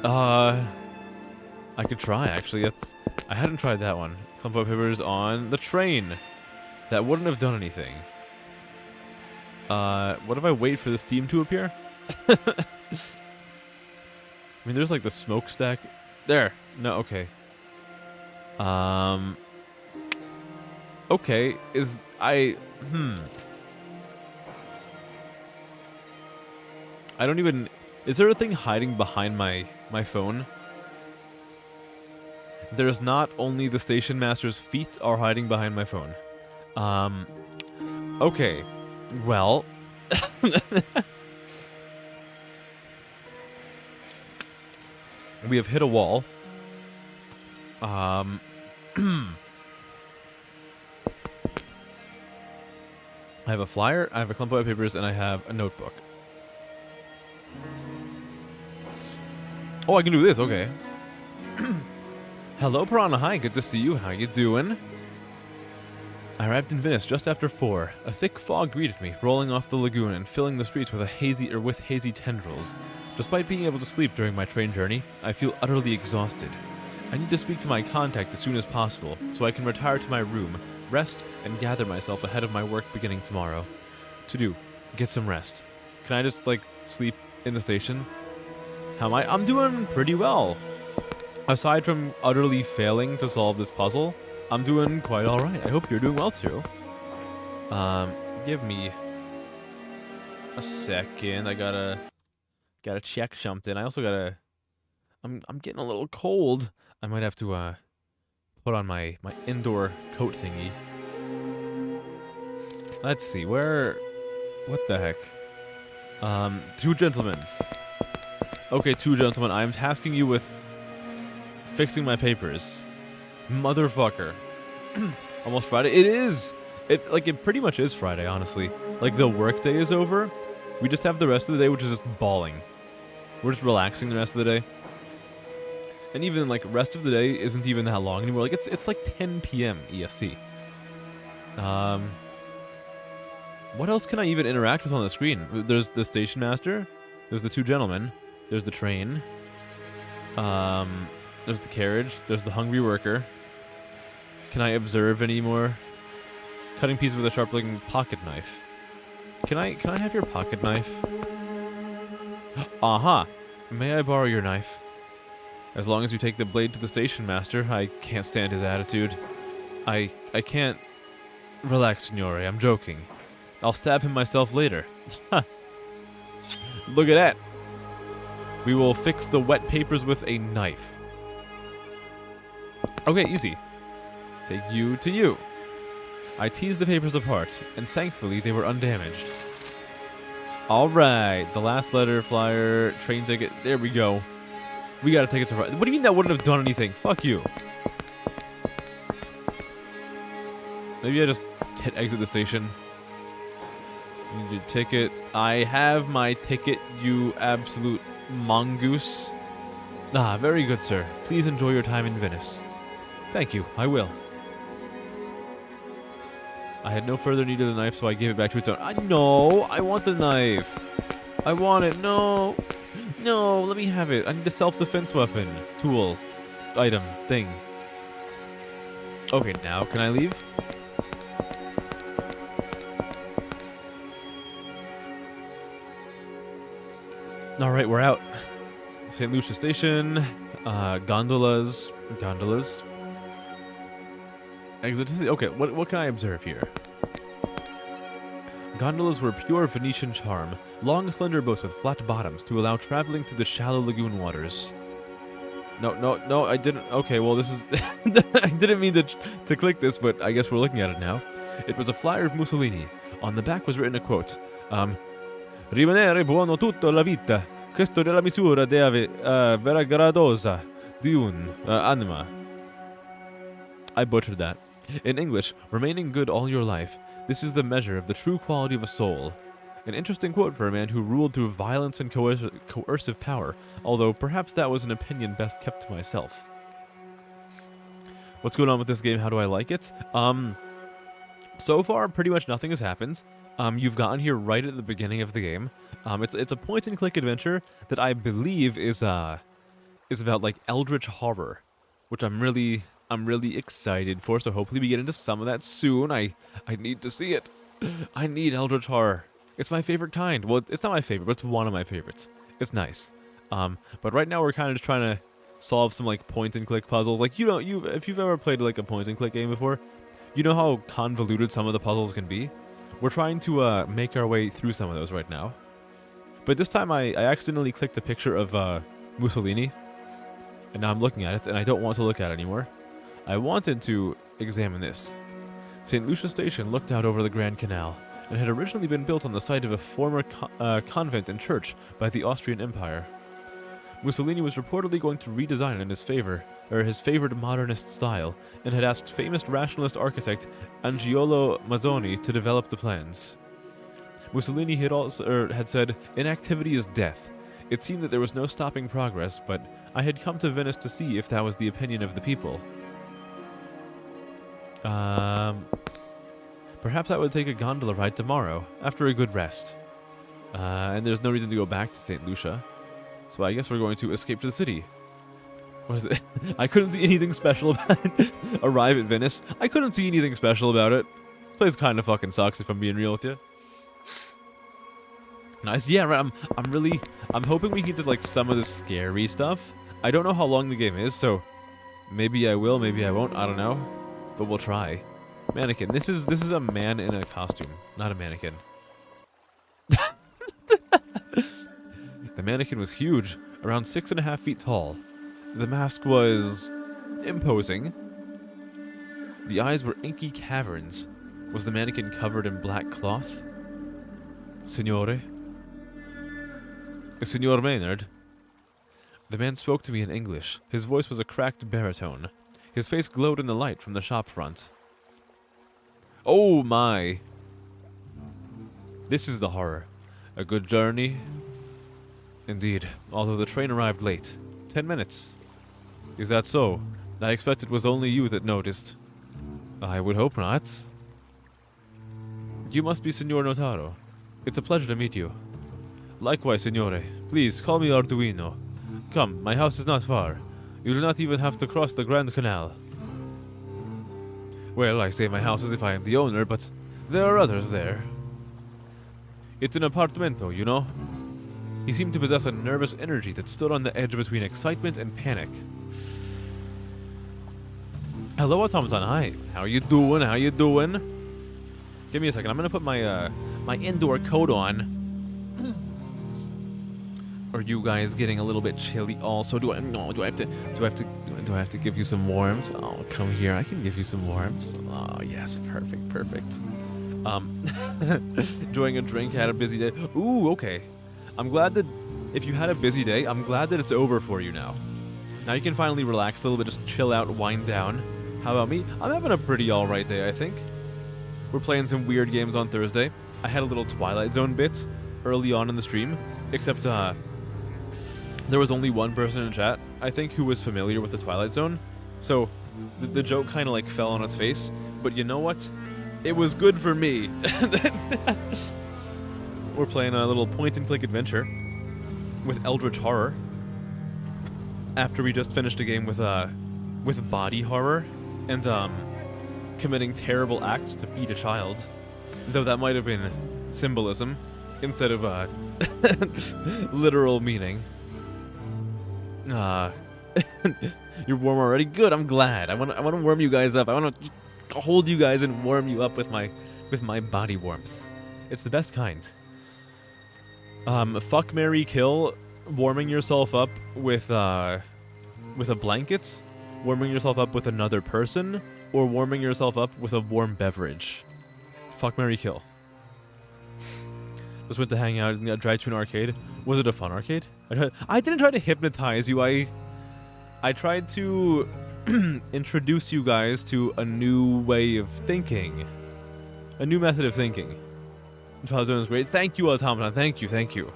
I could try, actually. I hadn't tried that one. Clump of papers on the train. That wouldn't have done anything. What if I wait for the steam to appear? I mean, there's, like, the smokestack. There! No, okay. Okay, I don't even... Is there a thing hiding behind my phone? There's not. Only the station master's feet are hiding behind my phone. Okay. Well... We have hit a wall. I have a flyer, I have a clump of papers, and I have a notebook. Oh, I can do this, okay. Hello, Piranha. Hi, good to see you. How you doing? I arrived in Venice just after 4. A thick fog greeted me, rolling off the lagoon and filling the streets with hazy tendrils. Despite being able to sleep during my train journey, I feel utterly exhausted. I need to speak to my contact as soon as possible, so I can retire to my room, rest, and gather myself ahead of my work beginning tomorrow. To do, get some rest. Can I just, like, sleep in the station? How am I? I'm doing pretty well. Aside from utterly failing to solve this puzzle, I'm doing quite alright. I hope you're doing well too. Give me a second. I gotta check something. I also gotta... I'm getting a little cold. I might have to put on my indoor coat thingy. Let's see, where... What the heck? 2 gentlemen. Okay, 2 gentlemen, I am tasking you with fixing my papers. Motherfucker. Almost Friday. It is. It pretty much is Friday, honestly. Like, the work day is over. We just have the rest of the day, which is just bawling. We're just relaxing the rest of the day. And even, like, rest of the day isn't even that long anymore. Like, it's like 10 p.m. EST. What else can I even interact with on the screen? There's the station master. There's the two gentlemen. There's the train. There's the carriage. There's the hungry worker. Can I observe any more? Cutting pieces with a sharp-looking pocket knife. Can I have your pocket knife? Aha! May I borrow your knife? As long as you take the blade to the station master. I can't stand his attitude. I can't... Relax, signore. I'm joking. I'll stab him myself later. Look at that. We will fix the wet papers with a knife. Okay, easy. Take you to you. I teased the papers apart, and thankfully they were undamaged. Alright, the last letter, flyer, train ticket, there we go. We gotta take it to... What do you mean that wouldn't have done anything? Fuck you. Maybe I just hit exit the station. Need your ticket. I have my ticket, you absolute mongoose. Ah, very good, sir. Please enjoy your time in Venice. Thank you, I will. I had no further need of the knife, so I gave it back to its owner. No, I want the knife. I want it. No. No, let me have it. I need a self-defense weapon. Tool. Item. Thing. Okay, now can I leave? Alright, we're out. St. Lucia Station. Gondolas. Gondolas. Exit to the... Okay, what can I observe here? Gondolas were pure Venetian charm. Long, slender boats with flat bottoms to allow traveling through the shallow lagoon waters. No, I didn't... Okay, well, this is... I didn't mean to click this, but I guess we're looking at it now. It was a flyer of Mussolini. On the back was written a quote. Rimanere buono tutta la vita. Questo della misura deve vera gradosa di un anima. I butchered that. In English, remaining good all your life. This is the measure of the true quality of a soul. An interesting quote for a man who ruled through violence and coercive power, although perhaps that was an opinion best kept to myself. What's going on with this game? How do I like it? So far, pretty much nothing has happened. You've gotten here right at the beginning of the game. It's a point-and-click adventure that I believe is about like eldritch horror, which I'm really excited for. So hopefully we get into some of that soon. I need to see it. I need eldritch horror. It's my favorite kind. Well, it's not my favorite, but it's one of my favorites. It's nice. But right now we're kind of just trying to solve some like point-and-click puzzles. Like if you've ever played like a point-and-click game before, you know how convoluted some of the puzzles can be. We're trying to make our way through some of those right now. But this time I accidentally clicked a picture of Mussolini, and now I'm looking at it, and I don't want to look at it anymore. I wanted to examine this. St. Lucia Station looked out over the Grand Canal, and had originally been built on the site of a former convent and church by the Austrian Empire. Mussolini was reportedly going to redesign it in his favored modernist style, and had asked famous rationalist architect Angiolo Mazzoni to develop the plans. Mussolini had said, "Inactivity is death." It seemed that there was no stopping progress, but I had come to Venice to see if that was the opinion of the people. Perhaps I would take a gondola ride tomorrow, after a good rest. And there's no reason to go back to St. Lucia, so I guess we're going to escape to the city. What is it? I couldn't see anything special about it. Arrive at Venice. I couldn't see anything special about it. This place kind of fucking sucks, if I'm being real with you. Nice. Yeah, right. I'm hoping we can do like some of the scary stuff. I don't know how long the game is, so maybe I will, maybe I won't. I don't know, but we'll try. Mannequin. This is a man in a costume, not a mannequin. The mannequin was huge, around 6.5 feet tall. The mask was imposing. The eyes were inky caverns. Was the mannequin covered in black cloth? Signore? Signor Maynard? The man spoke to me in English. His voice was a cracked baritone. His face glowed in the light from the shop front. Oh my! This is the horror. A good journey? Indeed, although the train arrived late. 10 minutes. Is that so? I expect it was only you that noticed. I would hope not. You must be Signor Notaro. It's a pleasure to meet you. Likewise, Signore. Please, call me Arduino. Come, my house is not far. You do not even have to cross the Grand Canal. Well, I say my house as if I am the owner, but there are others there. It's an apartamento, you know? He seemed to possess a nervous energy that stood on the edge between excitement and panic. Hello, Automaton. Hi. How you doing? How you doing? Give me a second. I'm gonna put my my indoor coat on. Are you guys getting a little bit chilly? Also, do I have to give you some warmth? Oh, come here. I can give you some warmth. Oh, yes. Perfect. Enjoying a drink. Had a busy day. Ooh, okay. I'm glad that if you had a busy day, I'm glad that it's over for you now. Now you can finally relax a little bit, just chill out, wind down. How about me? I'm having a pretty alright day, I think. We're playing some weird games on Thursday. I had a little Twilight Zone bit early on in the stream, except there was only one person in chat, I think, who was familiar with the Twilight Zone. So the joke kind of like fell on its face. But you know what? It was good for me. We're playing a little point-and-click adventure with Eldritch Horror. After we just finished a game with body horror and committing terrible acts to feed a child, though that might have been symbolism instead of literal meaning. You're warm already. Good. I'm glad. I want to warm you guys up. I want to hold you guys and warm you up with my body warmth. It's the best kind. Fuck, marry, kill. Warming yourself up with a blanket, warming yourself up with another person, or warming yourself up with a warm beverage. Fuck, marry, kill. Just went to hang out and drive to an arcade. Was it a fun arcade? I didn't try to hypnotize you. I tried to introduce you guys to a new way of thinking, a new method of thinking. Twilight Zone is great. Thank you, Automaton. Thank you.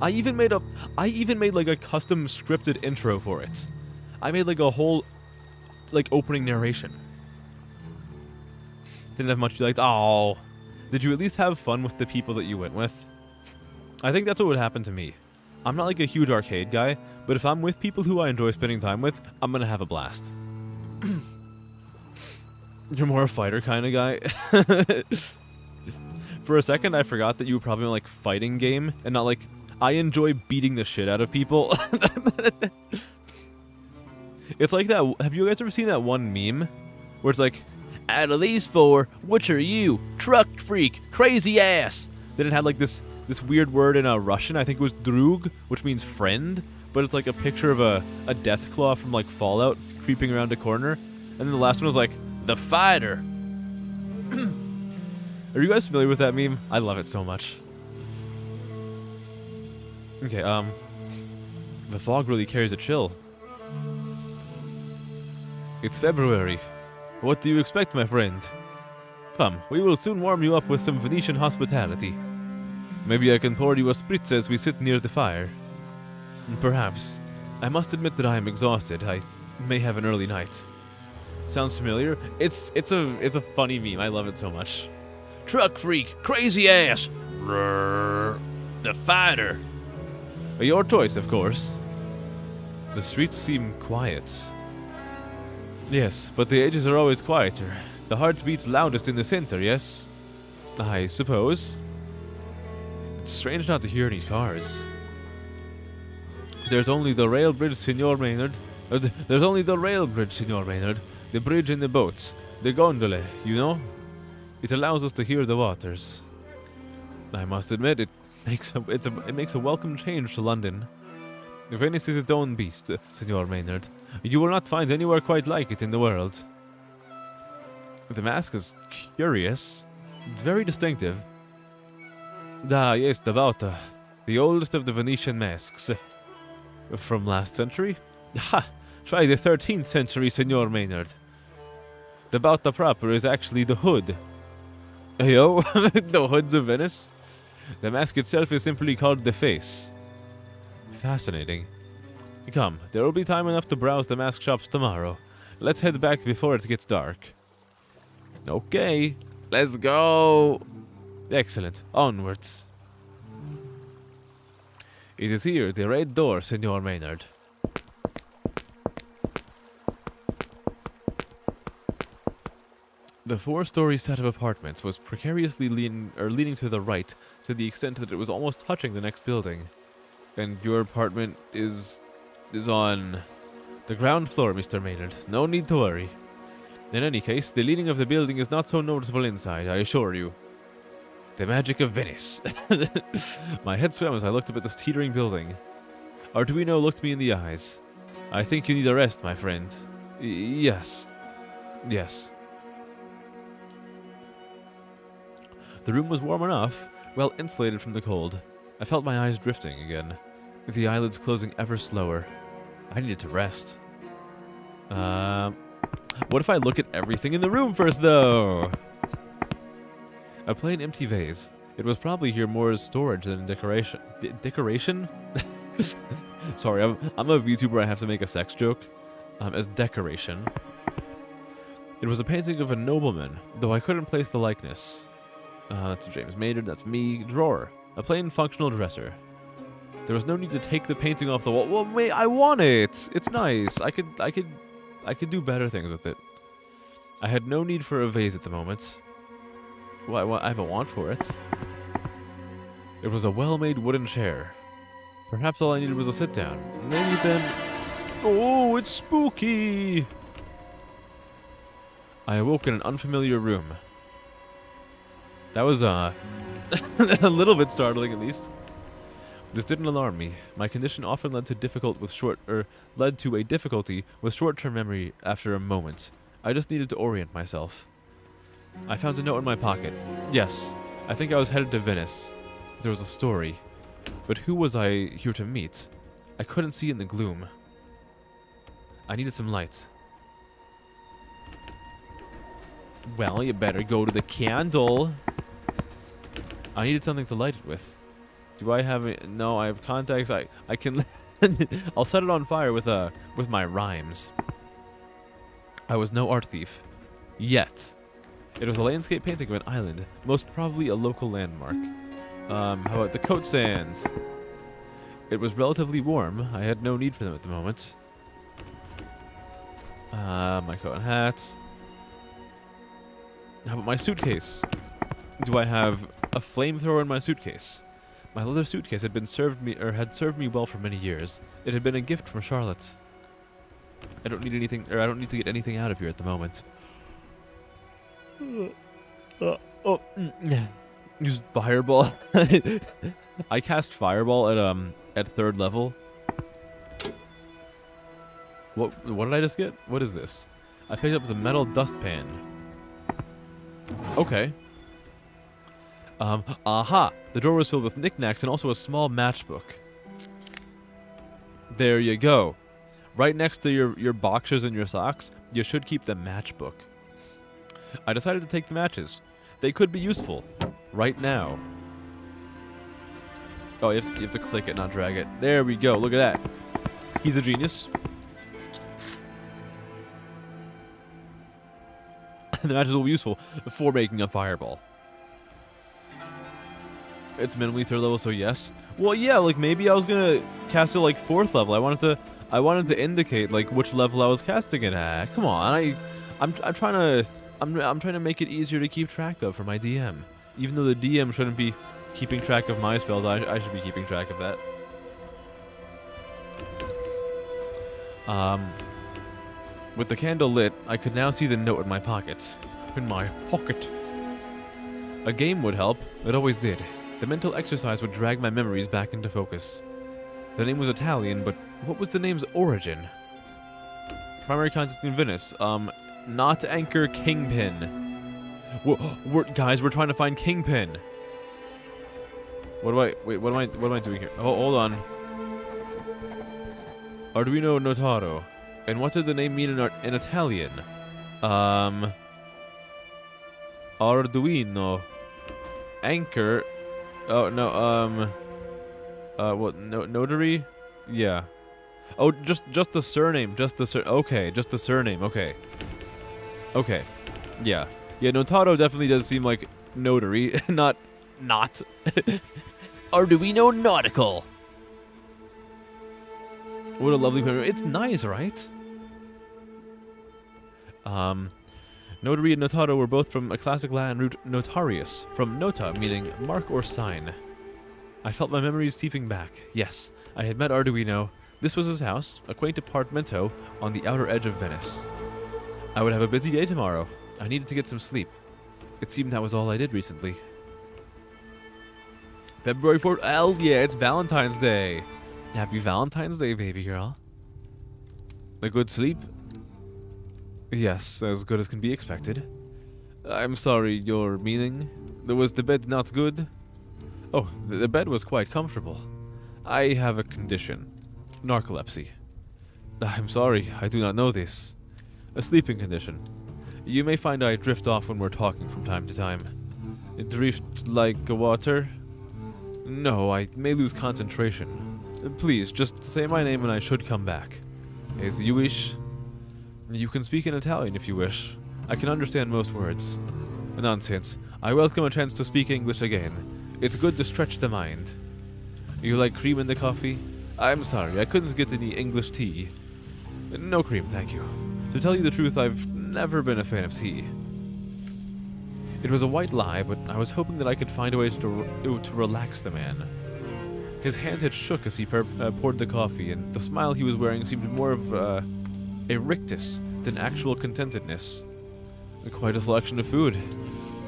I even made like a custom scripted intro for it. I made like a whole like opening narration. Didn't have much you liked. Oh, did you at least have fun with the people that you went with? I think that's what would happen to me. I'm not like a huge arcade guy, but if I'm with people who I enjoy spending time with, I'm gonna have a blast. You're more a fighter kind of guy. For a second, I forgot that you were probably on like fighting game and not like I enjoy beating the shit out of people. It's like that. Have you guys ever seen that one meme where it's like, out of these four, which are you? Truck freak, crazy ass. Then it had like this weird word in Russian. I think it was drug, which means friend, but it's like a picture of a death claw from like Fallout creeping around a corner. And then the last one was like, the fighter. Are you guys familiar with that meme? I love it so much. Okay, the fog really carries a chill. It's February. What do you expect, my friend? Come, we will soon warm you up with some Venetian hospitality. Maybe I can pour you a spritz as we sit near the fire. Perhaps. I must admit that I am exhausted. I may have an early night. Sounds familiar? It's a funny meme. I love it so much. Truck freak, crazy ass. The fighter. Your choice, of course. The streets seem quiet. Yes, but the edges are always quieter. The heart beats loudest in the center, yes? I suppose. It's strange not to hear any cars. There's only the rail bridge, Signor Maynard. There's only the rail bridge, Signor Maynard. The bridge and the boats. The gondole, you know? It allows us to hear the waters. I must admit, it makes a welcome change to London. Venice is its own beast, Signor Maynard. You will not find anywhere quite like it in the world. The mask is curious. Very distinctive. Ah, yes, the Bauta. The oldest of the Venetian masks. From last century? Ha! Try the 13th century, Senor Maynard. The bauta proper is actually the hood. Yo, the hoods of Venice? The mask itself is simply called the face. Fascinating. Come, there will be time enough to browse the mask shops tomorrow. Let's head back before it gets dark. Okay, let's go. Excellent. Onwards. It is here, the red door, Senor Maynard. The 4-story set of apartments was precariously leaning to the right, to the extent that it was almost touching the next building. And your apartment is on the ground floor, Mr. Maynard. No need to worry. In any case, the leaning of the building is not so noticeable inside, I assure you. The magic of Venice. My head swam as I looked up at this teetering building. Arduino looked me in the eyes. I think you need a rest, my friend. Yes. Yes. The room was warm enough, well insulated from the cold. I felt my eyes drifting again, with the eyelids closing ever slower. I needed to rest. What if I look at everything in the room first, though? A plain empty vase. It was probably here more as storage than decoration. Decoration? Sorry, I'm a VTuber, I have to make a sex joke. As decoration. It was a painting of a nobleman, though I couldn't place the likeness. That's James Maynard, that's me. Drawer. A plain functional dresser. There was no need to take the painting off the wall. Well, wait, I want it! It's nice. I could do better things with it. I had no need for a vase at the moment. Well, I have a want for it. It was a well-made wooden chair. Perhaps all I needed was a sit-down. Maybe then... Oh, it's spooky! I awoke in an unfamiliar room. That was, a little bit startling, at least. This didn't alarm me. My condition often led to a difficulty with short-term memory after a moment. I just needed to orient myself. I found a note in my pocket. Yes, I think I was headed to Venice. There was a story. But who was I here to meet? I couldn't see in the gloom. I needed some light. Well, you better go to the candle. I needed something to light it with. Do I have it? No, I have contacts. I can... I'll set it on fire with my rhymes. I was no art thief. Yet. It was a landscape painting of an island, most probably a local landmark. How about the coat stands? It was relatively warm. I had no need for them at the moment. My coat and hat. How about my suitcase? Do I have a flamethrower in my suitcase? My leather suitcase had served me well for many years. It had been a gift from Charlotte. I don't need anything, or I don't need to get anything out of here at the moment. Use fireball. I cast fireball at 3rd level. What did I just get? What is this? I picked up the metal dustpan. Okay. Aha! The drawer was filled with knickknacks and also a small matchbook. There you go. Right next to your boxers and your socks, you should keep the matchbook. I decided to take the matches. They could be useful. Right now. Oh, you have to click it, not drag it. There we go. Look at that. He's a genius. The matches will be useful for making a fireball. It's minimally 3rd level, so yes. Well, yeah, like maybe I was gonna cast it like 4th level. I wanted to indicate like which level I was casting it at. Come on, I'm trying to make it easier to keep track of for my DM. Even though the DM shouldn't be keeping track of my spells, I should be keeping track of that. With the candle lit, I could now see the note in my pocket. In my pocket. A game would help. It always did. The mental exercise would drag my memories back into focus. The name was Italian, but what was the name's origin? Primary contact in Venice. Not Anchor Kingpin. Guys, we're trying to find Kingpin. What am I doing here? Oh, hold on. Arduino Notaro. And what did the name mean in Italian? Arduino. Anchor. Oh, no, what, notary? Yeah. Oh, just the surname, okay, just the surname, okay. Okay, yeah. Yeah, Notaro definitely does seem like notary, not. Arduino Nautical. What a lovely pair. It's nice, right? Notary and Notaro were both from a classic Latin root notarius, from nota, meaning mark or sign. I felt my memories seeping back. Yes, I had met Arduino. This was his house, a quaint apartmento on the outer edge of Venice. I would have a busy day tomorrow. I needed to get some sleep. It seemed that was all I did recently. February 4th. Oh, yeah, it's Valentine's Day. Happy Valentine's Day, baby girl. A good sleep? Yes, as good as can be expected. I'm sorry, your meaning? Was the bed not good? Oh, the bed was quite comfortable. I have a condition. Narcolepsy. I'm sorry, I do not know this. A sleeping condition. You may find I drift off when we're talking from time to time. Drift like water? No, I may lose concentration. Please, just say my name and I should come back. As you wish. You can speak in Italian if you wish. I can understand most words. Nonsense. I welcome a chance to speak English again. It's good to stretch the mind. You like cream in the coffee? I'm sorry, I couldn't get any English tea. No cream, thank you. To tell you the truth, I've never been a fan of tea. It was a white lie, but I was hoping that I could find a way to relax the man. His hand had shook as he poured the coffee, and the smile he was wearing seemed more of a rictus than actual contentedness. Quite a selection of food.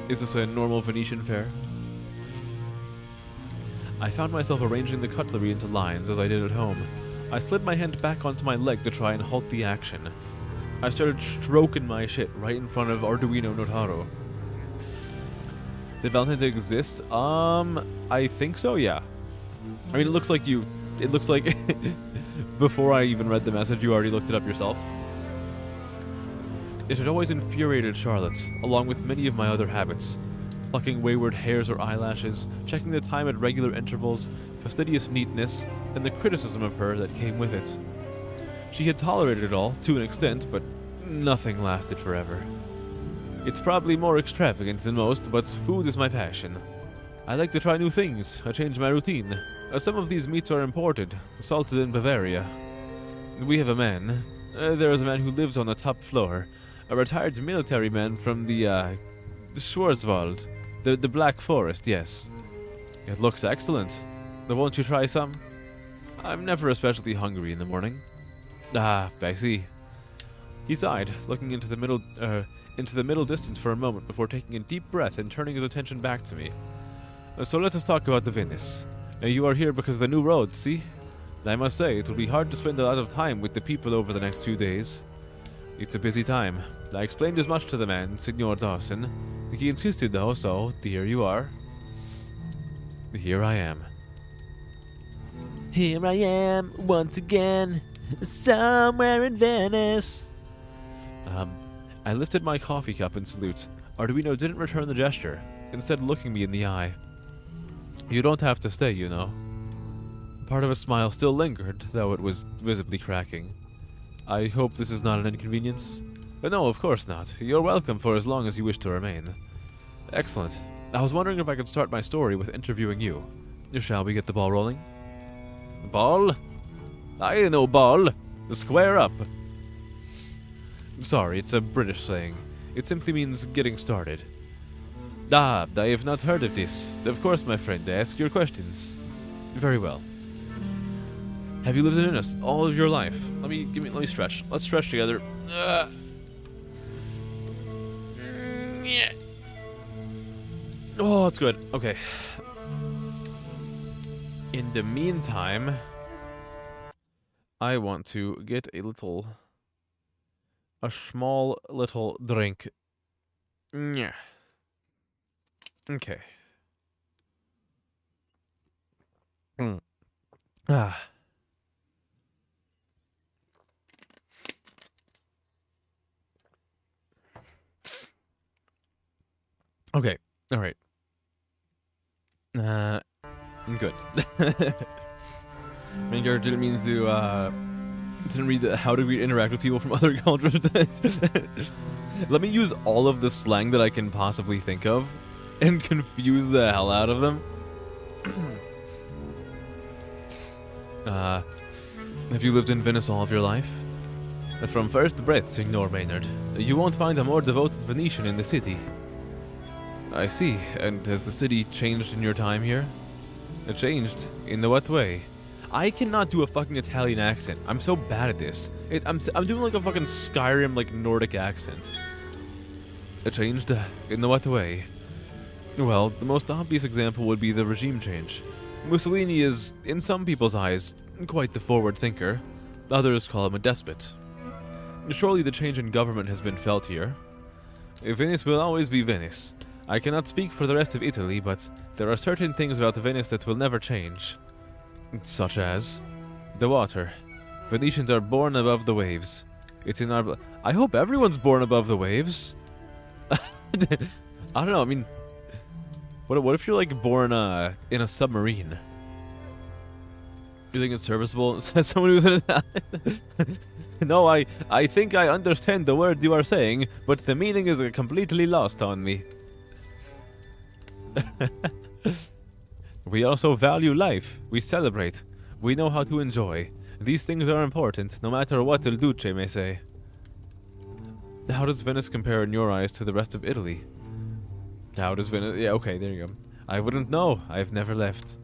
Is this a normal Venetian fare? I found myself arranging the cutlery into lines as I did at home. I slid my hand back onto my leg to try and halt the action. I started stroking my shit right in front of Arduino Notaro. Did Valentine's Day exist? I think so, yeah. I mean, it looks like before I even read the message, you already looked it up yourself. It had always infuriated Charlotte, along with many of my other habits. Plucking wayward hairs or eyelashes, checking the time at regular intervals, fastidious neatness, and the criticism of her that came with it. She had tolerated it all, to an extent, but nothing lasted forever. It's probably more extravagant than most, but food is my passion. I like to try new things, I change my routine. Some of these meats are imported, salted in Bavaria. We have a man. There is a man who lives on the top floor. A retired military man from the Schwarzwald. The Black Forest, yes. It looks excellent. Won't you try some? I'm never especially hungry in the morning. Ah, I see. He sighed, looking into the middle distance for a moment before taking a deep breath and turning his attention back to me. So let us talk about the Venice. You are here because of the new road, see? I must say, it will be hard to spend a lot of time with the people over the next few days. It's a busy time. I explained as much to the man, Signor Dawson. He insisted though, so here you are. Here I am. Here I am, once again, somewhere in Venice. I lifted my coffee cup in salute. Arduino didn't return the gesture, instead looking me in the eye. You don't have to stay, you know. Part of a smile still lingered, though it was visibly cracking. I hope this is not an inconvenience? No, of course not. You're welcome for as long as you wish to remain. Excellent. I was wondering if I could start my story with interviewing you. Shall we get the ball rolling? Ball? I know ball. Square up. Sorry, it's a British saying. It simply means getting started. Ah, I have not heard of this. Of course, my friend, ask your questions. Very well. Have you lived in Venice all of your life? Let me stretch. Let's stretch together. Yeah. Oh, it's good. Okay. In the meantime, I want to get a small little drink. Yeah. Okay. Ah. Okay. All right. I'm good. Manger didn't mean to, didn't read how do we interact with people from other cultures. Let me use all of the slang that I can possibly think of and confuse the hell out of them. Have you lived in Venice all of your life? From first breath, Signor Maynard. You won't find a more devoted Venetian in the city. I see. And has the city changed in your time here? Changed? In what way? I cannot do a fucking Italian accent. I'm so bad at this. I'm doing like a fucking Skyrim, like, Nordic accent. Changed? In what way? Well, the most obvious example would be the regime change. Mussolini is, in some people's eyes, quite the forward thinker. Others call him a despot. Surely the change in government has been felt here. Venice will always be Venice. I cannot speak for the rest of Italy, but there are certain things about Venice that will never change. Such as the water. Venetians are born above the waves. It's in our I hope everyone's born above the waves. I don't know, I mean, what if you're like born in a submarine? You think it's serviceable? Says someone who's in No, I think I understand the word you are saying, but the meaning is completely lost on me. We also value life. We celebrate. We know how to enjoy. These things are important, no matter what Il Duce may say. How does Venice compare in your eyes to the rest of Italy? How does Venice... Yeah, okay, there you go. I wouldn't know. I've never left.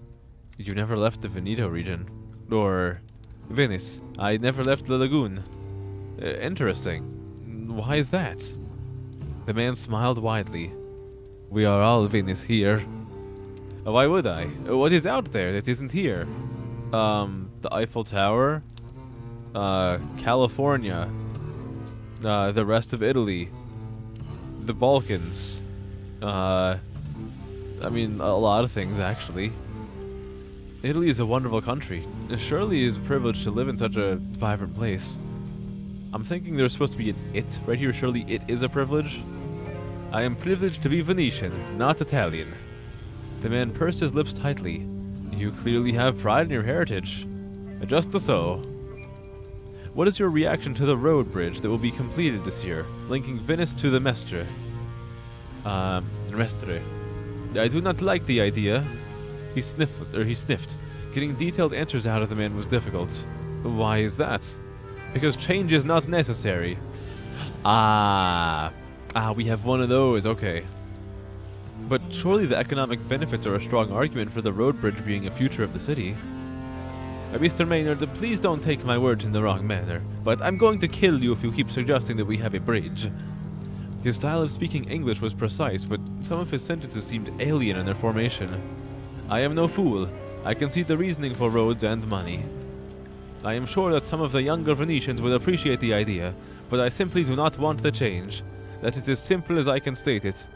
You never left the Veneto region. Or... Venice. I never left the lagoon. Interesting. Why is that? The man smiled widely. We are all Venice here. Why would I? What is out there that isn't here? The Eiffel Tower? California. The rest of Italy. The Balkans. I mean, a lot of things, actually. Italy is a wonderful country. Surely it is a privilege to live in such a vibrant place. I'm thinking there's supposed to be an it right here. Surely it is a privilege? I am privileged to be Venetian, not Italian. The man pursed his lips tightly. You clearly have pride in your heritage. Just so. What is your reaction to the road bridge that will be completed this year, linking Venice to the Mestre? Mestre. I do not like the idea. He sniffed. Getting detailed answers out of the man was difficult. Why is that? Because change is not necessary. We have one of those, okay. But surely the economic benefits are a strong argument for the road bridge being a future of the city. Mr. Maynard, please don't take my words in the wrong manner, but I'm going to kill you if you keep suggesting that we have a bridge. His style of speaking English was precise, but some of his sentences seemed alien in their formation. I am no fool. I can see the reasoning for roads and money. I am sure that some of the younger Venetians will appreciate the idea, but I simply do not want the change. That is as simple as I can state it.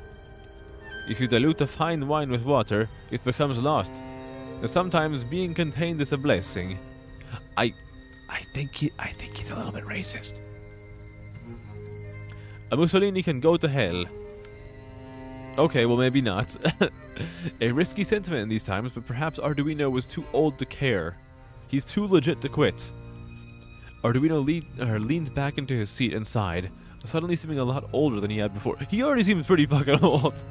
If you dilute a fine wine with water, it becomes lost. Sometimes being contained is a blessing. I think he's a little bit racist. A Mussolini can go to hell. Okay, well maybe not. A risky sentiment in these times, but perhaps Arduino was too old to care. He's too legit to quit. Arduino leaned back into his seat and sighed, suddenly seeming a lot older than he had before. He already seems pretty fucking old.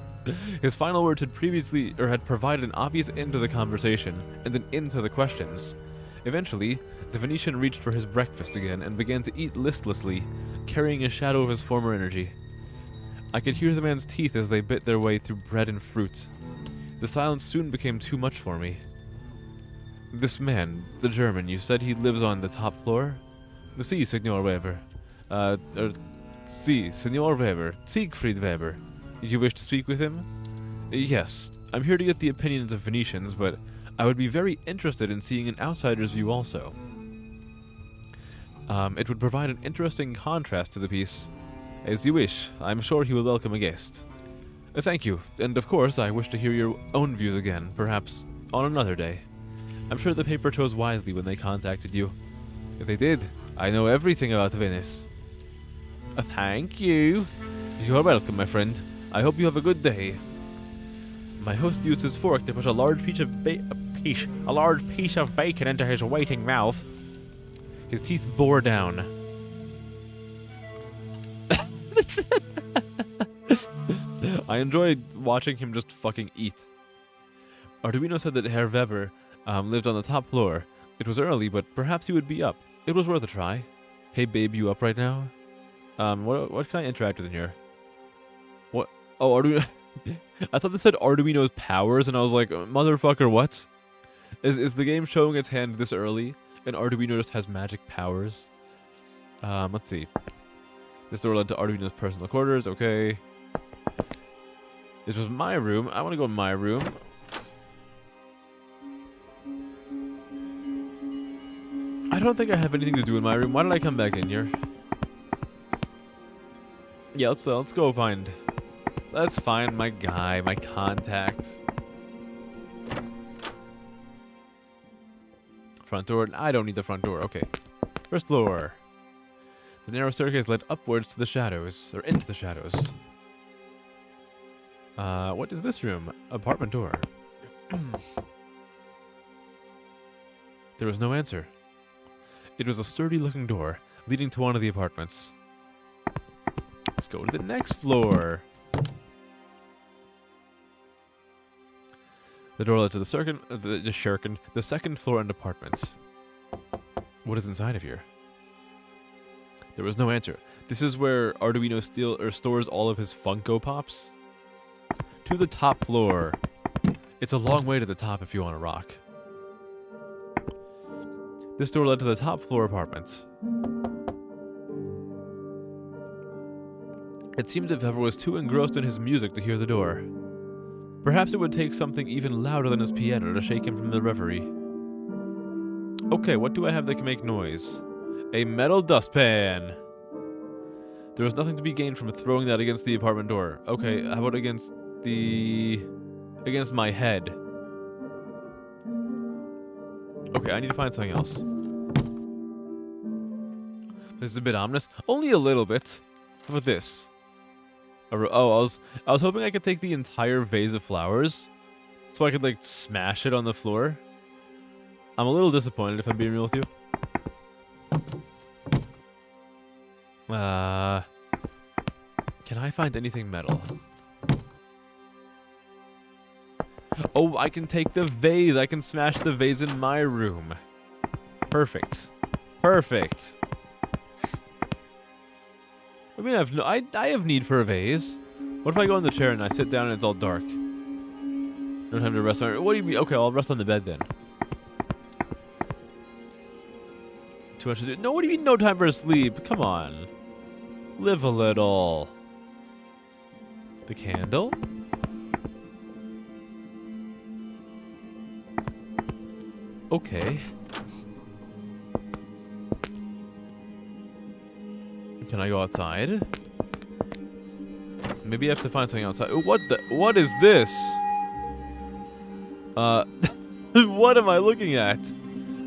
His final words had provided an obvious end to the conversation, and an end to the questions. Eventually, the Venetian reached for his breakfast again and began to eat listlessly, carrying a shadow of his former energy. I could hear the man's teeth as they bit their way through bread and fruit. The silence soon became too much for me. This man, the German, you said he lives on the top floor? Si, Signor Weber. Si, Signor Weber. Siegfried Weber. You wish to speak with him? Yes. I'm here to get the opinions of Venetians, but I would be very interested in seeing an outsider's view also. It would provide an interesting contrast to the piece. As you wish. I'm sure he will welcome a guest. Thank you. And of course, I wish to hear your own views again, perhaps on another day. I'm sure the paper chose wisely when they contacted you. If they did, I know everything about Venice. Thank you. You are welcome, my friend. I hope you have a good day. My host used his fork to push a large piece of bacon into his waiting mouth. His teeth bore down. I enjoyed watching him just fucking eat. Arduino said that Herr Weber lived on the top floor. It was early, but perhaps he would be up. It was worth a try. Hey babe, you up right now? What can I interact with in here? What? Oh, Arduino. I thought this said Arduino's powers, and I was like, motherfucker, what? Is the game showing its hand this early, and Arduino just has magic powers? Let's see. This door led to Arduino's personal quarters, okay. This was my room. I want to go in my room. I don't think I have anything to do in my room. Why did I come back in here? Yeah, let's go find... Let's find my guy, my contact. Front door. I don't need the front door. Okay. First floor. The narrow staircase led upwards to the shadows, or into the shadows. What is this room? Apartment door. There was no answer. It was a sturdy-looking door leading to one of the apartments. Let's go to the next floor. The door led to the second floor and apartments. What is inside of here? There was no answer. This is where Arduino stores all of his Funko Pops. To the top floor. It's a long way to the top if you want to rock. This door led to the top floor apartments. It seemed if Ever was too engrossed in his music to hear the door. Perhaps it would take something even louder than his piano to shake him from the reverie. Okay, what do I have that can make noise? A metal dustpan! There was nothing to be gained from throwing that against the apartment door. Okay, how about against my head? Okay, I need to find something else. This is a bit ominous. Only a little bit. How about this? Oh, I was hoping I could take the entire vase of flowers, so I could like smash it on the floor. I'm a little disappointed if I'm being real with you. Can I find anything metal? Oh, I can take the vase. I can smash the vase in my room. Perfect. Perfect. I mean, I have need for a vase. What if I go in the chair and I sit down and it's all dark? No time to rest on it. What do you mean? Okay, I'll rest on the bed then. Too much to do. No, what do you mean no time for sleep? Come on. Live a little. The candle? Okay. Can I go outside? Maybe I have to find something outside. What is this? What am I looking at?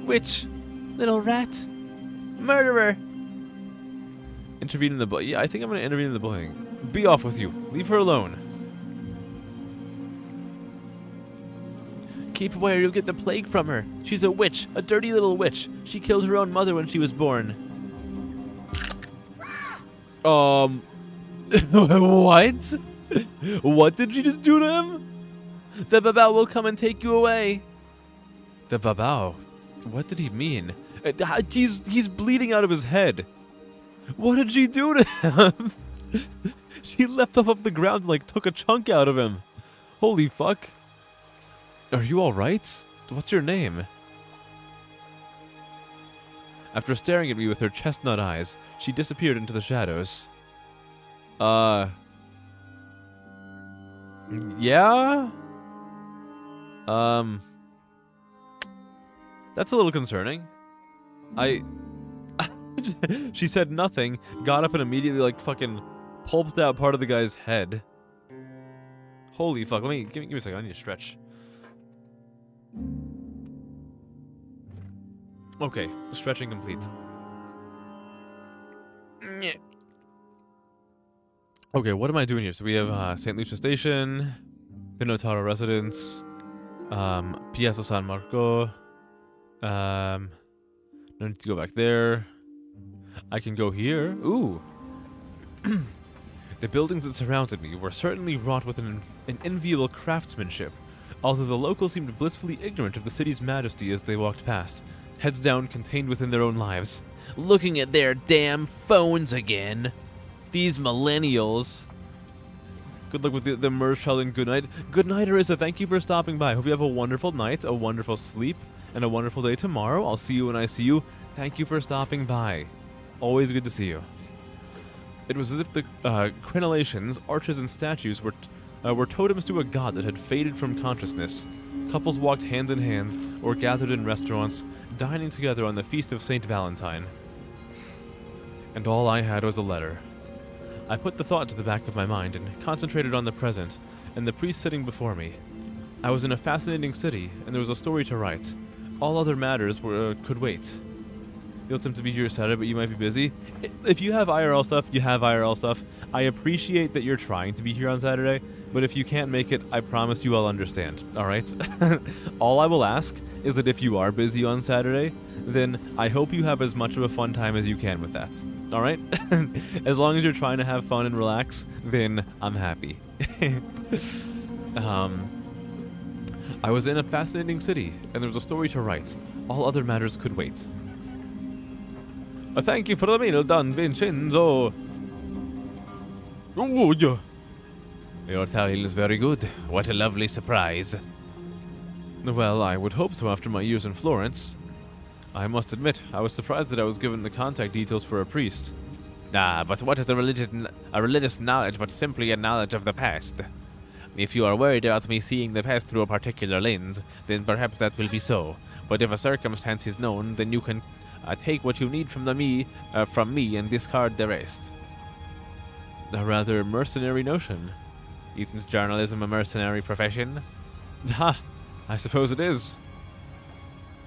Witch. Little rat. Murderer. Intervene in the bullying. Yeah, I think I'm going to intervene in the bullying. Be off with you. Leave her alone. Keep away or you'll get the plague from her. She's a witch. A dirty little witch. She killed her own mother when she was born. What? What did she just do to him? The Babao will come and take you away. The Babao? What did he mean? He's bleeding out of his head. What did she do to him? She leapt off the ground and like took a chunk out of him. Holy fuck. Are you alright? What's your name? After staring at me with her chestnut eyes, she disappeared into the shadows. Yeah? That's a little concerning. She said nothing, got up and immediately like fucking pulped out part of the guy's head. Holy fuck, give me a second, I need to stretch. Okay, stretching complete. Okay, what am I doing here? So we have St. Lucia Station. Pinotaro Residence. Piazza San Marco. No need to go back there. I can go here. Ooh. The buildings that surrounded me were certainly wrought with an enviable craftsmanship, although the locals seemed blissfully ignorant of the city's majesty as they walked past, heads down, contained within their own lives. Looking at their damn phones again. These millennials. Good luck with the Mershal and good night. Good night, Arissa. Thank you for stopping by. Hope you have a wonderful night, a wonderful sleep, and a wonderful day tomorrow. I'll see you when I see you. Thank you for stopping by. Always good to see you. It was as if the crenellations, arches, and statues were totems to a god that had faded from consciousness. Couples walked hand in hand, or gathered in restaurants, dining together on the feast of St. Valentine. And all I had was a letter. I put the thought to the back of my mind and concentrated on the present, and the priest sitting before me. I was in a fascinating city, and there was a story to write. All other matters could wait. You'll attempt to be here Saturday, but you might be busy. If you have IRL stuff, you have IRL stuff. I appreciate that you're trying to be here on Saturday, but if you can't make it, I promise you I'll understand, alright? All I will ask is that if you are busy on Saturday, then I hope you have as much of a fun time as you can with that, alright? As long as you're trying to have fun and relax, then I'm happy. I was in a fascinating city, and there was a story to write. All other matters could wait. Thank you for the meal done, Vincenzo. Oh, yeah. Your tale is very good. What a lovely surprise. Well, I would hope so after my years in Florence. I must admit, I was surprised that I was given the contact details for a priest. Ah, but what is a religious knowledge but simply a knowledge of the past? If you are worried about me seeing the past through a particular lens, then perhaps that will be so. But if a circumstance is known, then you can take what you need from me and discard the rest. A rather mercenary notion. Isn't journalism a mercenary profession? Ha! I suppose it is.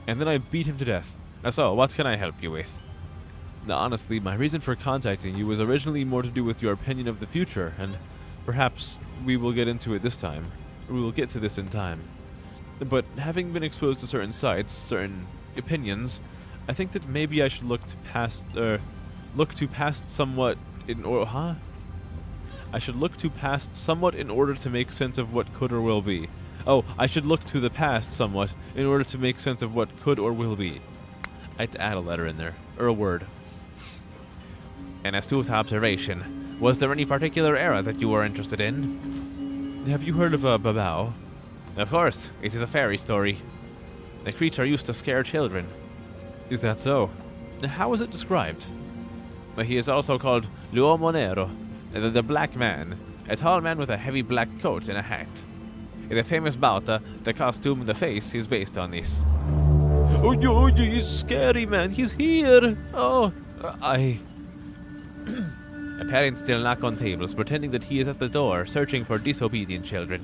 And then I beat him to death. So, what can I help you with? Now, honestly, my reason for contacting you was originally more to do with your opinion of the future, and perhaps we will get into it this time. We will get to this in time. But having been exposed to certain sites, certain opinions, I think that maybe I should look to past somewhat I should look to past somewhat in order to make sense of what could or will be. Oh, I should look to the past somewhat in order to make sense of what could or will be. I had to add a letter in there, or a word. An astute observation. Was there any particular era that you were interested in? Have you heard of Babao? Of course, it is a fairy story. The creature used to scare children. Is that so? How is it described? He is also called L'Uomo Nero, the Black Man, a tall man with a heavy black coat and a hat. In the famous Bauta, the costume and the face is based on this. Oh, he's scary, man. He's here. Oh, A parent still knock on tables, pretending that he is at the door, searching for disobedient children.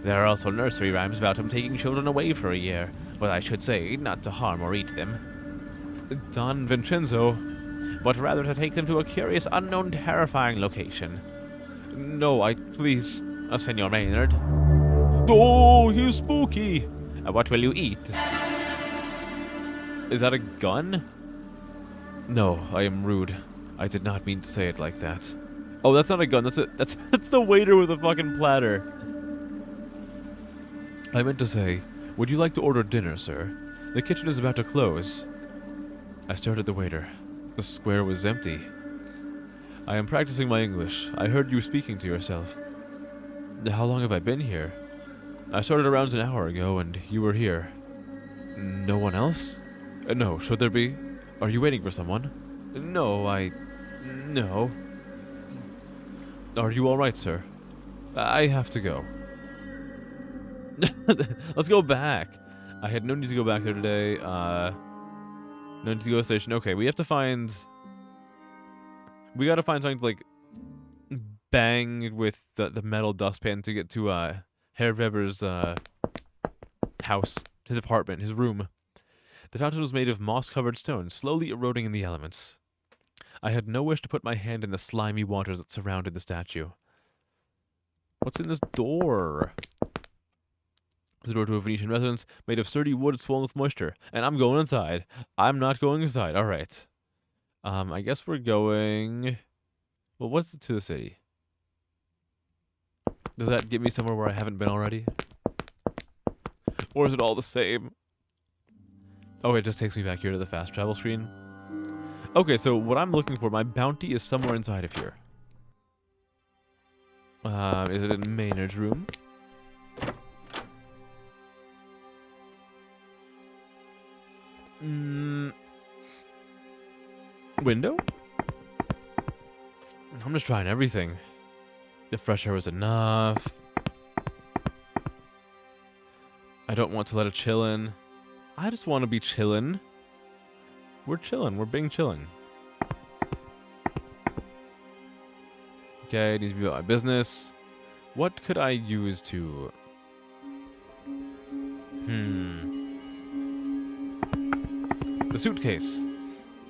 There are also nursery rhymes about him taking children away for a year, but I should say, not to harm or eat them. Don Vincenzo, but rather to take them to a curious, unknown, terrifying location. No, please, Senor Maynard. Oh, he's spooky. What will you eat? Is that a gun? No, I am rude. I did not mean to say it like that. Oh, that's not a gun. That's the waiter with a fucking platter. I meant to say, would you like to order dinner, sir? The kitchen is about to close. I stared at the waiter. The square was empty. I am practicing my English. I heard you speaking to yourself. How long have I been here? I started around an hour ago, and you were here. No one else? No, should there be? Are you waiting for someone? No. Are you alright, sir? I have to go. Let's go back. I had no need to go back there today. No need to go to the station. Okay, we have to find... We gotta find something to, like, bang with the metal dustpan to get to, Herr Weber's, house. His apartment. His room. The fountain was made of moss-covered stone, slowly eroding in the elements. I had no wish to put my hand in the slimy waters that surrounded the statue. What's in this door? It's a door to a Venetian residence made of sturdy wood swollen with moisture. And I'm going inside. I'm not going inside. All right. I guess we're going... Well, what's to the city? Does that get me somewhere where I haven't been already? Or is it all the same? Oh, it just takes me back here to the fast travel screen. Okay, so what I'm looking for, my bounty is somewhere inside of here. Is it in Maynard's room? Window? I'm just trying everything. The fresh air was enough. I don't want to let it chill in. I just want to be chillin'. We're chillin'. We're being chillin'. Okay, it needs to be about my business. What could I use to... The suitcase.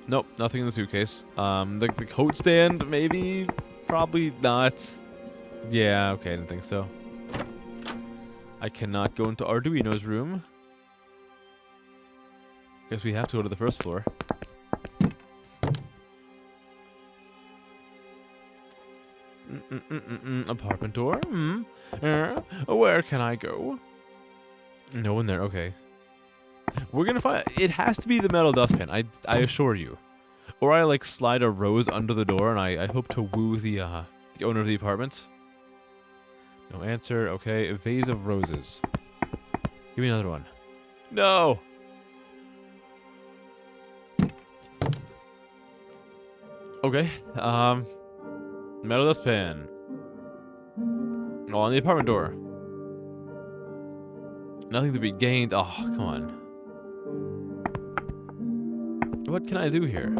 Nope, nothing in the suitcase. The coat stand, maybe? Probably not. Yeah, okay, I didn't think so. I cannot go into Arduino's room. Guess we have to go to the first floor. Apartment door? Where can I go? No one there, okay. We're gonna find... It has to be the metal dustpan, I assure you. Or I, like, slide a rose under the door and I hope to woo the owner of the apartment. No answer, okay. A vase of roses. Give me another one. No! Okay, metal dustpan. Oh, on the apartment door. Nothing to be gained. Oh, come on. What can I do here?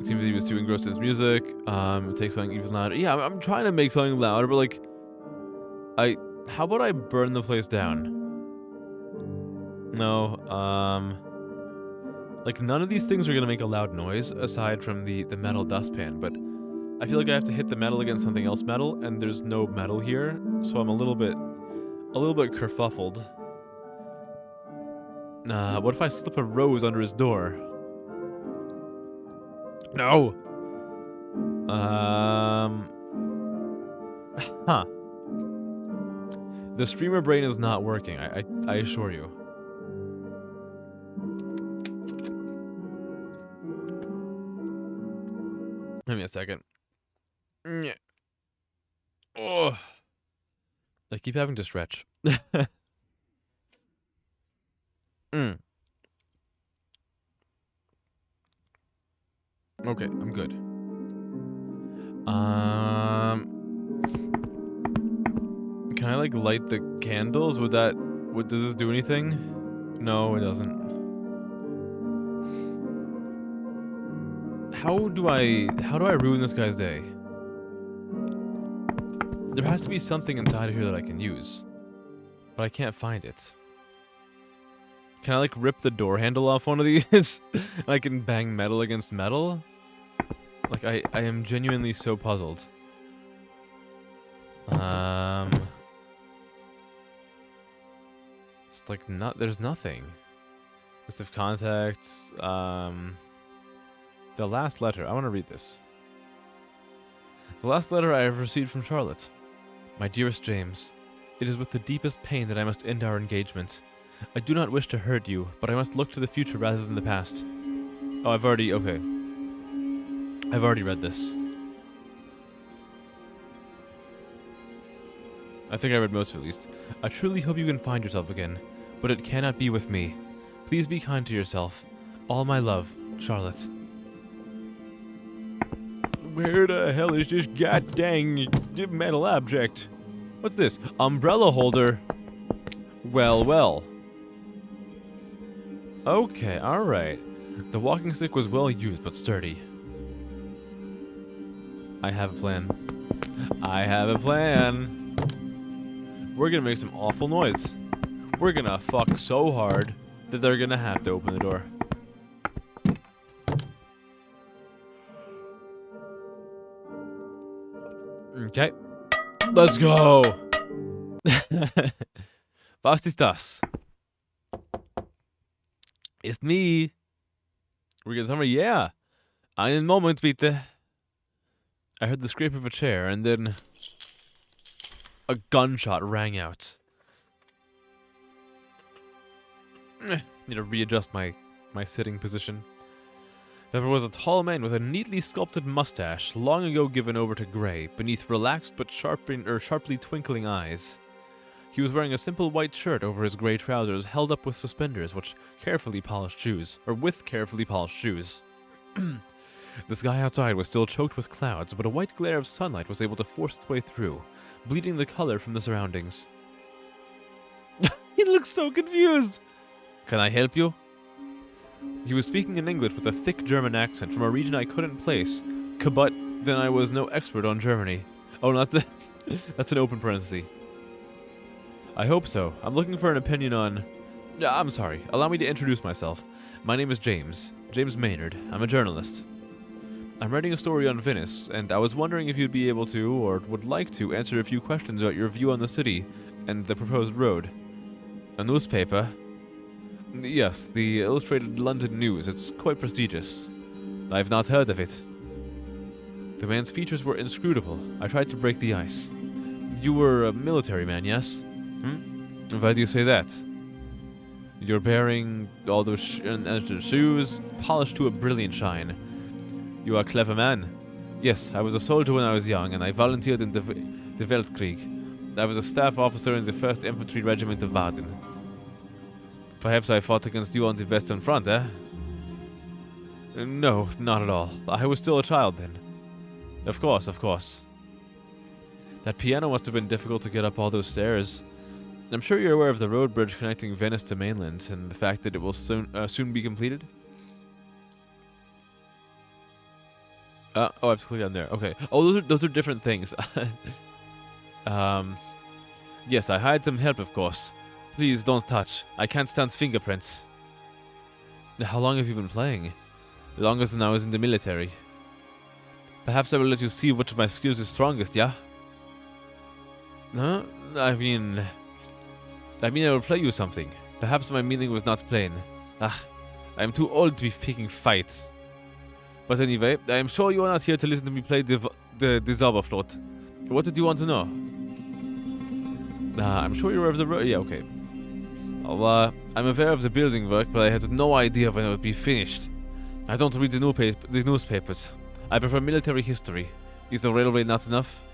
It seems he was too engrossed in his music. It takes something even louder. Yeah, I'm trying to make something louder, but like... How about I burn the place down? No, like, none of these things are gonna make a loud noise, aside from the metal dustpan, but I feel like I have to hit the metal against something else metal, and there's no metal here, so I'm a little bit kerfuffled. What if I slip a rose under his door? No! Huh. The streamer brain is not working, I assure you. Give me a second. Oh, I keep having to stretch. Okay, I'm good. Can I like light the candles? Does this do anything? No, it doesn't. How do I ruin this guy's day? There has to be something inside of here that I can use. But I can't find it. Can I like rip the door handle off one of these? And I can bang metal against metal? Like I am genuinely so puzzled. It's like there's nothing. List of contacts, the last letter. I want to read this. The last letter I have received from Charlotte. My dearest James, it is with the deepest pain that I must end our engagement. I do not wish to hurt you, but I must look to the future rather than the past. Oh, I've already read this. I think I read most of it at least. I truly hope you can find yourself again, but it cannot be with me. Please be kind to yourself. All my love, Charlotte. Where the hell is this goddamn metal object? What's this? Umbrella holder. Well, well. Okay, alright. The walking stick was well used, but sturdy. I have a plan. I have a plan. We're gonna make some awful noise. We're gonna fuck so hard that they're gonna have to open the door. Okay. Let's go. Was ist das? Ist me. We're gonna tell me, yeah. Einen Moment, bitte. I heard the scrape of a chair, and then a gunshot rang out. Need to readjust my sitting position. There was a tall man with a neatly sculpted mustache, long ago given over to gray, beneath relaxed but sharply twinkling eyes. He was wearing a simple white shirt over his gray trousers, held up with suspenders, with carefully polished shoes. The sky outside was still choked with clouds, but a white glare of sunlight was able to force its way through, bleeding the color from the surroundings. He looks so confused. Can I help you? He was speaking in English with a thick German accent from a region I couldn't place, but then I was no expert on Germany. Oh, that's an open parenthesis. I hope so. I'm looking for an opinion on... I'm sorry. Allow me to introduce myself. My name is James. James Maynard. I'm a journalist. I'm writing a story on Venice, and I was wondering if you'd be able to, or would like to, answer a few questions about your view on the city and the proposed road. A newspaper? Yes, the Illustrated London News. It's quite prestigious. I've not heard of it. The man's features were inscrutable. I tried to break the ice. You were a military man, yes? Why do you say that? You're bearing all those shoes, polished to a brilliant shine. You are a clever man. Yes, I was a soldier when I was young, and I volunteered in the Weltkrieg. I was a staff officer in the 1st Infantry Regiment of Baden. Perhaps I fought against you on the Western Front, eh? No, not at all. I was still a child then. Of course, of course. That piano must have been difficult to get up all those stairs. I'm sure you're aware of the road bridge connecting Venice to mainland, and the fact that it will soon be completed? Oh, I have to click on there. Okay. Oh, those are different things. Yes, I hired some help, of course. Please don't touch. I can't stand fingerprints. How long have you been playing? Longer than I was in the military. Perhaps I will let you see which of my skills is strongest, yeah? Huh? I mean, I will play you something. Perhaps my meaning was not plain. I am too old to be picking fights. But anyway, I am sure you are not here to listen to me play the Zauberflöte. What did you want to know? I'm sure you're aware of the road. Yeah, okay. Well, I'm aware of the building work, but I had no idea when it would be finished. I don't read the newspapers. I prefer military history. Is the railway not enough?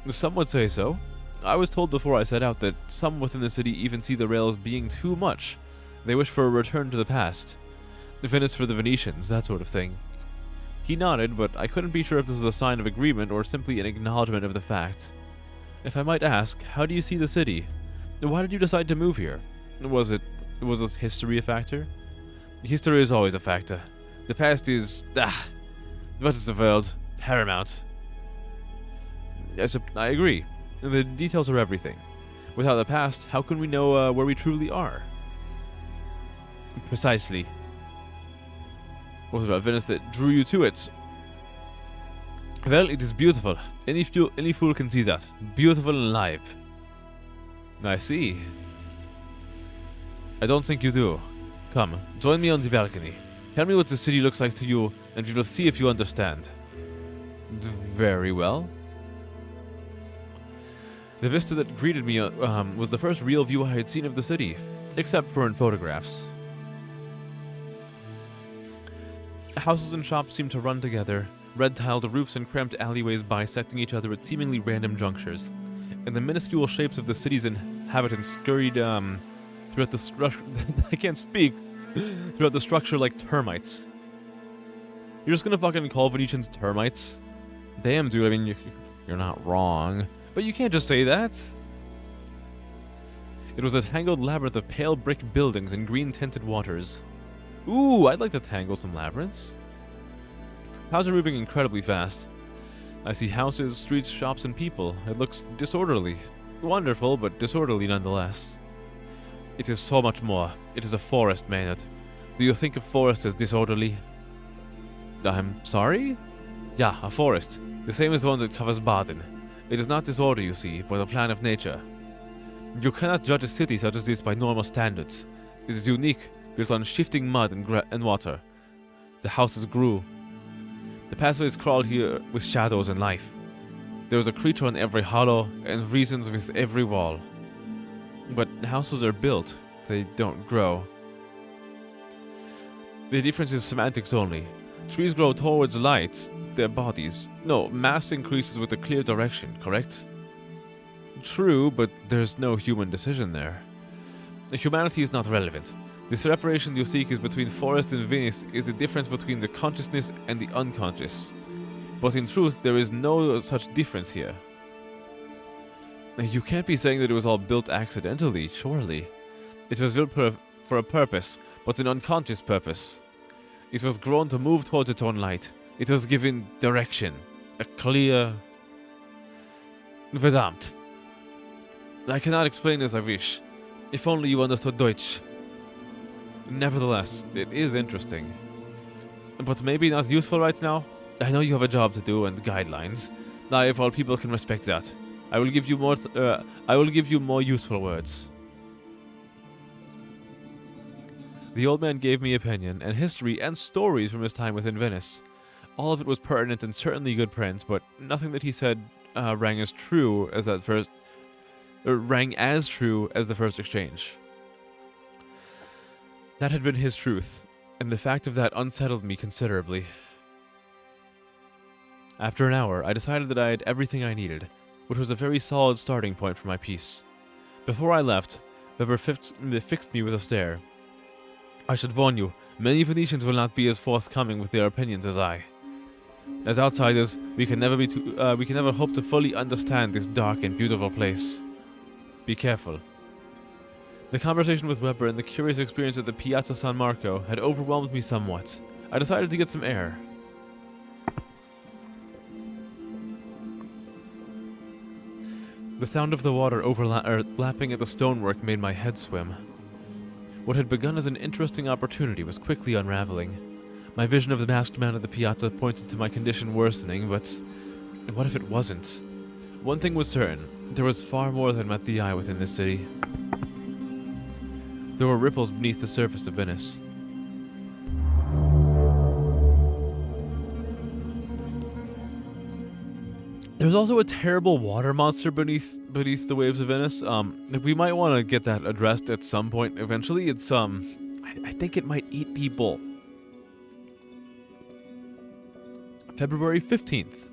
Some would say so. I was told before I set out that some within the city even see the rails being too much. They wish for a return to the past. Venice for the Venetians, that sort of thing. He nodded, but I couldn't be sure if this was a sign of agreement or simply an acknowledgement of the fact. If I might ask, how do you see the city? Why did you decide to move here? Was history a factor? History is always a factor. The past is, what is the world? Paramount. I agree. The details are everything. Without the past, how can we know where we truly are? Precisely. What was it about Venice that drew you to it? Well, it is beautiful. Any fool can see that. Beautiful and alive. I see. I don't think you do. Come, join me on the balcony. Tell me what the city looks like to you, and we will see if you understand. Very well. The vista that greeted me was the first real view I had seen of the city, except for in photographs. Houses and shops seemed to run together, red-tiled roofs and cramped alleyways bisecting each other at seemingly random junctures, and the minuscule shapes of the city's inhabitants scurried throughout the I can't speak. Throughout the structure like termites. You're just gonna fucking call Venetians termites? Damn, dude, I mean, you're not wrong. But you can't just say that. It was a tangled labyrinth of pale brick buildings and green-tinted waters. Ooh, I'd like to tangle some labyrinths. Houses are moving incredibly fast. I see houses, streets, shops, and people. It looks disorderly. Wonderful, but disorderly nonetheless. It is so much more. It is a forest, Maynard. Do you think a forest as disorderly? I'm sorry? Yeah, a forest. The same as the one that covers Baden. It is not disorder, you see, but a plan of nature. You cannot judge a city such as this by normal standards. It is unique, built on shifting mud and water. The houses grew. The pathways crawled here with shadows and life. There was a creature on every hollow, and reasons with every wall. But houses are built, they don't grow. The difference is semantics only. Trees grow towards light, their bodies. No, mass increases with a clear direction, correct? True, but there's no human decision there. Humanity is not relevant. The separation you seek is between forest and Venice is the difference between the consciousness and the unconscious. But in truth, there is no such difference here. You can't be saying that it was all built accidentally, surely. It was built for a purpose, but an unconscious purpose. It was grown to move towards its own light. It was given direction. A clear... Verdammt. I cannot explain as I wish. If only you understood Deutsch. Nevertheless, it is interesting. But maybe not useful right now? I know you have a job to do and guidelines. I, of all people, can respect that. I will give you more useful words. The old man gave me opinion and history and stories from his time within Venice. All of it was pertinent and certainly good print, but nothing that he said rang as true as the first exchange. That had been his truth, and the fact of that unsettled me considerably. After an hour, I decided that I had everything I needed, which was a very solid starting point for my piece. Before I left, Weber fixed me with a stare. I should warn you, many Venetians will not be as forthcoming with their opinions as I. As outsiders, we can never hope to fully understand this dark and beautiful place. Be careful. The conversation with Weber and the curious experience at the Piazza San Marco had overwhelmed me somewhat. I decided to get some air. The sound of the water lapping at the stonework made my head swim. What had begun as an interesting opportunity was quickly unraveling. My vision of the masked man at the piazza pointed to my condition worsening, but what if it wasn't? One thing was certain, there was far more than met the eye within this city. There were ripples beneath the surface of Venice. There's also a terrible water monster beneath the waves of Venice. We might want to get that addressed at some point eventually. It's I think it might eat people. February 15th.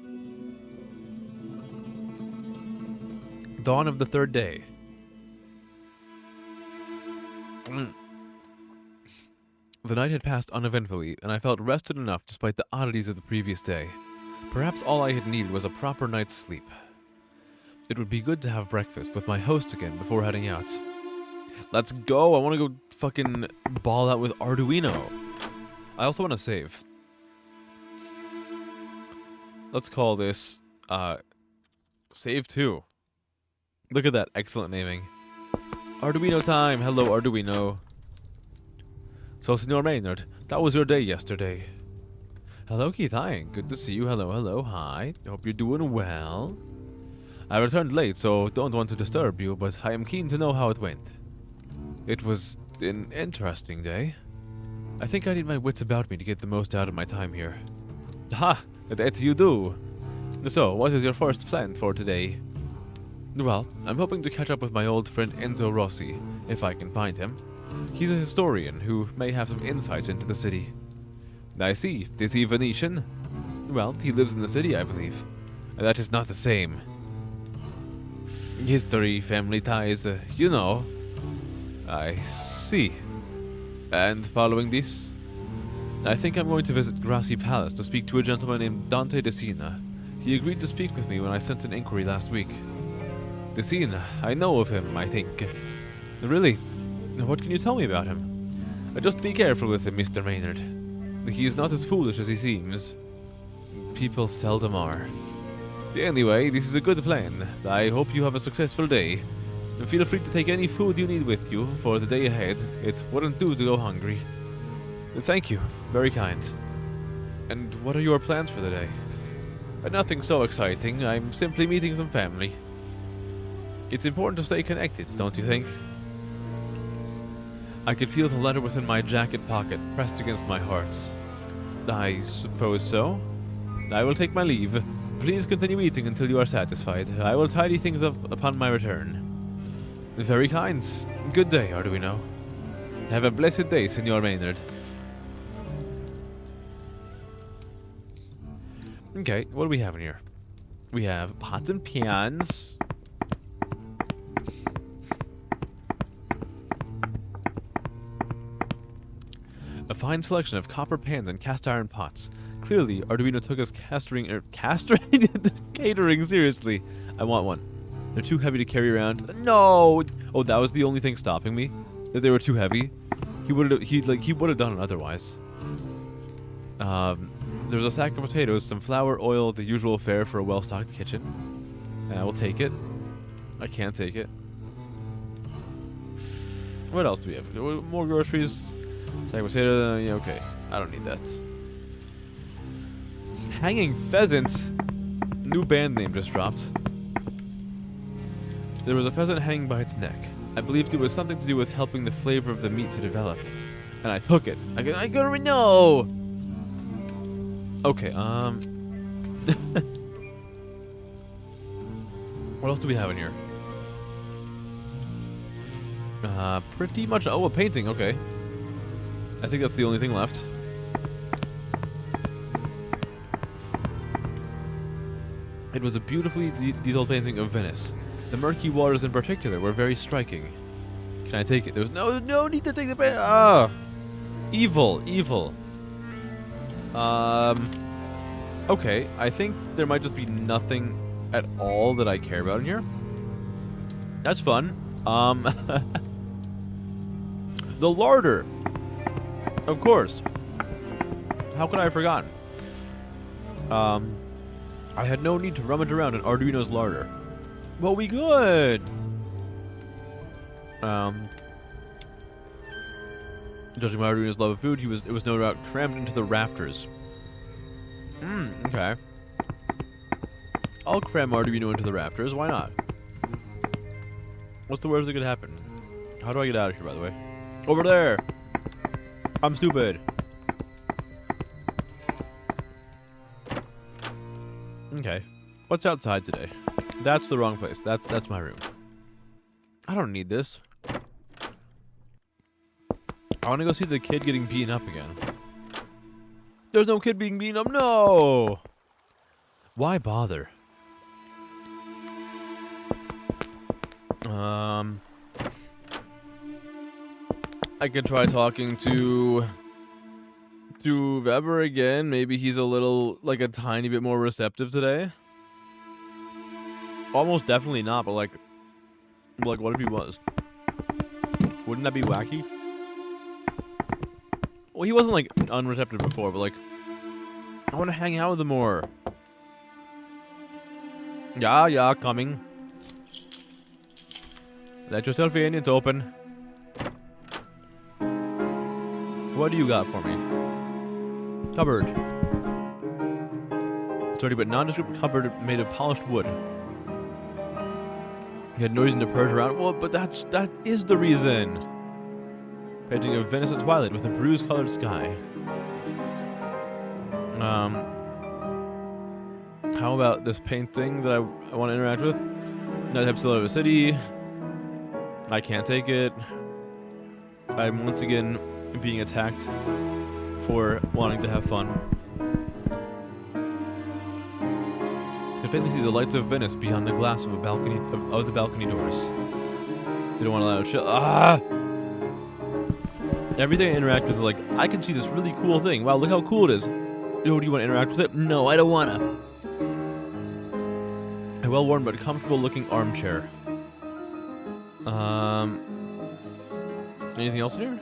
Dawn of the third day. The night had passed uneventfully, and I felt rested enough despite the oddities of the previous day. Perhaps all I had needed was a proper night's sleep. It would be good to have breakfast with my host again before heading out. Let's go! I want to go fucking ball out with Arduino. I also want to save. Let's call this, Save 2. Look at that excellent naming. Arduino time! Hello, Arduino. So, Senor Maynard, that was your day yesterday. Hello, Keith. Hi. Good to see you. Hello, hello. Hi. Hope you're doing well. I returned late, so don't want to disturb you, but I am keen to know how it went. It was an interesting day. I think I need my wits about me to get the most out of my time here. Ha! That you do. So, what is your first plan for today? Well, I'm hoping to catch up with my old friend Enzo Rossi, if I can find him. He's a historian who may have some insights into the city. I see. Is he Venetian? Well, he lives in the city, I believe. That is not the same. History, family ties, you know. I see. And following this, I think I'm going to visit Grassi Palace to speak to a gentleman named Dante Dessina. He agreed to speak with me when I sent an inquiry last week. Dessina, I know of him, I think. Really? What can you tell me about him? Just be careful with him, Mr. Maynard. He is not as foolish as he seems. People seldom are. Anyway, this is a good plan. I hope you have a successful day. Feel free to take any food you need with you for the day ahead. It wouldn't do to go hungry. Thank you. Very kind. And what are your plans for the day? Nothing so exciting. I'm simply meeting some family. It's important to stay connected, don't you think? I could feel the letter within my jacket pocket, pressed against my heart. I suppose so. I will take my leave. Please continue eating until you are satisfied. I will tidy things up upon my return. Very kind. Good day, Arduino. Have a blessed day, Senor Maynard. Okay, what do we have in here? We have pots and pans. A fine selection of copper pans and cast iron pots. Clearly, Arduino took us catering seriously. I want one. They're too heavy to carry around. No! Oh, that was the only thing stopping me? That they were too heavy? He would have done it otherwise. There's a sack of potatoes, some flour, oil, the usual fare for a well-stocked kitchen. And I will take it. I can't take it. What else do we have? More groceries. Sack of potato. Yeah, okay. I don't need that. Hanging pheasant. New band name just dropped. There was a pheasant hanging by its neck. I believed it was something to do with helping the flavor of the meat to develop. And I took it. I gotta know. Okay, what else do we have in here? Pretty much. Oh, a painting. Okay. I think that's the only thing left. It was a beautifully detailed painting of Venice. The murky waters in particular were very striking. Can I take it? There's no need to take the painting. Ah, evil. Okay, I think there might just be nothing at all that I care about in here. That's fun. The larder. Of course. How could I have forgotten? I had no need to rummage around in Arduino's larder. Well, we good. Judging by Arduino's love of food, it was no doubt crammed into the rafters. Okay. I'll cram Arduino into the rafters. Why not? What's the worst that could happen? How do I get out of here, by the way? Over there! I'm stupid. Okay. What's outside today? That's the wrong place. That's my room. I don't need this. I want to go see the kid getting beaten up again. There's no kid being beaten up. No! Why bother? I could try talking to Weber again. Maybe he's a tiny bit more receptive today. Almost definitely not, but like what if he was? Wouldn't that be wacky? Well, he wasn't like unreceptive before, but like I want to hang out with him more. Yeah, coming. Let yourself in, it's open. What do you got for me? Cupboard. Sturdy but nondescript cupboard made of polished wood. You had no reason to purge around. Well, but that is the reason. Painting of Venice at twilight with a bruise-colored sky. How about this painting that I want to interact with? Nighttime silhouette of a city. I can't take it. I'm once again being attacked for wanting to have fun. I can faintly see the lights of Venice beyond the glass of a balcony of the balcony doors. Didn't want to let it chill. Everything I interact with is like, I can see this really cool thing. Wow, look how cool it is. Do you want to interact with it? No, I don't wanna. A well-worn but comfortable-looking armchair. Anything else in here?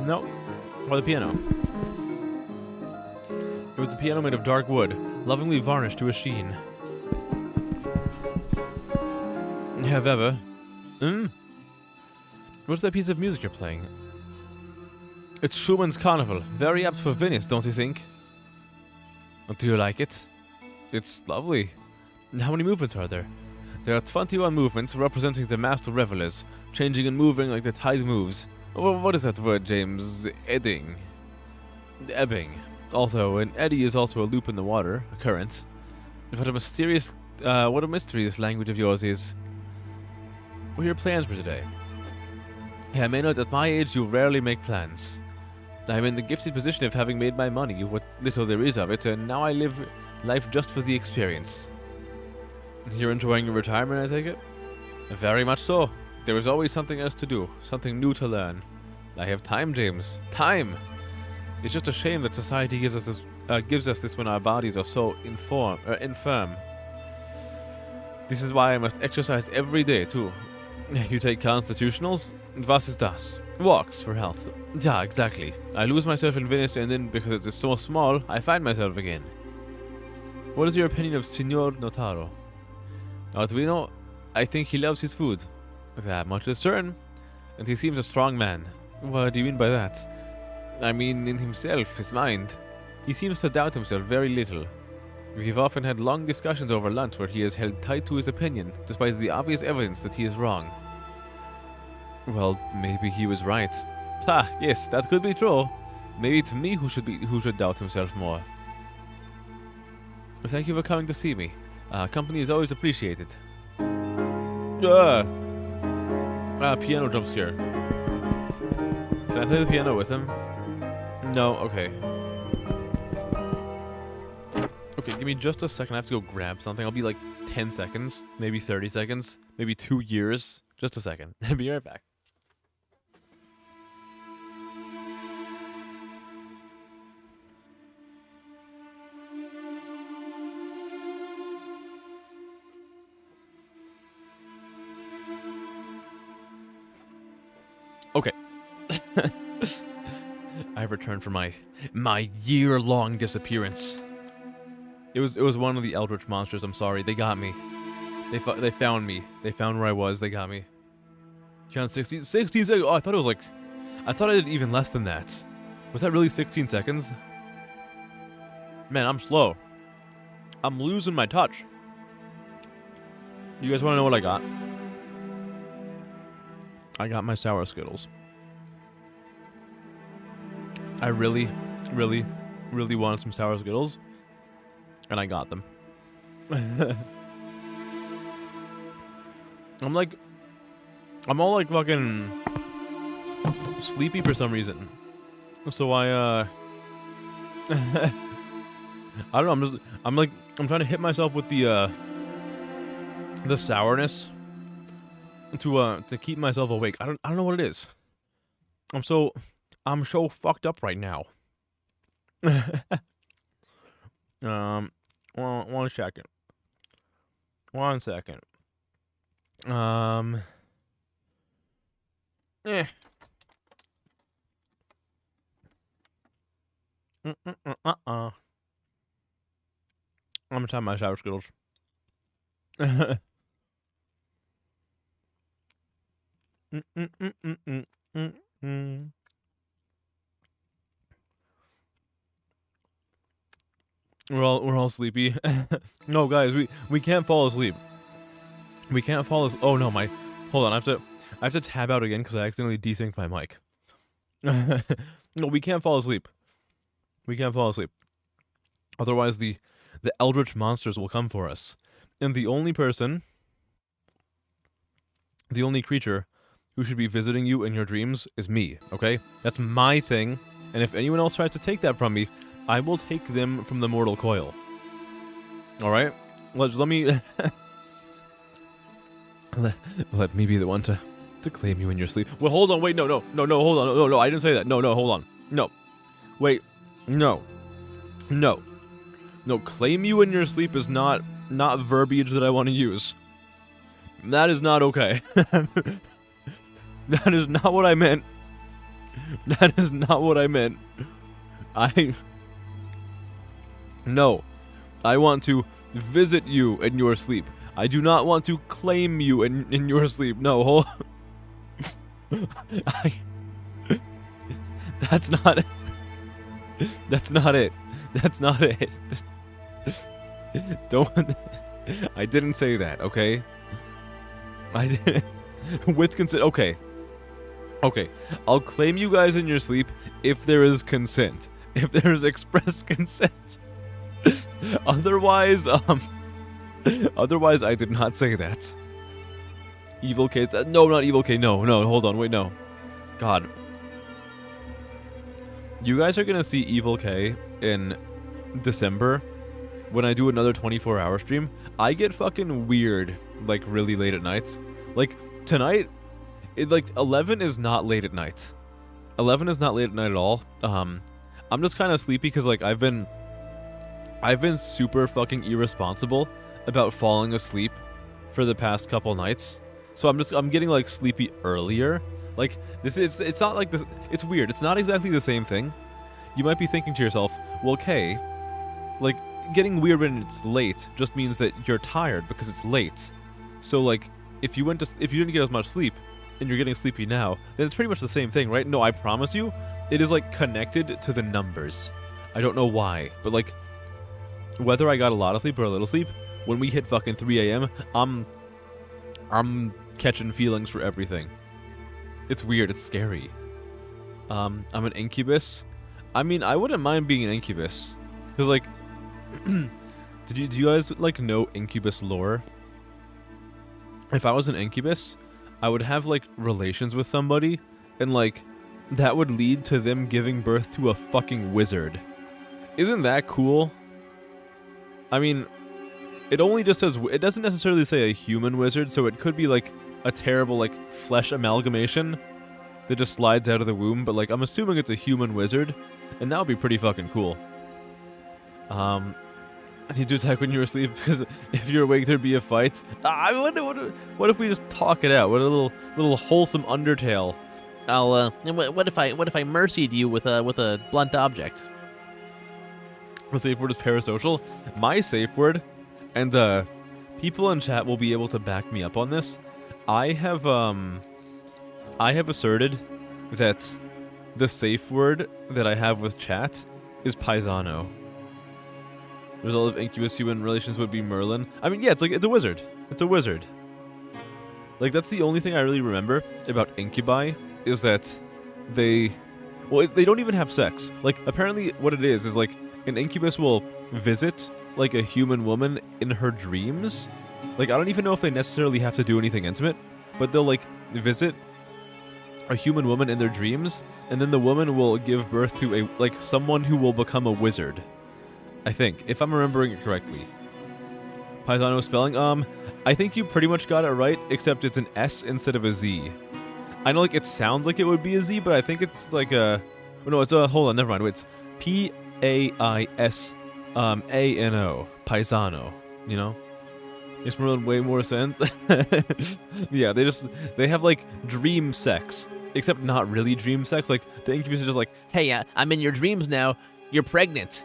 No. Or the piano. It was a piano made of dark wood, lovingly varnished to a sheen. Have ever? What's that piece of music you're playing? It's Schumann's Carnival. Very apt for Venice, don't you think? Do you like it? It's lovely. How many movements are there? There are 21 movements representing the master revelers, changing and moving like the tide moves. What is that word, James? Ebbing. Although an eddy is also a loop in the water, a current. What a mystery this language of yours is. What are your plans for today? I may note at my age you rarely make plans. I am in the gifted position of having made my money, what little there is of it, and now I live life just for the experience. You're enjoying your retirement, I take it? Very much so. There is always something else to do, something new to learn. I have time, James. Time! It's just a shame that society gives us this when our bodies are so infirm. This is why I must exercise every day, too. You take constitutionals? Was ist das? Walks for health. Yeah, exactly. I lose myself in Venice and then, because it is so small, I find myself again. What is your opinion of Signor Notaro? Arduino, I think he loves his food. That much is certain. And he seems a strong man. What do you mean by that? I mean, in himself, his mind. He seems to doubt himself very little. We've often had long discussions over lunch where he has held tight to his opinion, despite the obvious evidence that he is wrong. Well, maybe he was right. Ha, yes, that could be true. Maybe it's me who should doubt himself more. Thank you for coming to see me. Company is always appreciated. Piano jump scare. Can I play the piano with him? No, okay. Okay, give me just a second. I have to go grab something. I'll be like 10 seconds, maybe 30 seconds, maybe 2 years. Just a second. I'll be right back. Okay. I've returned from my year-long disappearance. It was one of the eldritch monsters. I'm sorry. They got me. They found me. They found where I was. They got me. Count 16 seconds. Oh, I thought it was like... I thought I did even less than that. Was that really 16 seconds? Man, I'm slow. I'm losing my touch. You guys want to know what I got? I got my sour Skittles. I really, really, really wanted some sour Skittles. And I got them. I'm all like fucking sleepy for some reason. So I don't know, I'm trying to hit myself with the sourness to keep myself awake. I don't know what it is. I'm so fucked up right now. One second. I'm gonna try my sour Skittles. We're all sleepy. No, guys, we can't fall asleep. We can't fall asleep. Oh no, hold on. I have to tab out again because I accidentally desynced my mic. No, we can't fall asleep. We can't fall asleep. Otherwise, the eldritch monsters will come for us. And the only creature who should be visiting you in your dreams is me, okay? That's my thing. And if anyone else tries to take that from me, I will take them from the mortal coil. Alright? Let me... let me be the one to claim you in your sleep. Well, hold on, wait, no, hold on, no, I didn't say that. No, hold on. No. Wait, no, claim you in your sleep is not verbiage that I want to use. That is not okay. That is not what I meant. That is not what I meant. No. I want to visit you in your sleep. I do not want to claim you in your sleep. No, hold on. That's not it. That's not it. Don't. I didn't say that, okay? I didn't. With consent. Okay. Okay. I'll claim you guys in your sleep if there is consent. If there is express consent. Otherwise, otherwise, I did not say that. Evil K. No, not Evil K. No, hold on. Wait, no. God. You guys are gonna see Evil K in December when I do another 24-hour stream. I get fucking weird, like, really late at night. Like, tonight, 11 is not late at night. 11 is not late at night at all. I'm just kind of sleepy because, like, I've been super fucking irresponsible about falling asleep for the past couple nights. So I'm getting, like, sleepy earlier. Like, it's not like this. It's weird. It's not exactly the same thing. You might be thinking to yourself, well, Kay, like, getting weird when it's late just means that you're tired because it's late. So, like, if you didn't get as much sleep and you're getting sleepy now, then it's pretty much the same thing, right? No, I promise you, it is, like, connected to the numbers. I don't know why, but, like, whether I got a lot of sleep or a little sleep, when we hit fucking 3 a.m., I'm catching feelings for everything. It's weird. It's scary. I'm an incubus. I mean, I wouldn't mind being an incubus. Because, like, do you guys, like, know incubus lore? If I was an incubus, I would have, like, relations with somebody, and, like, that would lead to them giving birth to a fucking wizard. Isn't that cool? I mean, it only just says, it doesn't necessarily say a human wizard, so it could be, like, a terrible, like, flesh amalgamation that just slides out of the womb, but, like, I'm assuming it's a human wizard, and that would be pretty fucking cool. I need to attack when you're asleep, because if you're awake, there'd be a fight. I wonder, what if we just talk it out? What a little wholesome Undertale. What if I mercied you with a blunt object? The safe word is parasocial. My safe word, and people in chat will be able to back me up on this. I have asserted that the safe word that I have with chat is paisano. The result of incubus human relations would be Merlin. I mean, yeah, it's a wizard. It's a wizard. Like, that's the only thing I really remember about incubi, is that they don't even have sex. Like, apparently what it is like, an incubus will visit, like, a human woman in her dreams. Like, I don't even know if they necessarily have to do anything intimate, but they'll, like, visit a human woman in their dreams, and then the woman will give birth to someone who will become a wizard. I think, if I'm remembering it correctly. Paisano spelling, I think you pretty much got it right, except it's an S instead of a Z. I know, like, it sounds like it would be a Z, but I think it's like a... Oh, no, it's a... Hold on, never mind. Wait, it's P-A-I-S-A-N-O. Paisano, you know? Makes way more sense. Yeah, they have, like, dream sex. Except not really dream sex. Like, the incubus is just like, Hey, I'm in your dreams now. You're pregnant.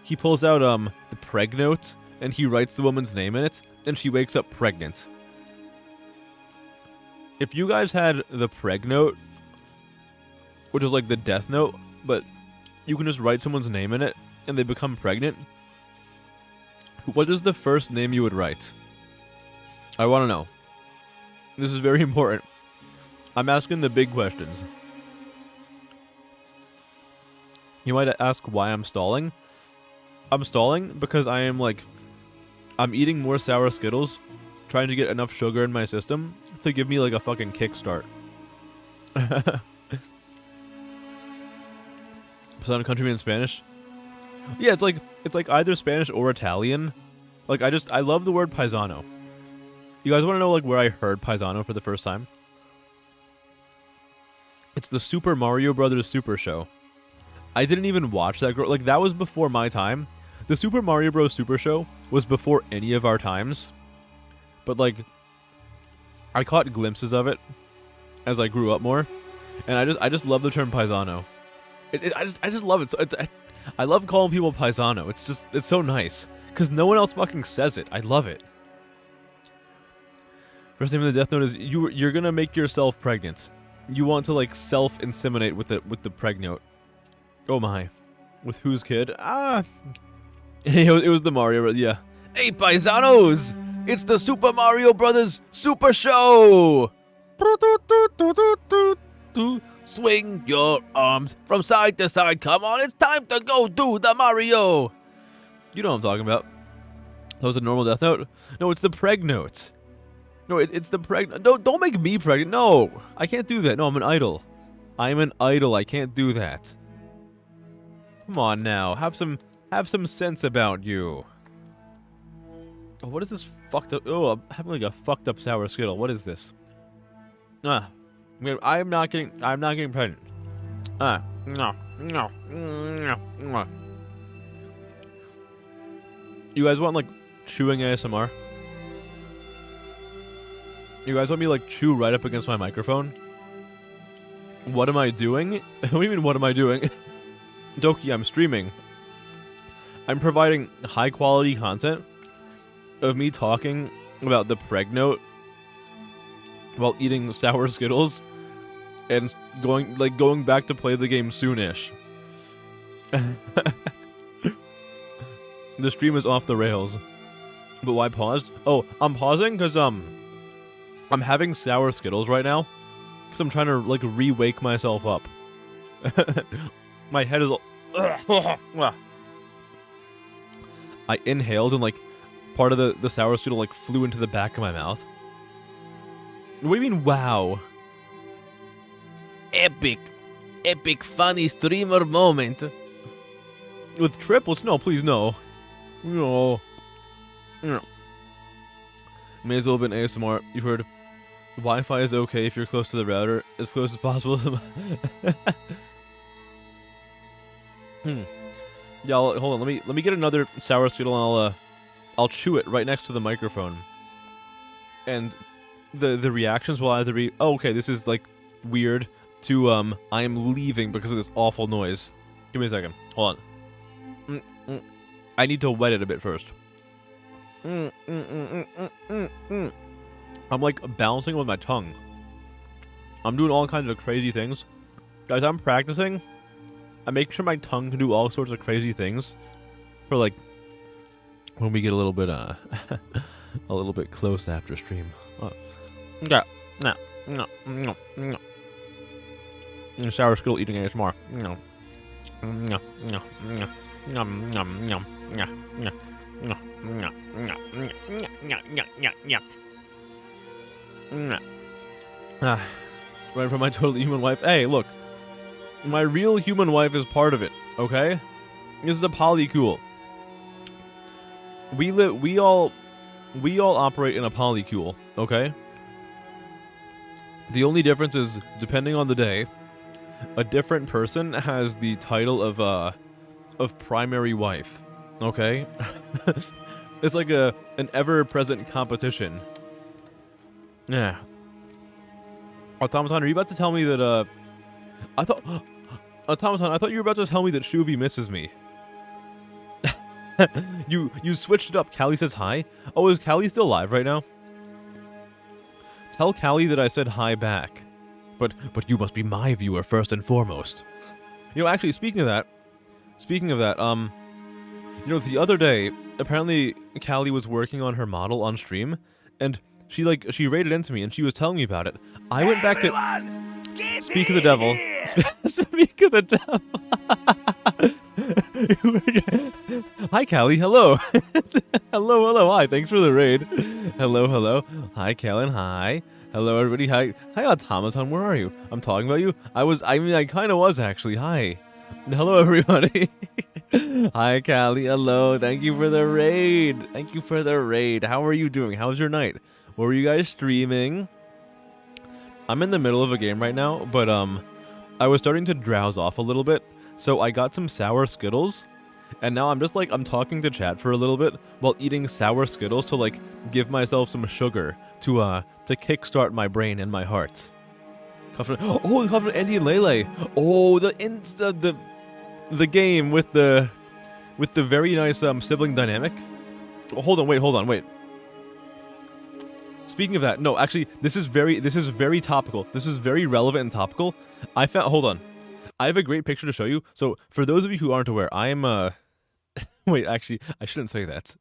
he pulls out, the preg note, and he writes the woman's name in it, and she wakes up pregnant. If you guys had the preg note, which is like the death note, but you can just write someone's name in it, and they become pregnant, what is the first name you would write? I want to know. This is very important. I'm asking the big questions. You might ask why I'm stalling. I'm stalling because I'm eating more sour Skittles, trying to get enough sugar in my system to give me like a fucking kickstart. Sound countryman in Spanish? Yeah, it's like either Spanish or Italian. Like I love the word paisano. You guys want to know like where I heard paisano for the first time? It's the Super Mario Brothers Super Show. I didn't even watch that. Like that was before my time. The Super Mario Bros. Super Show was before any of our times. But like, I caught glimpses of it as I grew up more, and I just love the term paisano. I just love it. So I love calling people paisano. It's so nice because no one else fucking says it. I love it. First name in the death note is you're gonna make yourself pregnant. You want to like self-inseminate with the preg note. Oh my, with whose kid? It was the Mario. Yeah, Hey, paisanos! It's the Super Mario Brothers Super Show! Swing your arms from side to side. Come on, it's time to go do the Mario! You know what I'm talking about. That was a normal Death Note? No, it's the Preg Note. No, it's the Preg... No, don't make me pregnant. No, I can't do that. No, I'm an idol. I'm an idol. I can't do that. Come on now. Have some sense about you. Oh, what is this fucked up? Oh, I'm having like a fucked up sour skittle. What is this? I'm not getting pregnant. No. You guys want like chewing ASMR? You guys want me to like chew right up against my microphone? What am I doing? What do you mean, what am I doing? Doki, I'm streaming. I'm providing high quality content of me talking about the Preg Note while eating sour Skittles and going back to play the game soonish. The stream is off the rails. But why paused? Oh, I'm pausing because I'm having sour Skittles right now because I'm trying to like re-wake myself up. My head is all I inhaled and like part of the sour Skittle like flew into the back of my mouth. What do you mean, wow? Epic funny streamer moment. With triplets? No, please, no. No. May as well have been ASMR. You've heard Wi-Fi is okay if you're close to the router, as close as possible. Yeah, hold on. Let me get another sour Skittle and I'll chew it right next to the microphone. And the reactions will either be, oh, okay, this is like weird, to I am leaving because of this awful noise. Give me a second. Hold on. I need to wet it a bit first. I'm like bouncing with my tongue. I'm doing all kinds of crazy things. Guys, I'm practicing. I make sure my tongue can do all sorts of crazy things for like when we get a little bit a little bit close after stream. Yeah. No. Sour Skittle eating ASMR. No. Right from my totally human wife. Hey, look. My real human wife is part of it, okay? This is a polycule. We all operate in a polycule, okay? The only difference is, depending on the day, a different person has the title of primary wife, okay? It's like an ever-present competition. Yeah. Automaton, are you about to tell me that, Automaton, I thought you were about to tell me that Shuvi misses me. You switched it up. Callie says hi. Oh, is Callie still live right now? Tell Callie that I said hi back. But you must be my viewer first and foremost. You know, actually, speaking of that, you know, the other day, apparently Callie was working on her model on stream, and she raided into me, and she was telling me about it. I went back to speak of the devil. Speak of the devil. Hi, Callie. Hello. hello. Hi. Thanks for the raid. Hello. Hi, Kellen. Hi. Hello, everybody. Hi, Automaton. Where are you? I'm talking about you. I kind of was, actually. Hi. Hello, everybody. Hi, Callie. Hello. Thank you for the raid. How are you doing? How's your night? What were you guys streaming? I'm in the middle of a game right now, but I was starting to drowse off a little bit, so I got some sour Skittles, and now I'm just like, I'm talking to chat for a little bit while eating sour Skittles to like give myself some sugar to kickstart my brain and my heart. Oh, the cover Andy and Lele. Oh, the game with the very nice sibling dynamic. Oh, hold on, wait. Speaking of that, no, actually, this is very topical. This is very relevant and topical. Hold on. I have a great picture to show you. So, for those of you who aren't aware, I am, wait, actually, I shouldn't say that.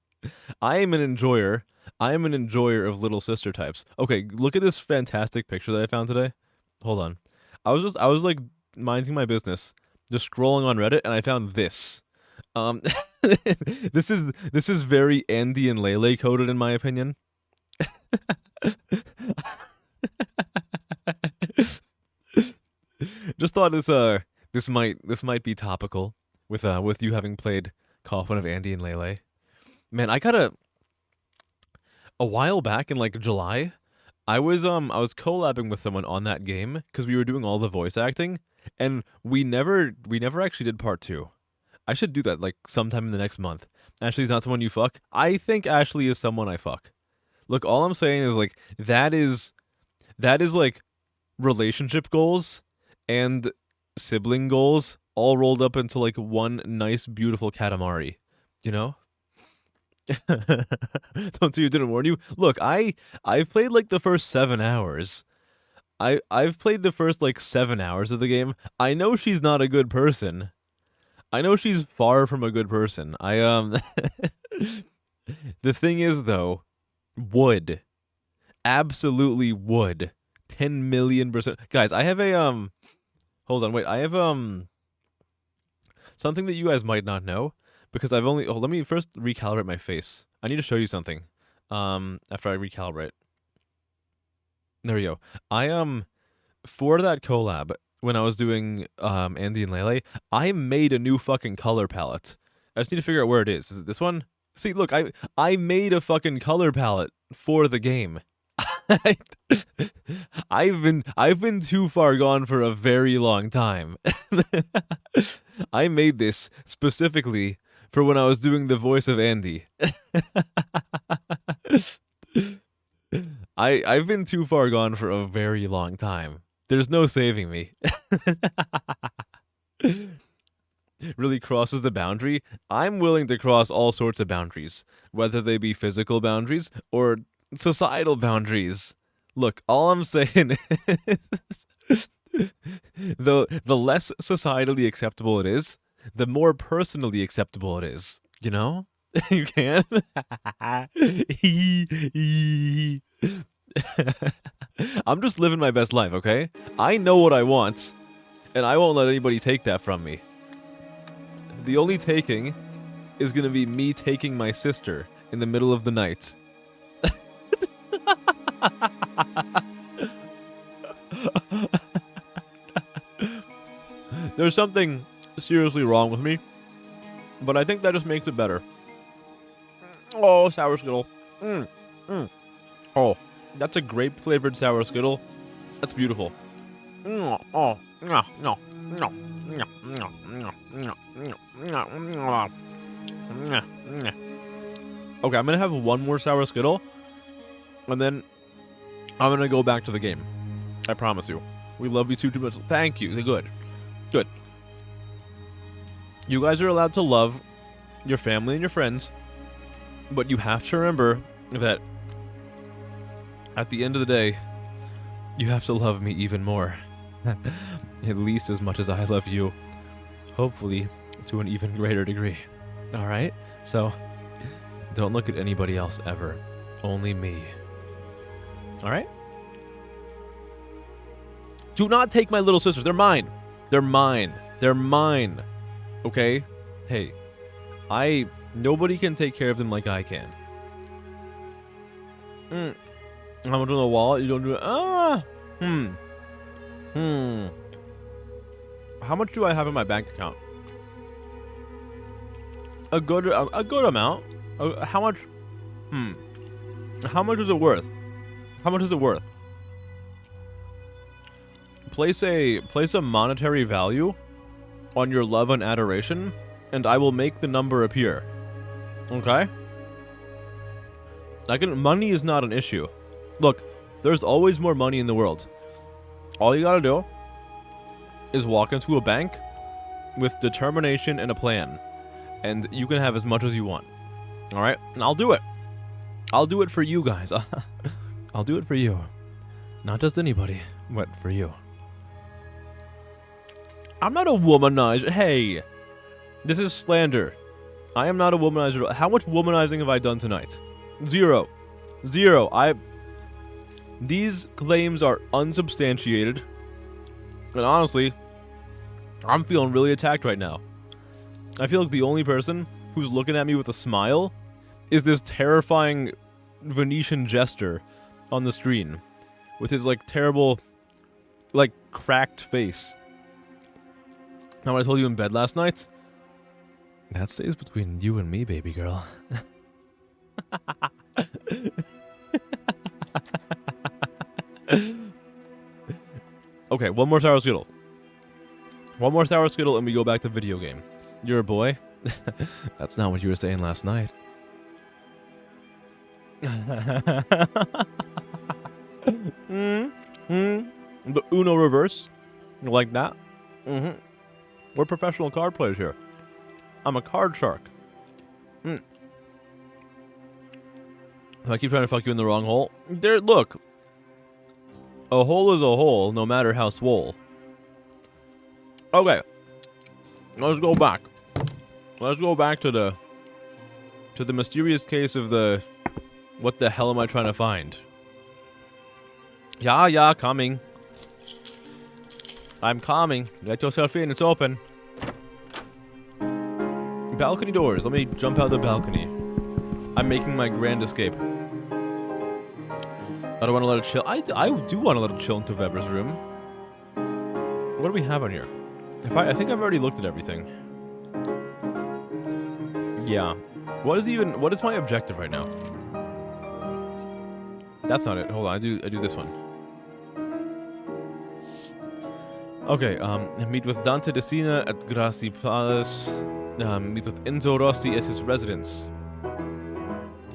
I am an enjoyer. I am an enjoyer of little sister types. Okay, look at this fantastic picture that I found today. Hold on. I was like minding my business, just scrolling on Reddit, and I found this. This is very Andy and Lele coded in my opinion. Just thought this might be topical with you having played Coffin of Andy and Lele. Man, I got a while back in like July, I was collabing with someone on that game because we were doing all the voice acting, and we never actually did part 2. I should do that like sometime in the next month. Ashley's not someone you fuck. I think Ashley is someone I fuck. Look, all I'm saying is like that is like relationship goals and sibling goals all rolled up into like one nice beautiful Katamari, you know? Don't say you didn't warn you. Look, I've played like the first 7 hours. I've played the first like 7 hours of the game. I know she's not a good person. I know she's far from a good person. The thing is though, would. Absolutely would. 10 million %. Guys, I have a hold on, wait. I have something that you guys might not know. Because I've only... Oh, let me first recalibrate my face. I need to show you something. After I recalibrate. There we go. For that collab, when I was doing Andy and Lele, I made a new fucking color palette. I just need to figure out where it is. Is it this one? See, look, I made a fucking color palette for the game. I've been too far gone for a very long time. I made this specifically for when I was doing the voice of Andy. I've been too far gone for a very long time. There's no saving me. Really crosses the boundary. I'm willing to cross all sorts of boundaries, whether they be physical boundaries or societal boundaries. Look, all I'm saying is the less societally acceptable it is, the more personally acceptable it is. You know? You can. I'm just living my best life, okay? I know what I want, and I won't let anybody take that from me. The only taking is gonna be me taking my sister in the middle of the night. There's something seriously wrong with me, but I think that just makes it better. Oh, sour skittle. Oh, that's a grape flavored sour skittle. That's beautiful. Oh, no. Okay, I'm gonna have one more sour skittle, and then I'm gonna go back to the game. I promise you. We love you too much. Thank you. Good. Good. You guys are allowed to love your family and your friends, but you have to remember that at the end of the day, you have to love me even more. At least as much as I love you. Hopefully, to an even greater degree. Alright? So, don't look at anybody else ever. Only me. Alright? Do not take my little sisters. They're mine. They're mine. They're mine. Okay? Hey. Nobody can take care of them like I can. How much on the wallet? You don't do it. How much do I have in my bank account? A good amount. How much? How much is it worth? How much is it worth? Place a monetary value on your love and adoration, and I will make the number appear. Okay? Money is not an issue. Look, there's always more money in the world. All you gotta do is walk into a bank with determination and a plan, and you can have as much as you want. Alright? And I'll do it. I'll do it for you guys. I'll do it for you. Not just anybody, but for you. I'm not a womanizer. Hey! This is slander. I am not a womanizer. How much womanizing have I done tonight? Zero. These claims are unsubstantiated. And honestly, I'm feeling really attacked right now. I feel like the only person who's looking at me with a smile is this terrifying Venetian jester on the screen with his, like, terrible, like, cracked face. Now, what I told you in bed last night? That stays between you and me, baby girl. Okay, one more sour skittle. One more sour skittle and we go back to video game. You're a boy? That's not what you were saying last night. The Uno reverse. You like that? We're professional card players here. I'm a card shark. I keep trying to fuck you in the wrong hole. There, look. A hole is a hole, no matter how swole. Okay. Let's go back. Let's go back to the mysterious case of the... What the hell am I trying to find? Yeah, coming. I'm coming. Let yourself in, it's open. Balcony doors. Let me jump out the balcony. I'm making my grand escape. I don't want to let it chill. I do want to let it chill into Weber's room. What do we have on here? I think I've already looked at everything. Yeah. What is my objective right now? That's not it. Hold on. I do this one. Okay, meet with Dante Decina at Grassi Palace. Meet with Enzo Rossi at his residence.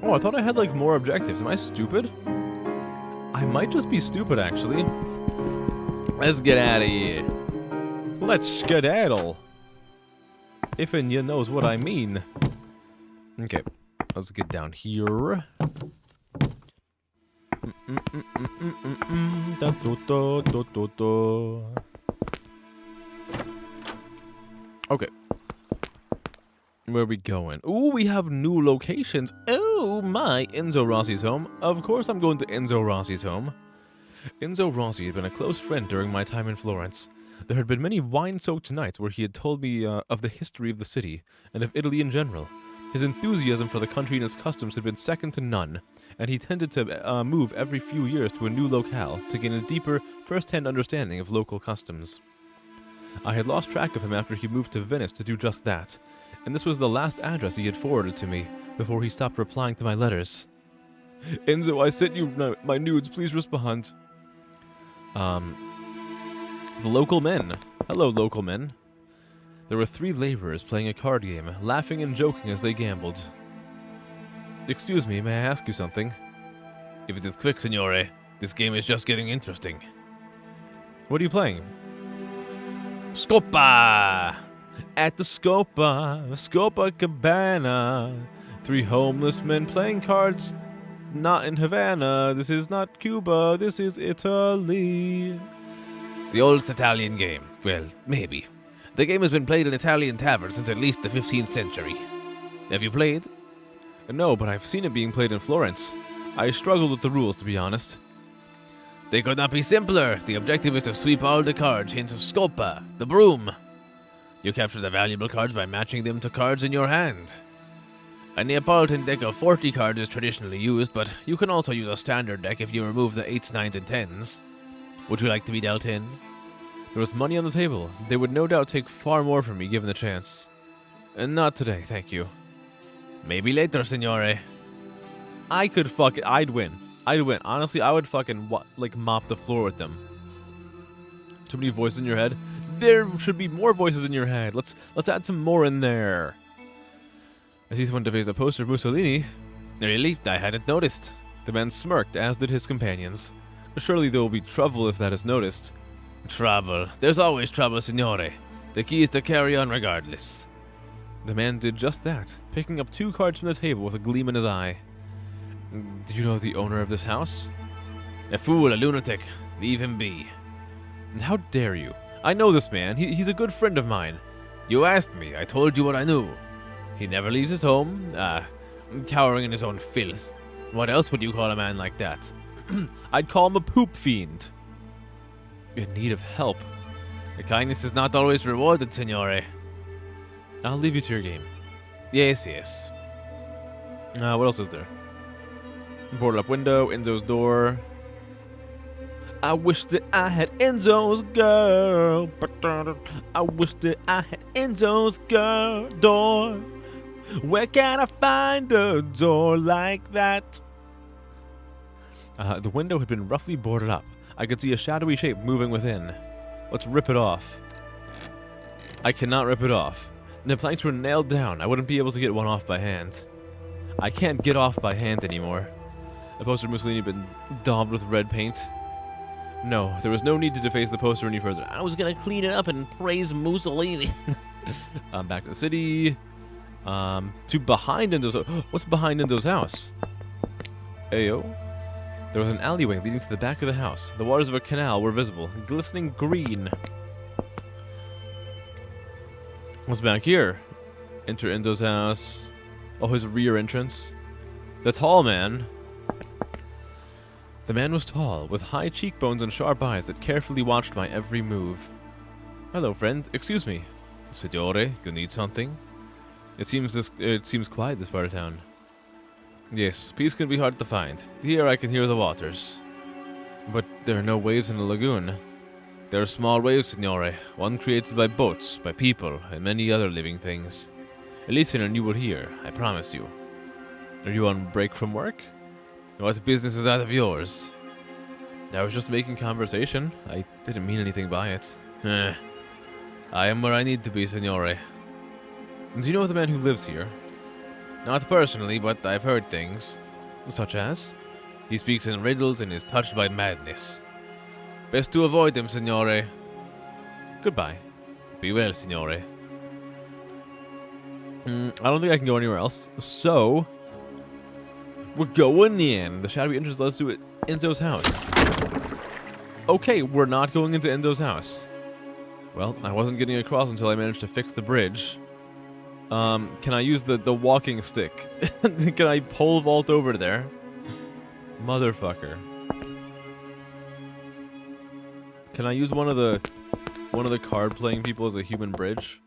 Oh, I thought I had, like, more objectives. Am I stupid? I might just be stupid, actually. Let's get out of here. Let's skedaddle. If and you knows what I mean. Okay, let's get down here. Okay. Where are we going? Ooh, we have new locations. Oh my, Enzo Rossi's home. Of course I'm going to Enzo Rossi's home. Enzo Rossi had been a close friend during my time in Florence. There had been many wine-soaked nights where he had told me of the history of the city, and of Italy in general. His enthusiasm for the country and its customs had been second to none, and he tended to move every few years to a new locale to gain a deeper, first-hand understanding of local customs. I had lost track of him after he moved to Venice to do just that, and this was the last address he had forwarded to me before he stopped replying to my letters. Enzo, I sent you my nudes, please respond. The local men. Hello, local men. There were 3 laborers playing a card game, laughing and joking as they gambled. Excuse me, may I ask you something? If it is quick, signore. This game is just getting interesting. What are you playing? Scopa! At the Scopa Cabana. 3 homeless men playing cards. Not in Havana. This is not Cuba. This is Italy. The oldest Italian game. Well, maybe. The game has been played in Italian taverns since at least the 15th century. Have you played? No, but I've seen it being played in Florence. I struggled with the rules, to be honest. They could not be simpler. The objective is to sweep all the cards into Scopa, the broom. You capture the valuable cards by matching them to cards in your hand. A Neapolitan deck of 40 cards is traditionally used, but you can also use a standard deck if you remove the 8s, 9s, and 10s. Would you like to be dealt in? There was money on the table. They would no doubt take far more from me given the chance. Not today, thank you. Maybe later, signore. I'd win. Honestly, I would fucking, mop the floor with them. Too many voices in your head? There should be more voices in your head. Let's add some more in there. I see someone deface a poster of Mussolini. Really? I hadn't noticed. The man smirked, as did his companions. Surely there will be trouble if that is noticed. Trouble? There's always trouble, signore. The key is to carry on regardless. The man did just that, picking up 2 cards from the table with a gleam in his eye. Do you know the owner of this house? A fool, a lunatic. Leave him be. And how dare you? I know this man. He's a good friend of mine. You asked me. I told you what I knew. He never leaves his home, cowering in his own filth. What else would you call a man like that? I'd call him a poop fiend. In need of help. The kindness is not always rewarded, signore. I'll leave you to your game. Yes, yes. What else is there? Boarded up window, Enzo's door. I wish that I had Enzo's girl. I wish that I had Enzo's girl door. Where can I find a door like that? The window had been roughly boarded up. I could see a shadowy shape moving within. Let's rip it off. I cannot rip it off. The planks were nailed down. I wouldn't be able to get one off by hand. I can't get off by hand anymore. The poster of Mussolini had been daubed with red paint. No, there was no need to deface the poster any further. I was gonna clean it up and praise Mussolini. Back to the city. To behind Endo's... What's behind Endo's house? Ayo. There was an alleyway leading to the back of the house. The waters of a canal were visible, glistening green. What's back here? Enter Endo's house. Oh, his rear entrance. The tall man. The man was tall, with high cheekbones and sharp eyes that carefully watched my every move. Hello, friend. Excuse me. Signore, you need something? It seems quiet this part of town. Yes, peace can be hard to find. Here I can hear the waters. But there are no waves in the lagoon. There are small waves, signore. One created by boats, by people, and many other living things. Listen and you will hear, I promise you. Are you on break from work? What business is that of yours? I was just making conversation. I didn't mean anything by it. I am where I need to be, signore. Do you know the man who lives here? Not personally, but I've heard things. Such as? He speaks in riddles and is touched by madness. Best to avoid him, signore. Goodbye. Be well, signore. I don't think I can go anywhere else. So, we're going in. The shadowy entrance leads to Enzo's house. Okay, we're not going into Enzo's house. Well, I wasn't getting across until I managed to fix the bridge. Can I use the walking stick? Can I pole vault over there? Motherfucker. Can I use one of the card playing people as a human bridge?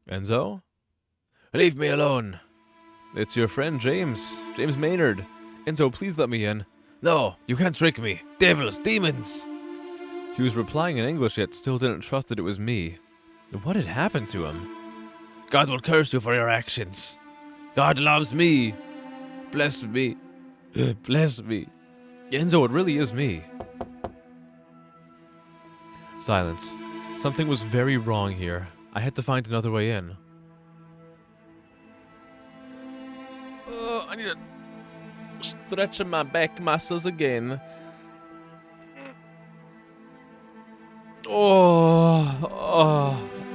Enzo? Leave me alone. It's your friend James. James Maynard. Enzo, please let me in. No, you can't trick me. Devils, demons. He was replying in English yet still didn't trust that it was me. What had happened to him? God will curse you for your actions. God loves me. Bless me. Bless me. Enzo, it really is me. Silence. Something was very wrong here. I had to find another way in. I need to stretch my back muscles again. Oh,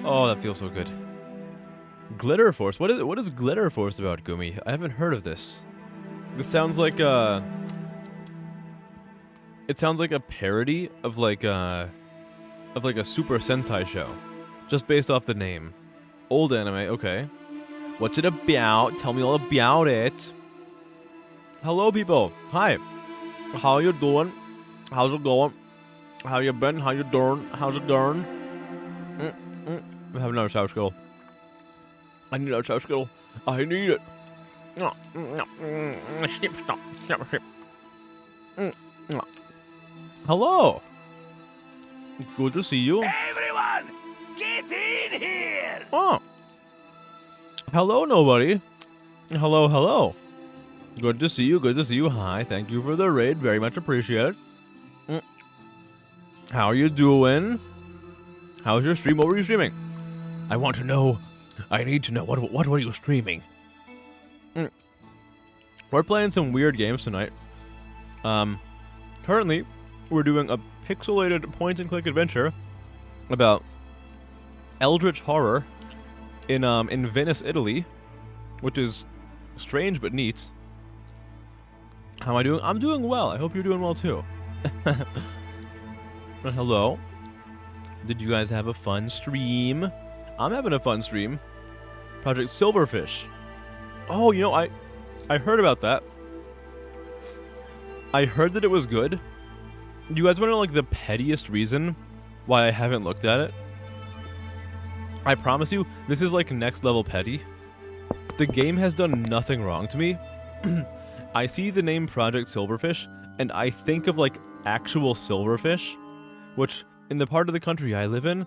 that feels so good. Glitter Force. What is Glitter Force about, Gumi? I haven't heard of this. This sounds like a... It sounds like a parody of like a Super Sentai show. Just based off the name. Old anime, okay. What's it about? Tell me all about it. Hello, people. Hi. How you doing? How's it going? How you been? How you doing? How's it going? I have another sour skill. I need another sour skill. I need it. Hello. Good to see you. Everyone, get in here! Oh. Hello, nobody. Hello, hello. Good to see you. Good to see you. Hi. Thank you for the raid. Very much appreciated. How are you doing? How's your stream? What were you streaming? I want to know. I need to know. What were you streaming? We're playing some weird games tonight. Currently, we're doing a pixelated point-and-click adventure about eldritch horror in Venice, Italy, which is strange but neat. How am I doing? I'm doing well. I hope you're doing well too. Hello. Did you guys have a fun stream? I'm having a fun stream. Project Silverfish. Oh, you know, I heard about that. I heard that it was good. You guys want to know, like, the pettiest reason why I haven't looked at it? I promise you, this is, like, next level petty. The game has done nothing wrong to me. I see the name Project Silverfish, and I think of, like, actual silverfish, which, in the part of the country I live in,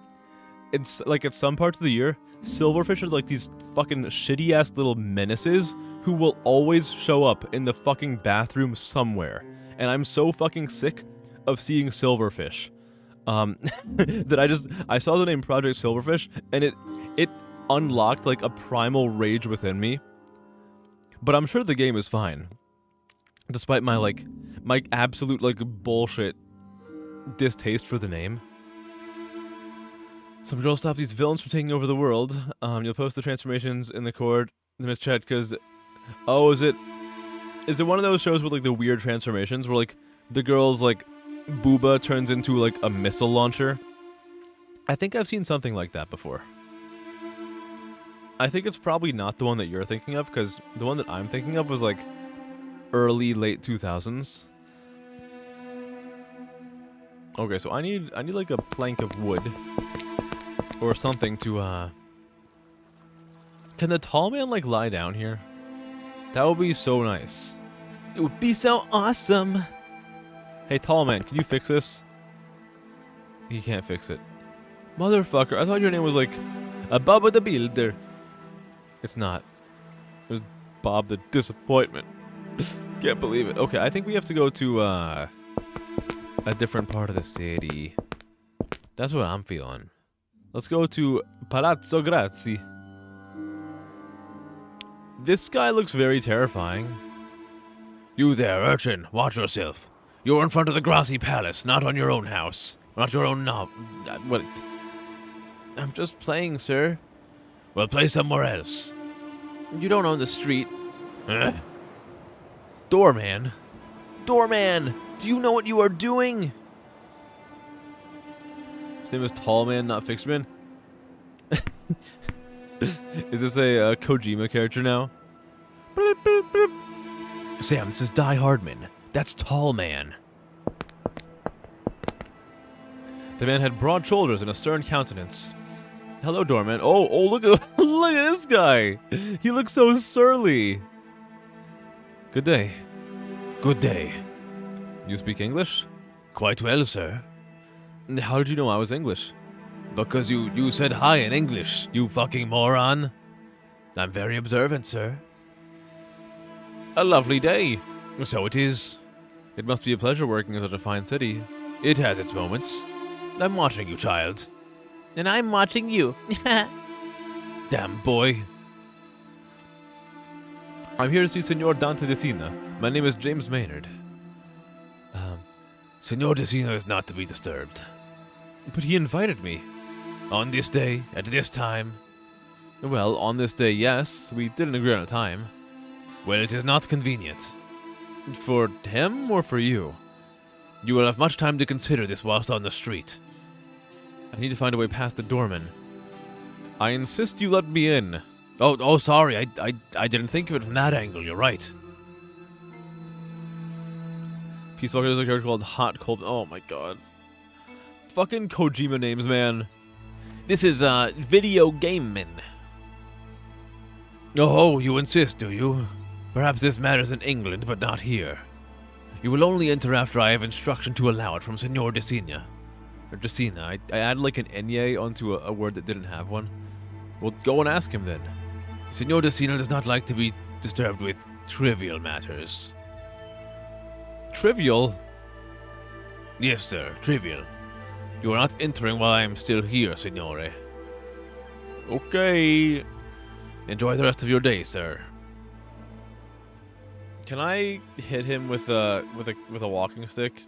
it's, like, at some parts of the year, silverfish are, like, these fucking shitty-ass little menaces who will always show up in the fucking bathroom somewhere. And I'm so fucking sick of seeing silverfish. That I saw the name Project Silverfish, and it unlocked, like, a primal rage within me. But I'm sure the game is fine. Despite my absolute, like, bullshit distaste for the name. Some girl stop these villains from taking over the world. You'll post the transformations in the Miss chat, because... Oh, is it one of those shows with, like, the weird transformations where, like, the girl's, like, booba turns into, like, a missile launcher? I think I've seen something like that before. I think it's probably not the one that you're thinking of, because the one that I'm thinking of was, like, early, late 2000s. Okay, so I need, like, a plank of wood. Or something to, Can the tall man, like, lie down here? That would be so nice. It would be so awesome. Hey, tall man, can you fix this? He can't fix it. Motherfucker, I thought your name was like Bob the Builder. It's not. It was Bob the Disappointment. Can't believe it. Okay, I think we have to go to a different part of the city. That's what I'm feeling. Let's go to Palazzo Grazi. This guy looks very terrifying. You there, urchin. Watch yourself. You're in front of the Grazi Palace, not on your own house. Not your own knob. What? I'm just playing, sir. Well, play somewhere else. You don't own the street. Doorman. Doorman! Do you know what you are doing? His name is Tallman, not Fixman. Is this a Kojima character now? Bloop, bloop, bloop. Sam, this is Die Hardman. That's Tall Man. The man had broad shoulders and a stern countenance. Hello, doorman. Oh, look at look at this guy. He looks so surly. Good day. Good day. You speak English? Quite well, sir. How did you know I was English? Because you said hi in English, you fucking moron. I'm very observant, sir. A lovely day. So it is. It must be a pleasure working in such a fine city. It has its moments. I'm watching you, child. And I'm watching you. Damn boy. I'm here to see Signor Dante Decina. My name is James Maynard. Signor Decina is not to be disturbed. But he invited me. On this day, at this time. Well, on this day, yes. We didn't agree on a time. Well, it is not convenient. For him or for you? You will have much time to consider this whilst on the street. I need to find a way past the doorman. I insist you let me in. Oh, sorry. I didn't think of it from that angle. You're right. Peace Walker is a character called Hot Cold. Oh my god. Fucking Kojima names, man. This is, Video Game Man. Oh, you insist, do you? Perhaps this matters in England, but not here. You will only enter after I have instruction to allow it from Signor Decina. Or Decina. I added like an enye onto a word that didn't have one. Well, go and ask him then. Signor Decina does not like to be disturbed with trivial matters. Trivial? Yes, sir, trivial. You are not entering while I am still here, signore. Okay. Enjoy the rest of your day, sir. Can I hit him with a walking stick?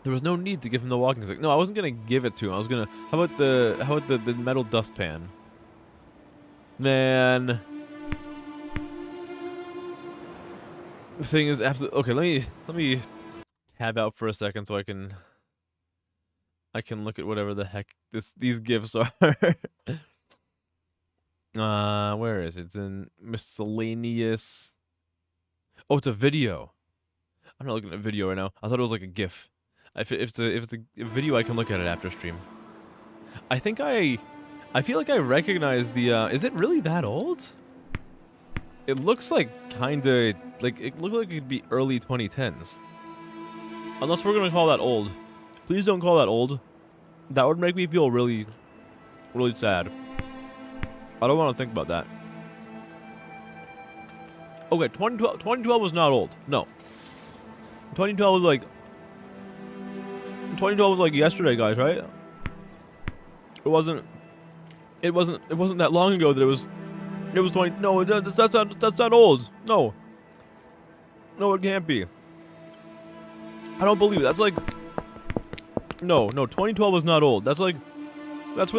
There was no need to give him the walking stick. No, I wasn't gonna give it to him. I was gonna. How about the metal dustpan? Man. The thing is absolutely okay. Let me tab out for a second so I can look at whatever the heck these gifs are. Where is it? It's in miscellaneous. Oh, it's a video. I'm not looking at a video right now. I thought it was like a GIF. If it's a video, I can look at it after stream. I feel like I recognize the. Is it really that old? It looks like kinda like it looked like it'd be early 2010s. Unless we're gonna call that old. Please don't call that old. That would make me feel really, really sad. I don't want to think about that. Okay, 2012 was not old. No. 2012 was like 2012 was like yesterday, guys, right? It wasn't that long ago that it was 20. No, that's not old. No. No, it can't be. I don't believe it. That's like No, 2012 was not old. That's when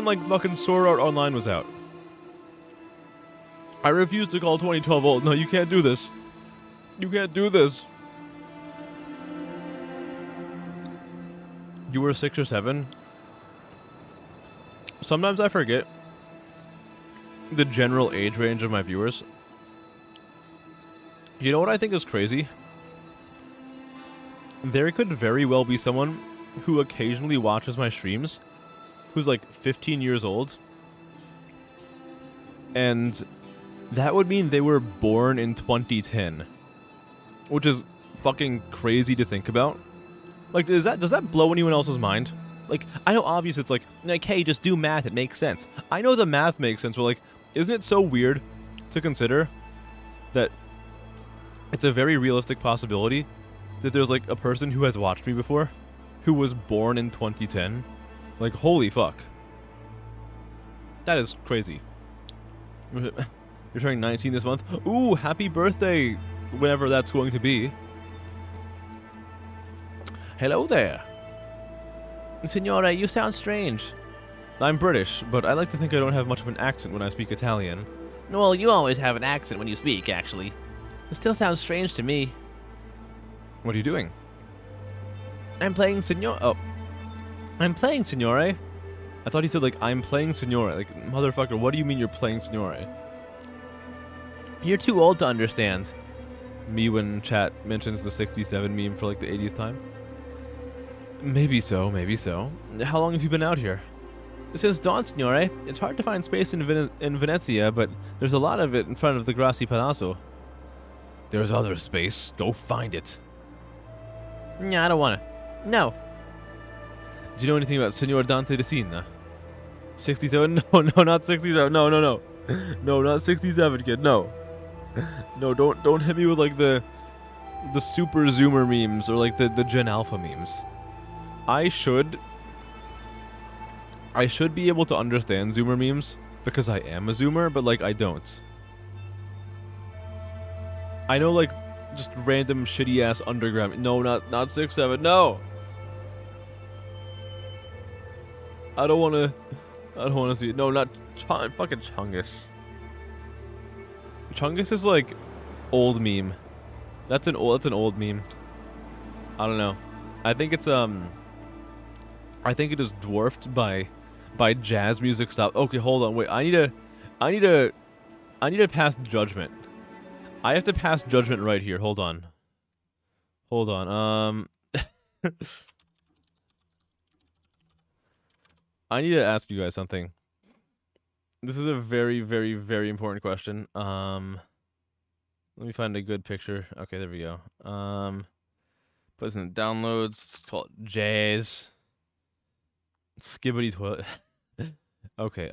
like fucking Sword Art Online was out. I refuse to call 2012 old. No, you can't do this. You can't do this. You were 6 or 7? Sometimes I forget the general age range of my viewers. You know what I think is crazy? There could very well be someone who occasionally watches my streams who's like 15 years old. And that would mean they were born in 2010. Which is fucking crazy to think about. Like, does that blow anyone else's mind? Like, I know obviously it's like, hey, just do math, it makes sense. I know the math makes sense, but like, isn't it so weird to consider that it's a very realistic possibility that there's like a person who has watched me before who was born in 2010? Like, holy fuck. That is crazy. You're turning 19 this month. Ooh, happy birthday, whenever that's going to be. Hello there. Signore, you sound strange. I'm British, but I like to think I don't have much of an accent when I speak Italian. Well, you always have an accent when you speak, actually. It still sounds strange to me. What are you doing? I'm playing Signore. Oh. I'm playing Signore? I thought he said, like, I'm playing Signore. Like, motherfucker, what do you mean you're playing Signore? You're too old to understand. Me when chat mentions the 67 meme for, like, the 80th time? Maybe so, maybe so. How long have you been out here? Since dawn, Signore. It's hard to find space in Venezia, but there's a lot of it in front of the Grassi Palazzo. There's other space. Go find it. Yeah, I don't wanna. No. Do you know anything about Signor Dante de Sina? 67? No, not 67. No. No, not 67, kid. No. No, don't hit me with like the super zoomer memes or like the Gen Alpha memes. I should be able to understand zoomer memes because I am a zoomer, but like I don't. I know like just random shitty ass underground. No, not 6-7. No. I don't want to see it. No, not fucking Chungus. Chungus is like old meme. That's an old meme. I don't know. I think it is dwarfed by jazz music style. Okay, hold on. Wait, I need to pass judgment. I have to pass judgment right here. Hold on. I need to ask you guys something. This is a very, very, very important question. Let me find a good picture. Okay, there we go. Put this in downloads. It's called Jazz. Skibbity toilet. Okay,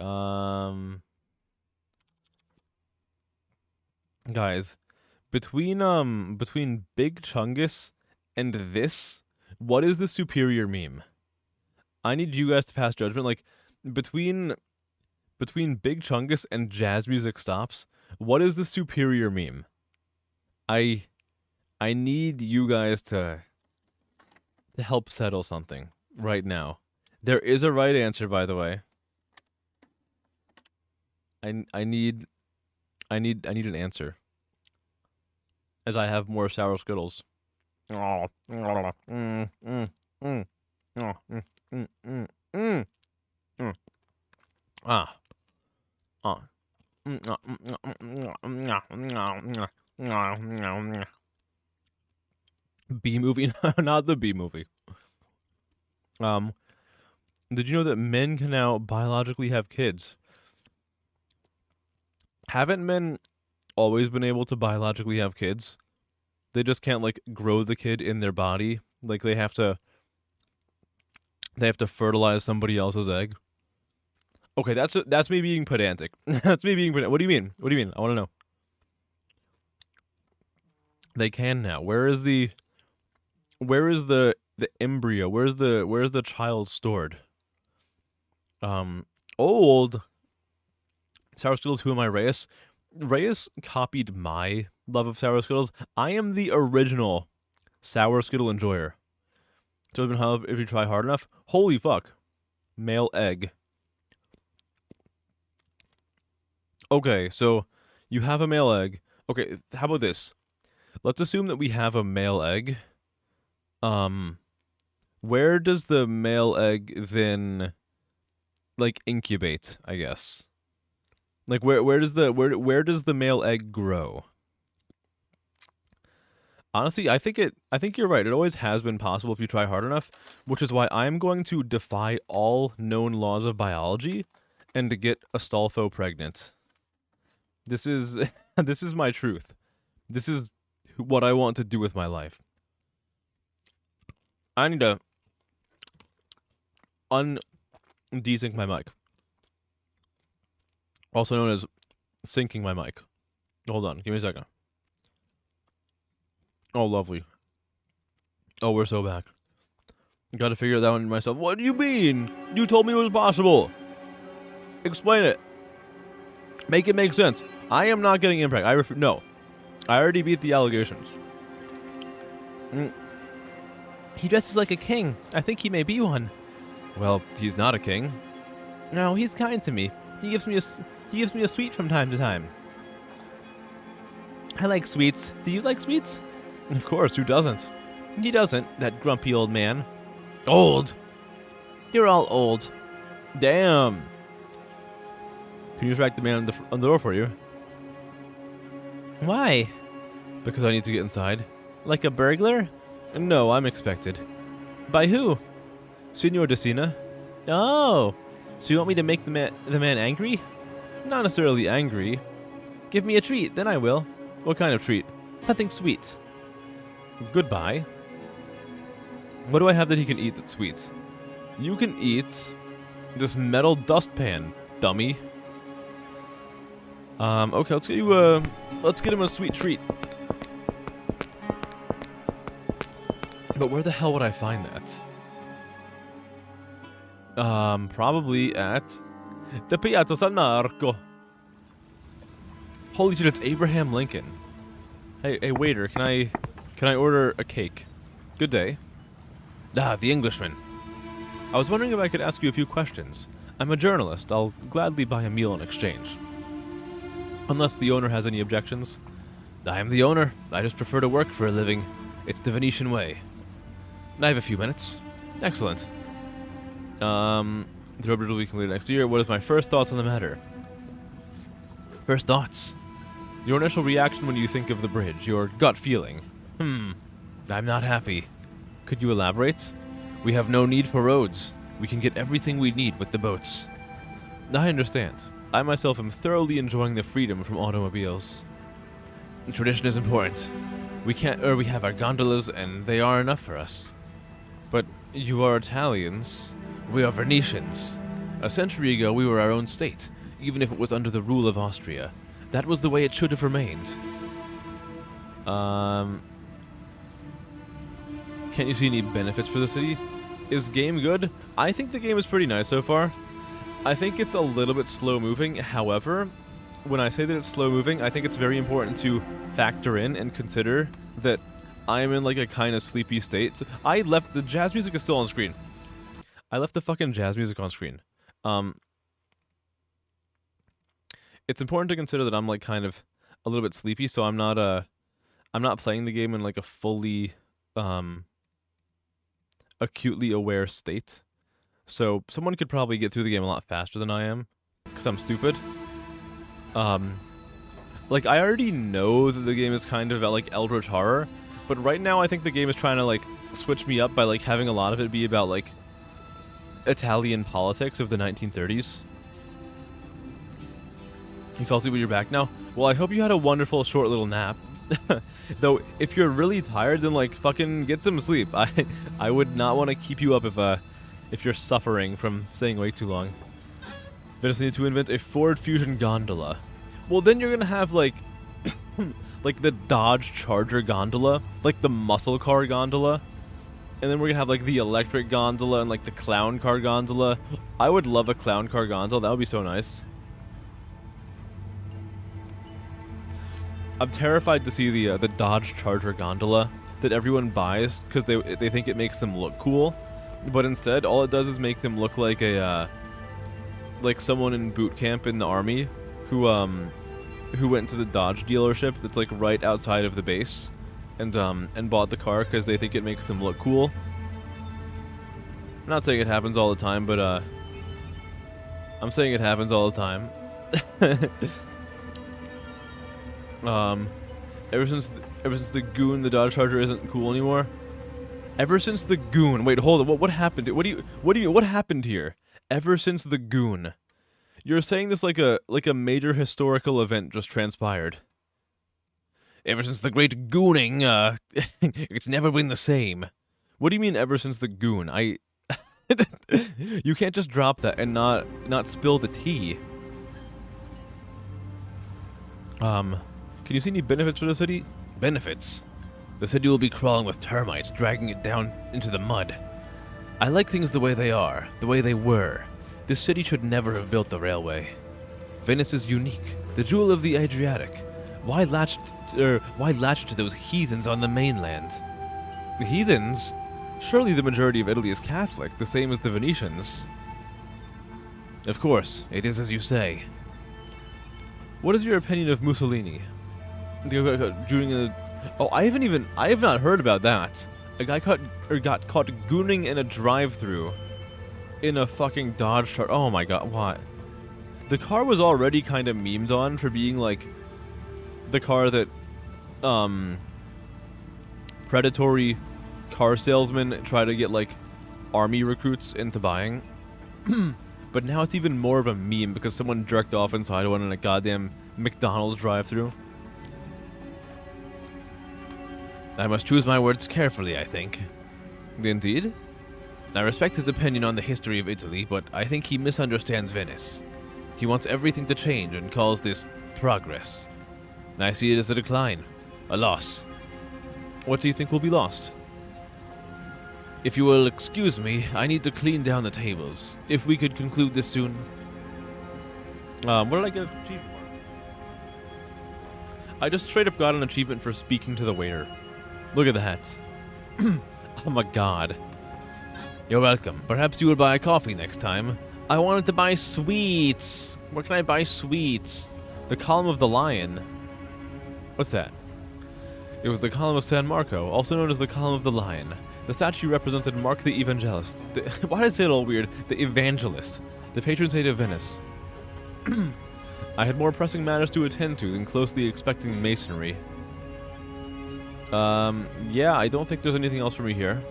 guys, between Big Chungus and this, what is the superior meme? I need you guys to pass judgment. Like, between Big Chungus and Jazz Music Stops, what is the superior meme? I need you guys to help settle something right now. There is a right answer, by the way. I need an answer, as I have more sour skittles. B movie, not the B movie. Did you know that men can now biologically have kids? Haven't men always been able to biologically have kids? They just can't like grow the kid in their body. Like they have to fertilize somebody else's egg. Okay, that's me being pedantic. That's me being pedantic. What do you mean? What do you mean? I want to know. They can now. Where is the embryo? Where's the child stored? Old Sour Skittles, who am I, Reyes? Reyes copied my love of Sour Skittles. I am the original Sour Skittle enjoyer. So if you try hard enough. Holy fuck. Male egg. Okay, so you have a male egg. Okay, how about this? Let's assume that we have a male egg. Where does the male egg then like incubate, I guess? Like where does the male egg grow? Honestly, I think you're right. It always has been possible if you try hard enough, which is why I'm going to defy all known laws of biology and to get Astolfo pregnant. This is this is my truth. This is what I want to do with my life. I need to desync my mic. Also known as syncing my mic. Hold on, give me a second. Oh, lovely. Oh, we're so back. Gotta figure that one myself. What do you mean? You told me it was possible. Explain it. Make it make sense. I am not getting impact. No. I already beat the allegations. He dresses like a king. I think he may be one. Well, he's not a king. No, he's kind to me. He gives me a sweet from time to time. I like sweets. Do you like sweets? Of course, who doesn't? He doesn't, that grumpy old man. Old? You're all old. Damn. Can you track the man on the door for you? Why? Because I need to get inside. Like a burglar? No, I'm expected. By who? Signor Decina. Oh, so you want me to make the man angry? Not necessarily angry. Give me a treat, then I will. What kind of treat? Something sweet. Goodbye. What do I have that he can eat that's sweet? You can eat this metal dustpan, dummy. Okay, let's get him a sweet treat. But where the hell would I find that? Probably at the Piazza San Marco. Holy shit, it's Abraham Lincoln. Hey, waiter, can I order a cake? Good day. Ah, the Englishman. I was wondering if I could ask you a few questions. I'm a journalist. I'll gladly buy a meal in exchange. Unless the owner has any objections. I am the owner. I just prefer to work for a living. It's the Venetian way. I have a few minutes. Excellent. The road will be completed next year. What is my first thoughts on the matter? First thoughts. Your initial reaction when you think of the bridge. Your gut feeling. I'm not happy. Could you elaborate? We have no need for roads. We can get everything we need with the boats. I understand. I myself am thoroughly enjoying the freedom from automobiles. Tradition is important. We have our gondolas, and they are enough for us. But you are Italians. We are Venetians. A century ago, we were our own state, even if it was under the rule of Austria. That was the way it should have remained. Can't you see any benefits for the city? Is game good? I think the game is pretty nice so far. I think it's a little bit slow moving. However, when I say that it's slow moving, I think it's very important to factor in and consider that I'm in like a kind of sleepy state. I left the jazz music is still on screen. I left the fucking jazz music on screen. It's important to consider that I'm like kind of a little bit sleepy, so I'm not playing the game in like a fully acutely aware state. So someone could probably get through the game a lot faster than I am, because I'm stupid. Like, I already know that the game is kind of about, like, eldritch horror, but right now I think the game is trying to, like, switch me up by, like, having a lot of it be about, like, Italian politics of the 1930s. You fell asleep, but you're back now? Well, I hope you had a wonderful short little nap. Though, if you're really tired, then, like, fucking get some sleep. I would not want to keep you up if you're suffering from staying awake too long. Venice needed to invent a Ford Fusion gondola. Well, then you're gonna have, like, like the Dodge Charger gondola, like the muscle car gondola, and then we're gonna have, like, the electric gondola and, like, the clown car gondola. I would love a clown car gondola. That would be so nice. I'm terrified to see the Dodge Charger gondola that everyone buys because they think it makes them look cool, but instead all it does is make them look like a like someone in boot camp in the army who went to the Dodge dealership that's like right outside of the base and bought the car because they think it makes them look cool. I'm not saying it happens all the time, but I'm saying it happens all the time. Ever since the Goon, the Dodge Charger isn't cool anymore. Ever since the Goon. Wait, hold on. What happened? What happened here? Ever since the Goon. You're saying this like a major historical event just transpired. Ever since the great Gooning, it's never been the same. What do you mean ever since the Goon? You can't just drop that and not spill the tea. Can you see any benefits for the city? Benefits? The city will be crawling with termites, dragging it down into the mud. I like things the way they are, the way they were. This city should never have built the railway. Venice is unique, the jewel of the Adriatic. Why latch to those heathens on the mainland? The heathens? Surely the majority of Italy is Catholic, the same as the Venetians. Of course, it is as you say. What is your opinion of Mussolini? Oh, I have not heard about that. A guy got caught gooning in a drive-thru in a fucking Dodge Charger. Oh my god, what? The car was already kind of memed on for being like the car that predatory car salesmen try to get like army recruits into buying. But now it's even more of a meme because someone jerked off inside one in a goddamn McDonald's drive-thru. I must choose my words carefully, I think. Indeed. I respect his opinion on the history of Italy, but I think he misunderstands Venice. He wants everything to change and calls this progress. I see it as a decline, a loss. What do you think will be lost? If you will excuse me, I need to clean down the tables. If we could conclude this soon. What did I get an achievement for? I just straight up got an achievement for speaking to the waiter. Look at that. Oh my god. You're welcome. Perhaps you will buy coffee next time. I wanted to buy sweets. Where can I buy sweets? The Column of the Lion. What's that? It was the Column of San Marco, also known as the Column of the Lion. The statue represented Mark the Evangelist. Why did I say it all weird? The Evangelist. The patron saint of Venice. I had more pressing matters to attend to than closely expecting masonry. Yeah, I don't think there's anything else for me here.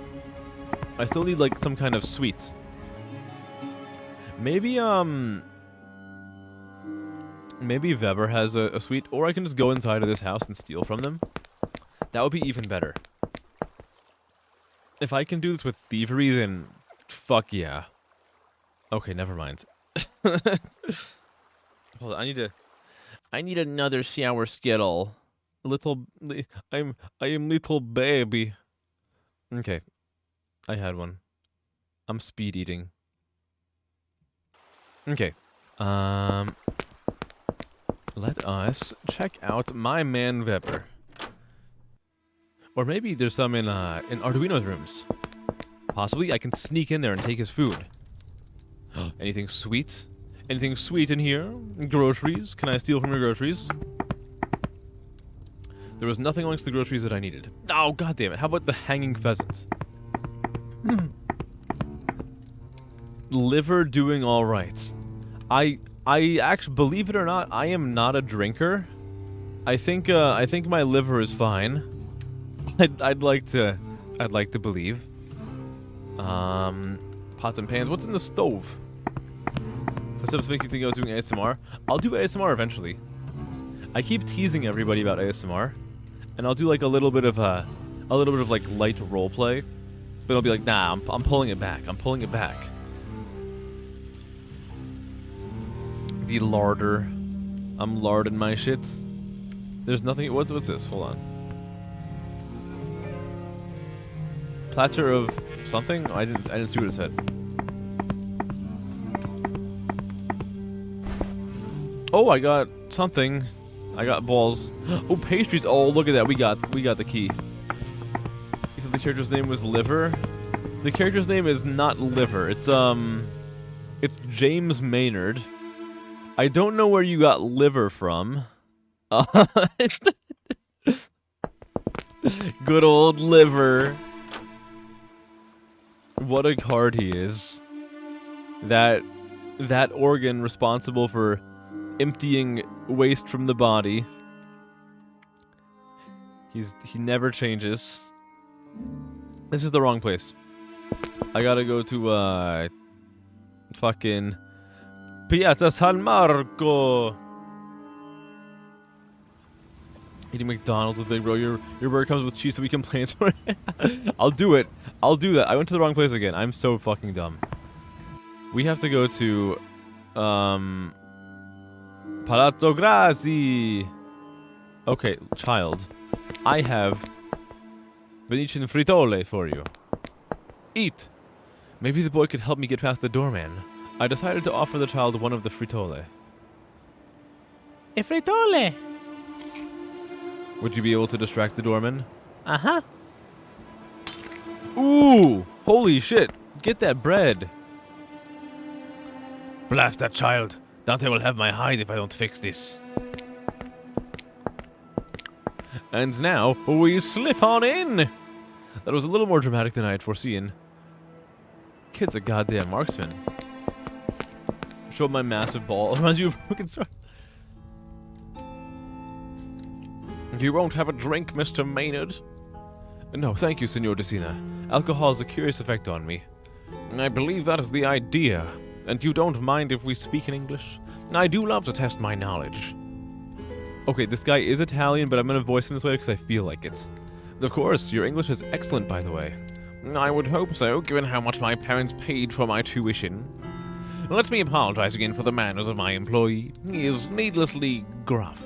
I still need, like, some kind of sweet. Maybe, maybe Weber has a sweet, or I can just go inside of this house and steal from them. That would be even better. If I can do this with thievery, then fuck yeah. Okay, never mind. Hold on, I need another sour Skittle. I am little baby. Okay. I had one. I'm speed eating. Okay. Let us check out my man Weber. Or maybe there's some in Arduino's rooms. Possibly I can sneak in there and take his food. Anything sweet? Anything sweet in here? Groceries? Can I steal from your groceries? There was nothing amongst the groceries that I needed. Oh, god damn it. How about the hanging pheasant? Liver doing all right. I actually, believe it or not, I am not a drinker. I think my liver is fine. I'd like to believe. Pots and pans. What's in the stove? Footsteps make you think I was doing ASMR. I'll do ASMR eventually. I keep teasing everybody about ASMR, and I'll do like a little bit of like light roleplay, but I'll be like, nah, I'm pulling it back. I'm pulling it back. The larder. I'm larding my shit. There's nothing. What's this? Hold on. Platter of something? I didn't see what it said. Oh, I got something. I got balls. Oh, pastries. Oh, look at that. We got the key. You said the character's name was Liver? The character's name is not Liver. It's James Maynard. I don't know where you got liver from. Good old Liver. What a card he is. That organ responsible for emptying waste from the body. He never changes. This is the wrong place. I gotta go to fucking Piazza San Marco. Eating McDonald's with Big Bro. Your burger comes with cheese, so we complain. I'll do it. I'll do that. I went to the wrong place again. I'm so fucking dumb. We have to go to Palazzo Grassi. Okay, child. I have Venetian frittole for you. Eat. Maybe the boy could help me get past the doorman. I decided to offer the child one of the frittole. A frittole! Would you be able to distract the doorman? Uh-huh. Ooh! Holy shit! Get that bread! Blast that child! Dante will have my hide if I don't fix this. And now, we slip on in! That was a little more dramatic than I had foreseen. Kid's a goddamn marksman. Show my massive ball. Reminds you of broken sword. You won't have a drink, Mr. Maynard? No, thank you, Senor Decina. Alcohol has a curious effect on me. I believe that is the idea. And you don't mind if we speak in English? I do love to test my knowledge. Okay, this guy is Italian, but I'm gonna voice him this way because I feel like it. Of course, your English is excellent, by the way. I would hope so, given how much my parents paid for my tuition. Let me apologize again for the manners of my employee. He is needlessly gruff.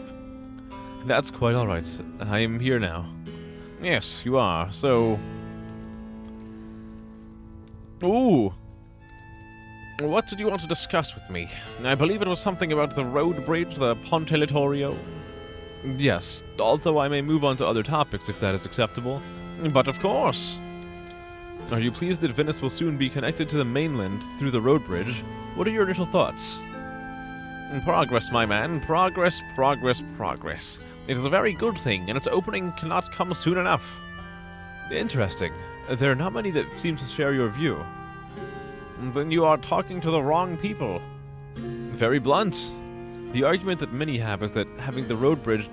That's quite alright. I am here now. Yes, you are, so... Ooh! What did you want to discuss with me? I believe it was something about the road bridge, the Ponte Littorio. Yes, although I may move on to other topics if that is acceptable. But of course! Are you pleased that Venice will soon be connected to the mainland through the road bridge? What are your initial thoughts? Progress, my man. Progress, progress, progress. It is a very good thing, and its opening cannot come soon enough. Interesting. There are not many that seem to share your view. Then you are talking to the wrong people. Very blunt. The argument that many have is that having the road bridge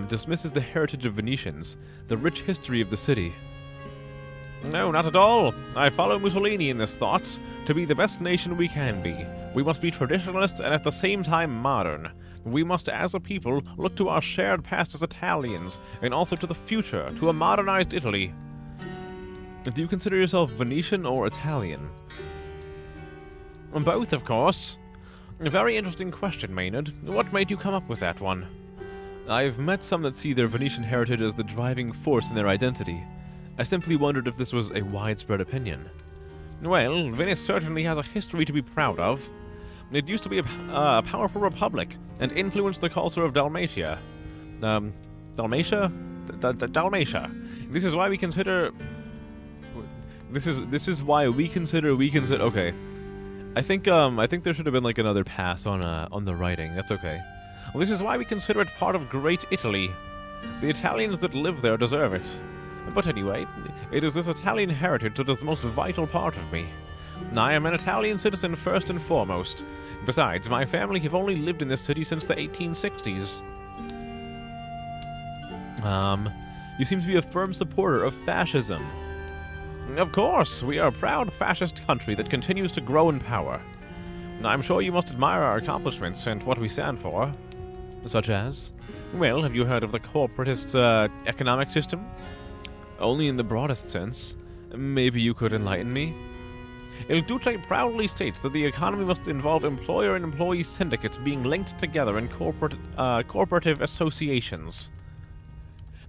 dismisses the heritage of Venetians, the rich history of the city. No, not at all. I follow Mussolini in this thought. To be the best nation we can be, we must be traditionalist and at the same time modern. We must, as a people, look to our shared past as Italians, and also to the future, to a modernized Italy. Do you consider yourself Venetian or Italian? Both, of course. A very interesting question, Maynard. What made you come up with that one? I've met some that see their Venetian heritage as the driving force in their identity. I simply wondered if this was a widespread opinion. Well, Venice certainly has a history to be proud of. It used to be a powerful republic, and influenced the culture of Dalmatia. Dalmatia? Dalmatia. This is why we consider... This is why we consider... Okay. I think there should have been like another pass on the writing. That's okay. Well, this is why we consider it part of Great Italy. The Italians that live there deserve it. But anyway, it is this Italian heritage that is the most vital part of me. I am an Italian citizen first and foremost. Besides, my family have only lived in this city since the 1860s. You seem to be a firm supporter of fascism. Of course, we are a proud fascist country that continues to grow in power. I'm sure you must admire our accomplishments and what we stand for. Such as? Well, have you heard of the corporatist economic system? Only in the broadest sense. Maybe you could enlighten me? Il Duce proudly states that the economy must involve employer and employee syndicates being linked together in corporative associations.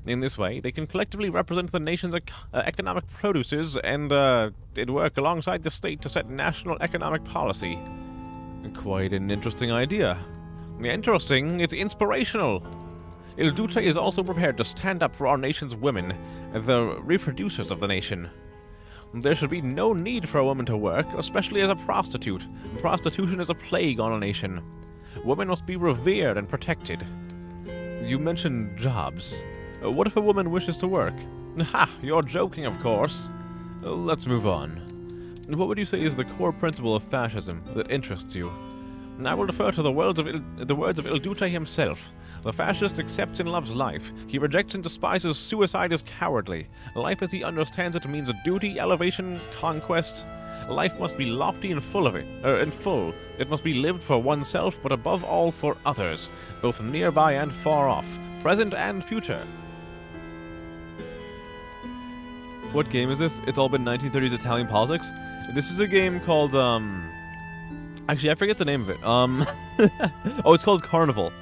In this way, they can collectively represent the nation's economic produces and work alongside the state to set national economic policy. Quite an interesting idea. Interesting, it's inspirational. Il Duce is also prepared to stand up for our nation's women, the reproducers of the nation. There should be no need for a woman to work, especially as a prostitute. Prostitution is a plague on a nation. Women must be revered and protected. You mentioned jobs. What if a woman wishes to work? Ha! You're joking, of course. Let's move on. What would you say is the core principle of fascism that interests you? I will defer to the words of Il Duce himself. The fascist accepts and loves life. He rejects and despises suicide as cowardly. Life as he understands it means a duty, elevation, conquest. Life must be lofty and full. It must be lived for oneself, but above all for others, both nearby and far off, present and future. What game is this? It's all been 1930s Italian politics? This is a game called, actually, I forget the name of it. Oh, it's called Carnival.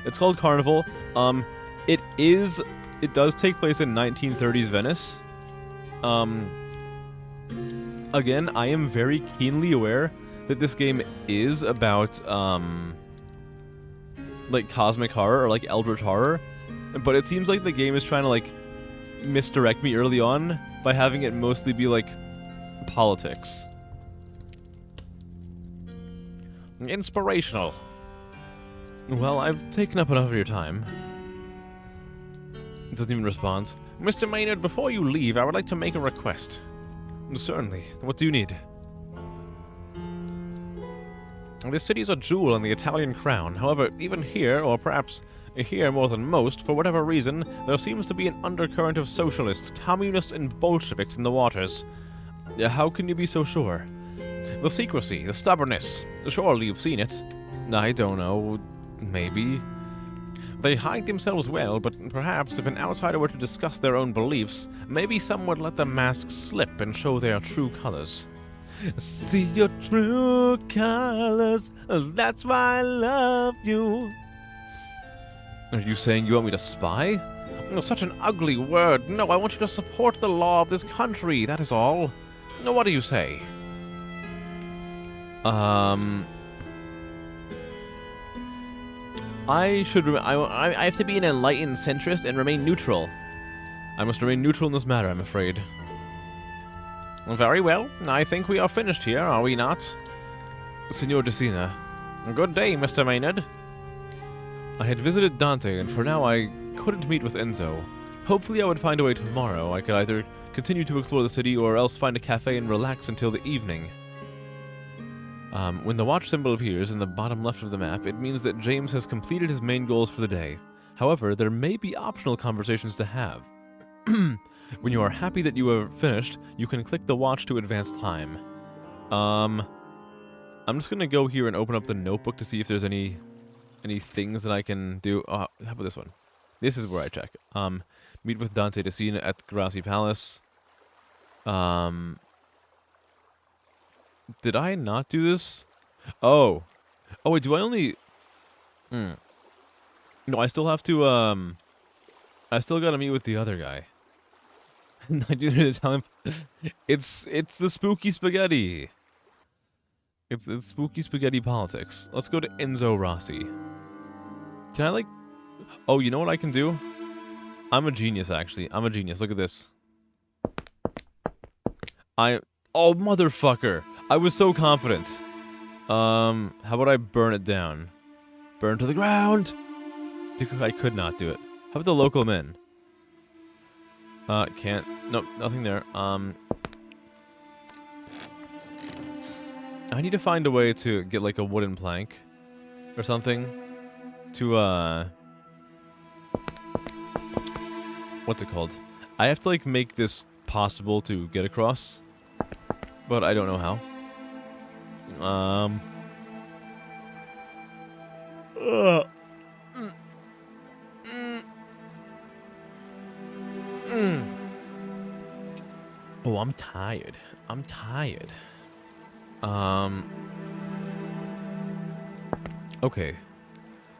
It's called Carnival. It does take place in 1930s Venice. Again, I am very keenly aware that this game is about, like, cosmic horror or, like, eldritch horror. But it seems like the game is trying to, like, misdirect me early on by having it mostly be, like, politics. Inspirational. Well, I've taken up enough of your time. It doesn't even respond. Mr. Maynard, before you leave, I would like to make a request. Certainly. What do you need? This city is a jewel in the Italian crown. However, even here, or perhaps here more than most, for whatever reason, there seems to be an undercurrent of socialists, communists, and Bolsheviks in the waters. How can you be so sure? The secrecy, the stubbornness. Surely you've seen it. I don't know. Maybe. They hide themselves well, but perhaps if an outsider were to discuss their own beliefs, maybe some would let the mask slip and show their true colors. See your true colors, that's why I love you. Are you saying you want me to spy? Oh, such an ugly word. No, I want you to support the law of this country, that is all. What do you say? I have to be an enlightened centrist and remain neutral. I must remain neutral in this matter, I'm afraid. Very well. I think we are finished here, are we not? Signor Decina. Good day, Mr. Maynard. I had visited Dante, and for now I couldn't meet with Enzo. Hopefully I would find a way tomorrow. I could either continue to explore the city or else find a cafe and relax until the evening. When the watch symbol appears in the bottom left of the map, it means that James has completed his main goals for the day. However, there may be optional conversations to have. When you are happy that you have finished, you can click the watch to advance time. I'm just gonna go here and open up the notebook to see if there's any things that I can do. How about this one? This is where I check. Meet with Dante Decina at the Grassi Palace. Did I not do this? Oh. Oh, wait, do I only... No, I still have to, I still gotta meet with the other guy. It's the spooky spaghetti. It's spooky spaghetti politics. Let's go to Enzo Rossi. Can I, like... Oh, you know what I can do? I'm a genius, actually. I'm a genius. Look at this. Oh, motherfucker! I was so confident. How about I burn it down? Burn to the ground! I could not do it. How about the local men? Can't. Nope, nothing there. I need to find a way to get like a wooden plank or something to what's it called? I have to like make this possible to get across, but I don't know how. Oh, I'm tired. I'm tired. Okay.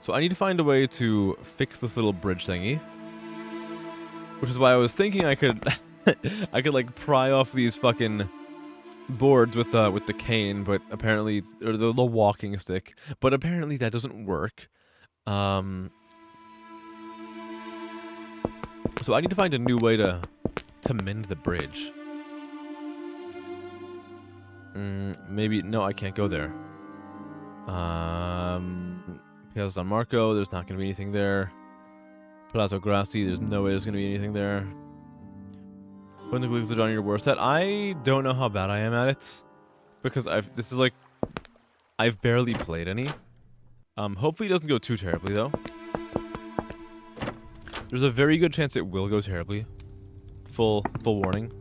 So I need to find a way to fix this little bridge thingy. Which is why I was thinking I could I could like pry off these fucking boards with the cane, but apparently, or the walking stick, but apparently that doesn't work. So I need to find a new way to mend the bridge. Maybe no, I can't go there. Piazza San Marco, there's not gonna be anything there. Palazzo Grassi, there's no way there's gonna be anything there. When the Glues are done your worst at, I don't know how bad I am at it, because I've barely played any. Hopefully it doesn't go too terribly though. There's a very good chance it will go terribly. Full warning.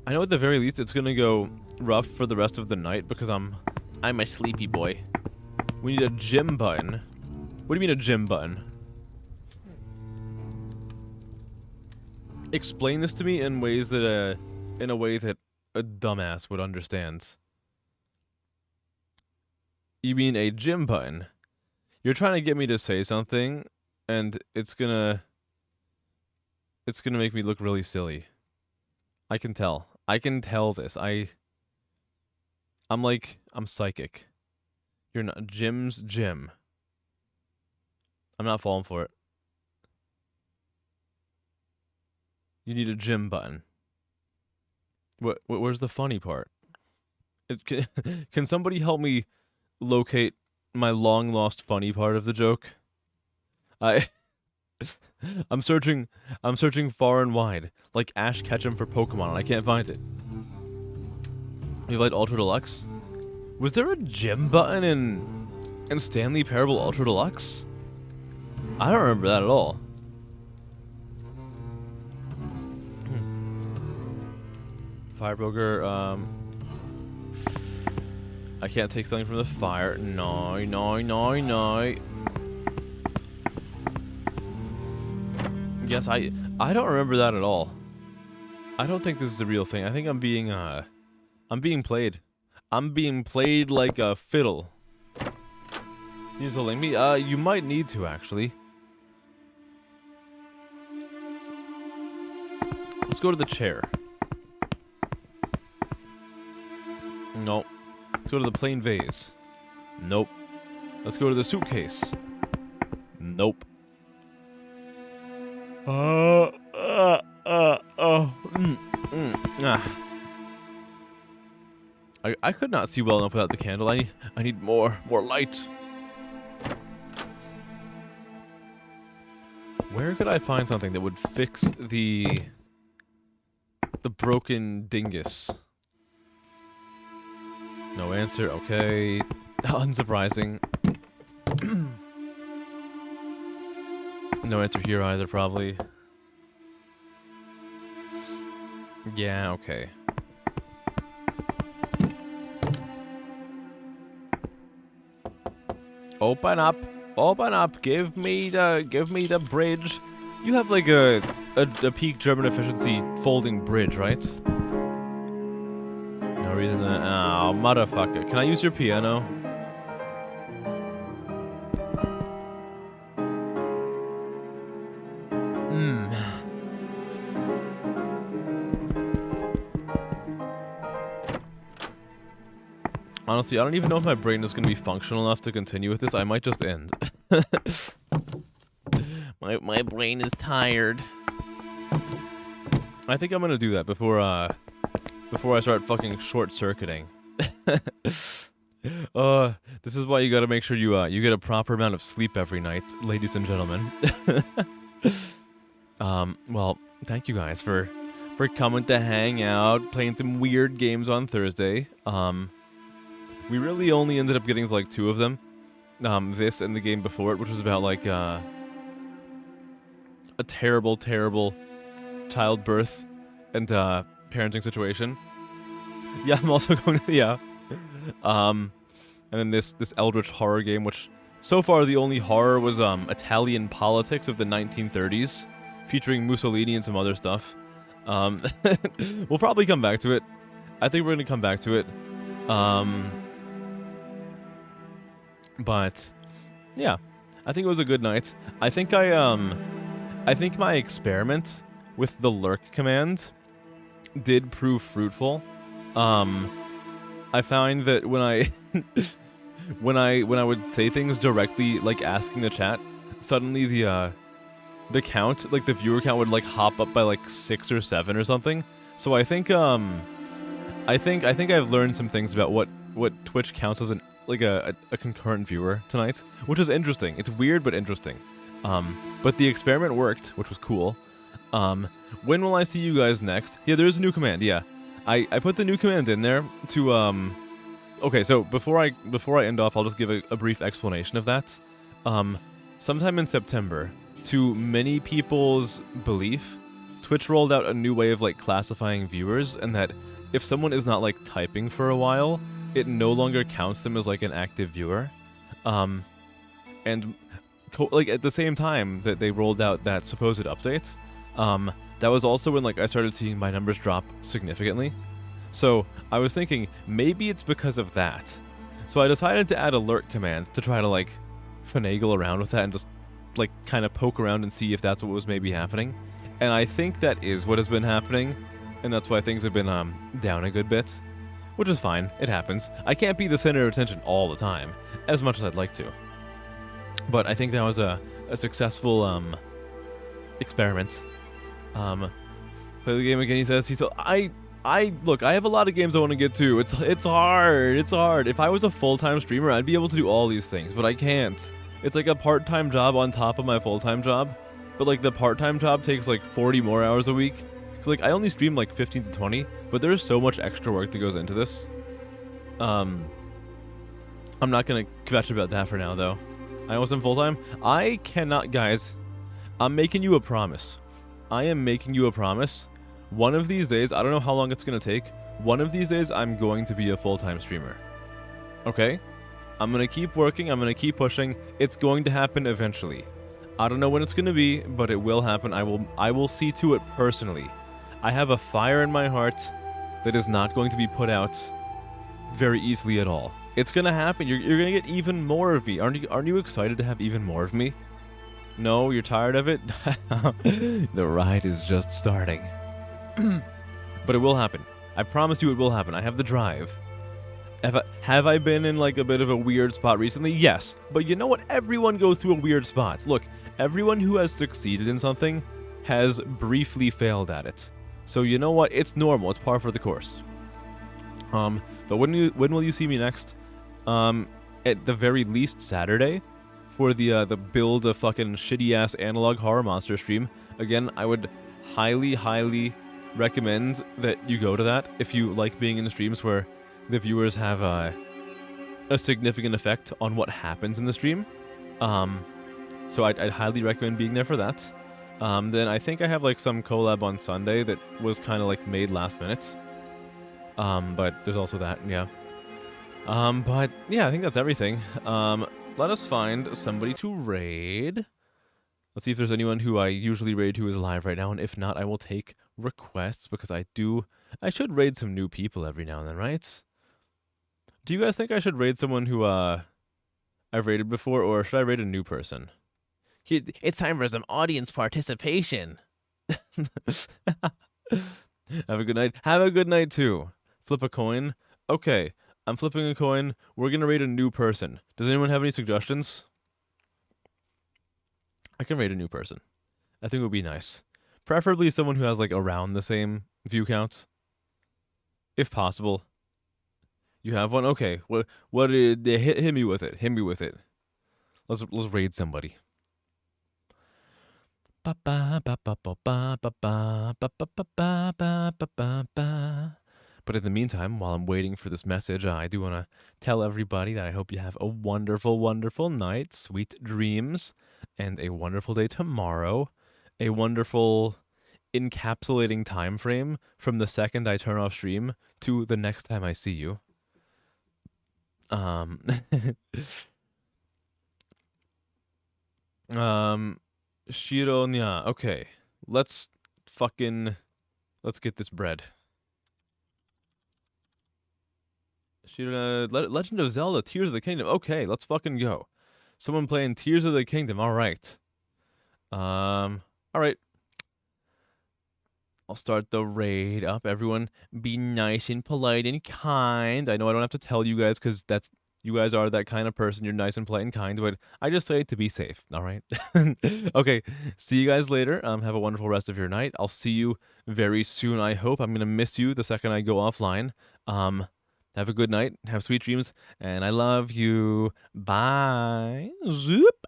I know at the very least it's gonna go rough for the rest of the night because I'm a sleepy boy. We need a gym button. What do you mean a gym button? Explain this to me in ways that in a way that a dumbass would understand. You mean a gym button? You're trying to get me to say something, and it's gonna make me look really silly. I can tell. I can tell this. I'm psychic. You're not. Jim's gym. I'm not falling for it. You need a gym button. Where's the funny part? Can somebody help me locate my long lost funny part of the joke? I'm searching far and wide, like Ash Ketchum for Pokemon, and I can't find it. You played Ultra Deluxe? Was there a gym button in Stanley Parable Ultra Deluxe? I don't remember that at all. Firebroker, I can't take something from the fire. No. Yes, I don't remember that at all. I don't think this is the real thing. I think I'm being played. I'm being played like a fiddle. You telling me? You might need to actually. Let's go to the chair. Nope. Let's go to the plain vase. Nope. Let's go to the suitcase. Nope. I could not see well enough without the candle. I need more light. Where could I find something that would fix the broken dingus? No answer. Okay. Unsurprising. No answer here either, probably. Yeah, okay. Open up. Give me the bridge. You have like a peak German efficiency folding bridge, right? No reason to... Oh, motherfucker. Can I use your piano? Honestly, I don't even know if my brain is going to be functional enough to continue with this. I might just end. my brain is tired. I think I'm going to do that before I start fucking short-circuiting. This is why you got to make sure you get a proper amount of sleep every night, ladies and gentlemen. Well, thank you guys for for coming to hang out, playing some weird games on Thursday. We really only ended up getting like 2 of them. This and the game before it, which was about like a terrible, terrible childbirth and parenting situation. Yeah, I'm also going to and then this Eldritch horror game, which so far the only horror was Italian politics of the 1930s, featuring Mussolini and some other stuff. We'll probably come back to it. I think we're gonna come back to it. But yeah, I think it was a good night. I think my experiment with the lurk command did prove fruitful. I find that when I when I would say things directly, like asking the chat, suddenly the count, like the viewer count, would like hop up by like 6 or 7 or something. So I think I've learned some things about what Twitch counts as a concurrent viewer tonight, which is interesting. It's weird but interesting. But the experiment worked, which was cool. When will I see you guys next? Yeah, there is a new command. Yeah, I put the new command in there to Okay, so before I end off, I'll just give a brief explanation of that. Sometime in September, to many people's belief, Twitch rolled out a new way of like classifying viewers, and that if someone is not like typing for a while, it no longer counts them as like an active viewer. And like at the same time that they rolled out that supposed update, that was also when like I started seeing my numbers drop significantly. So I was thinking maybe it's because of that. So I decided to add alert command to try to like finagle around with that and just like kind of poke around and see if that's what was maybe happening. And I think that is what has been happening, and that's why things have been down a good bit, which is fine. It happens. I can't be the center of attention all the time, as much as I'd like to. But I think that was a successful experiment. Play the game again, he says. Look, I have a lot of games I want to get to. It's hard. It's hard. If I was a full-time streamer, I'd be able to do all these things, but I can't. It's like a part-time job on top of my full-time job, but like the part-time job takes like 40 more hours a week. Cause like I only stream like 15 to 20, but there's so much extra work that goes into this. I'm not gonna kvetch about that for now, though. I almost am full-time. I cannot, guys. I'm making you a promise. I am making you a promise. One of these days, I don't know how long it's gonna take. One of these days, I'm going to be a full-time streamer. Okay? I'm gonna keep working. I'm gonna keep pushing. It's going to happen eventually. I don't know when it's gonna be, but it will happen. I will see to it personally. I have a fire in my heart that is not going to be put out very easily at all. It's gonna happen. You're gonna get even more of me. Aren't you excited to have even more of me? No, you're tired of it? The ride is just starting. But it will happen. I promise you it will happen. I have the drive. Have I been in like a bit of a weird spot recently? Yes. But you know what? Everyone goes through a weird spot. Look, everyone who has succeeded in something has briefly failed at it. So you know what? It's normal. It's par for the course. But when will you see me next? At the very least Saturday, for the build a fucking shitty ass analog horror monster stream. Again, I would highly recommend that you go to that if you like being in the streams where the viewers have a significant effect on what happens in the stream. So I'd highly recommend being there for that. Then I think I have like some collab on Sunday that was kind of like made last minute. But there's also that, yeah. But yeah, I think that's everything. Let us find somebody to raid. Let's see if there's anyone who I usually raid who is live right now, and if not, I will take requests, because I should raid some new people every now and then, right? Do you guys think I should raid someone who I've raided before, or should I raid a new person? It's time for some audience participation. Have a good night. Have a good night, too. Flip a coin. Okay, I'm flipping a coin. We're going to raid a new person. Does anyone have any suggestions? I can raid a new person. I think it would be nice. Preferably someone who has, like, around the same view count. If possible. You have one? Okay. What hit me with it. Hit me with it. Let's raid somebody. But in the meantime, while I'm waiting for this message, I do want to tell everybody that I hope you have a wonderful, wonderful night, sweet dreams, and a wonderful day tomorrow. A wonderful encapsulating time frame from the second I turn off stream to the next time I see you. Shironya. Okay, let's get this bread. Legend of Zelda: Tears of the Kingdom. Okay, let's fucking go. Someone playing Tears of the Kingdom. All right. All right. I'll start the raid up. Everyone, be nice and polite and kind. I know I don't have to tell you guys because you guys are that kind of person. You're nice and polite and kind, but I just say it to be safe. All right. Okay. See you guys later. Have a wonderful rest of your night. I'll see you very soon. I hope. I'm gonna miss you the second I go offline. Have a good night. Have sweet dreams, and I love you. Bye. Zoop.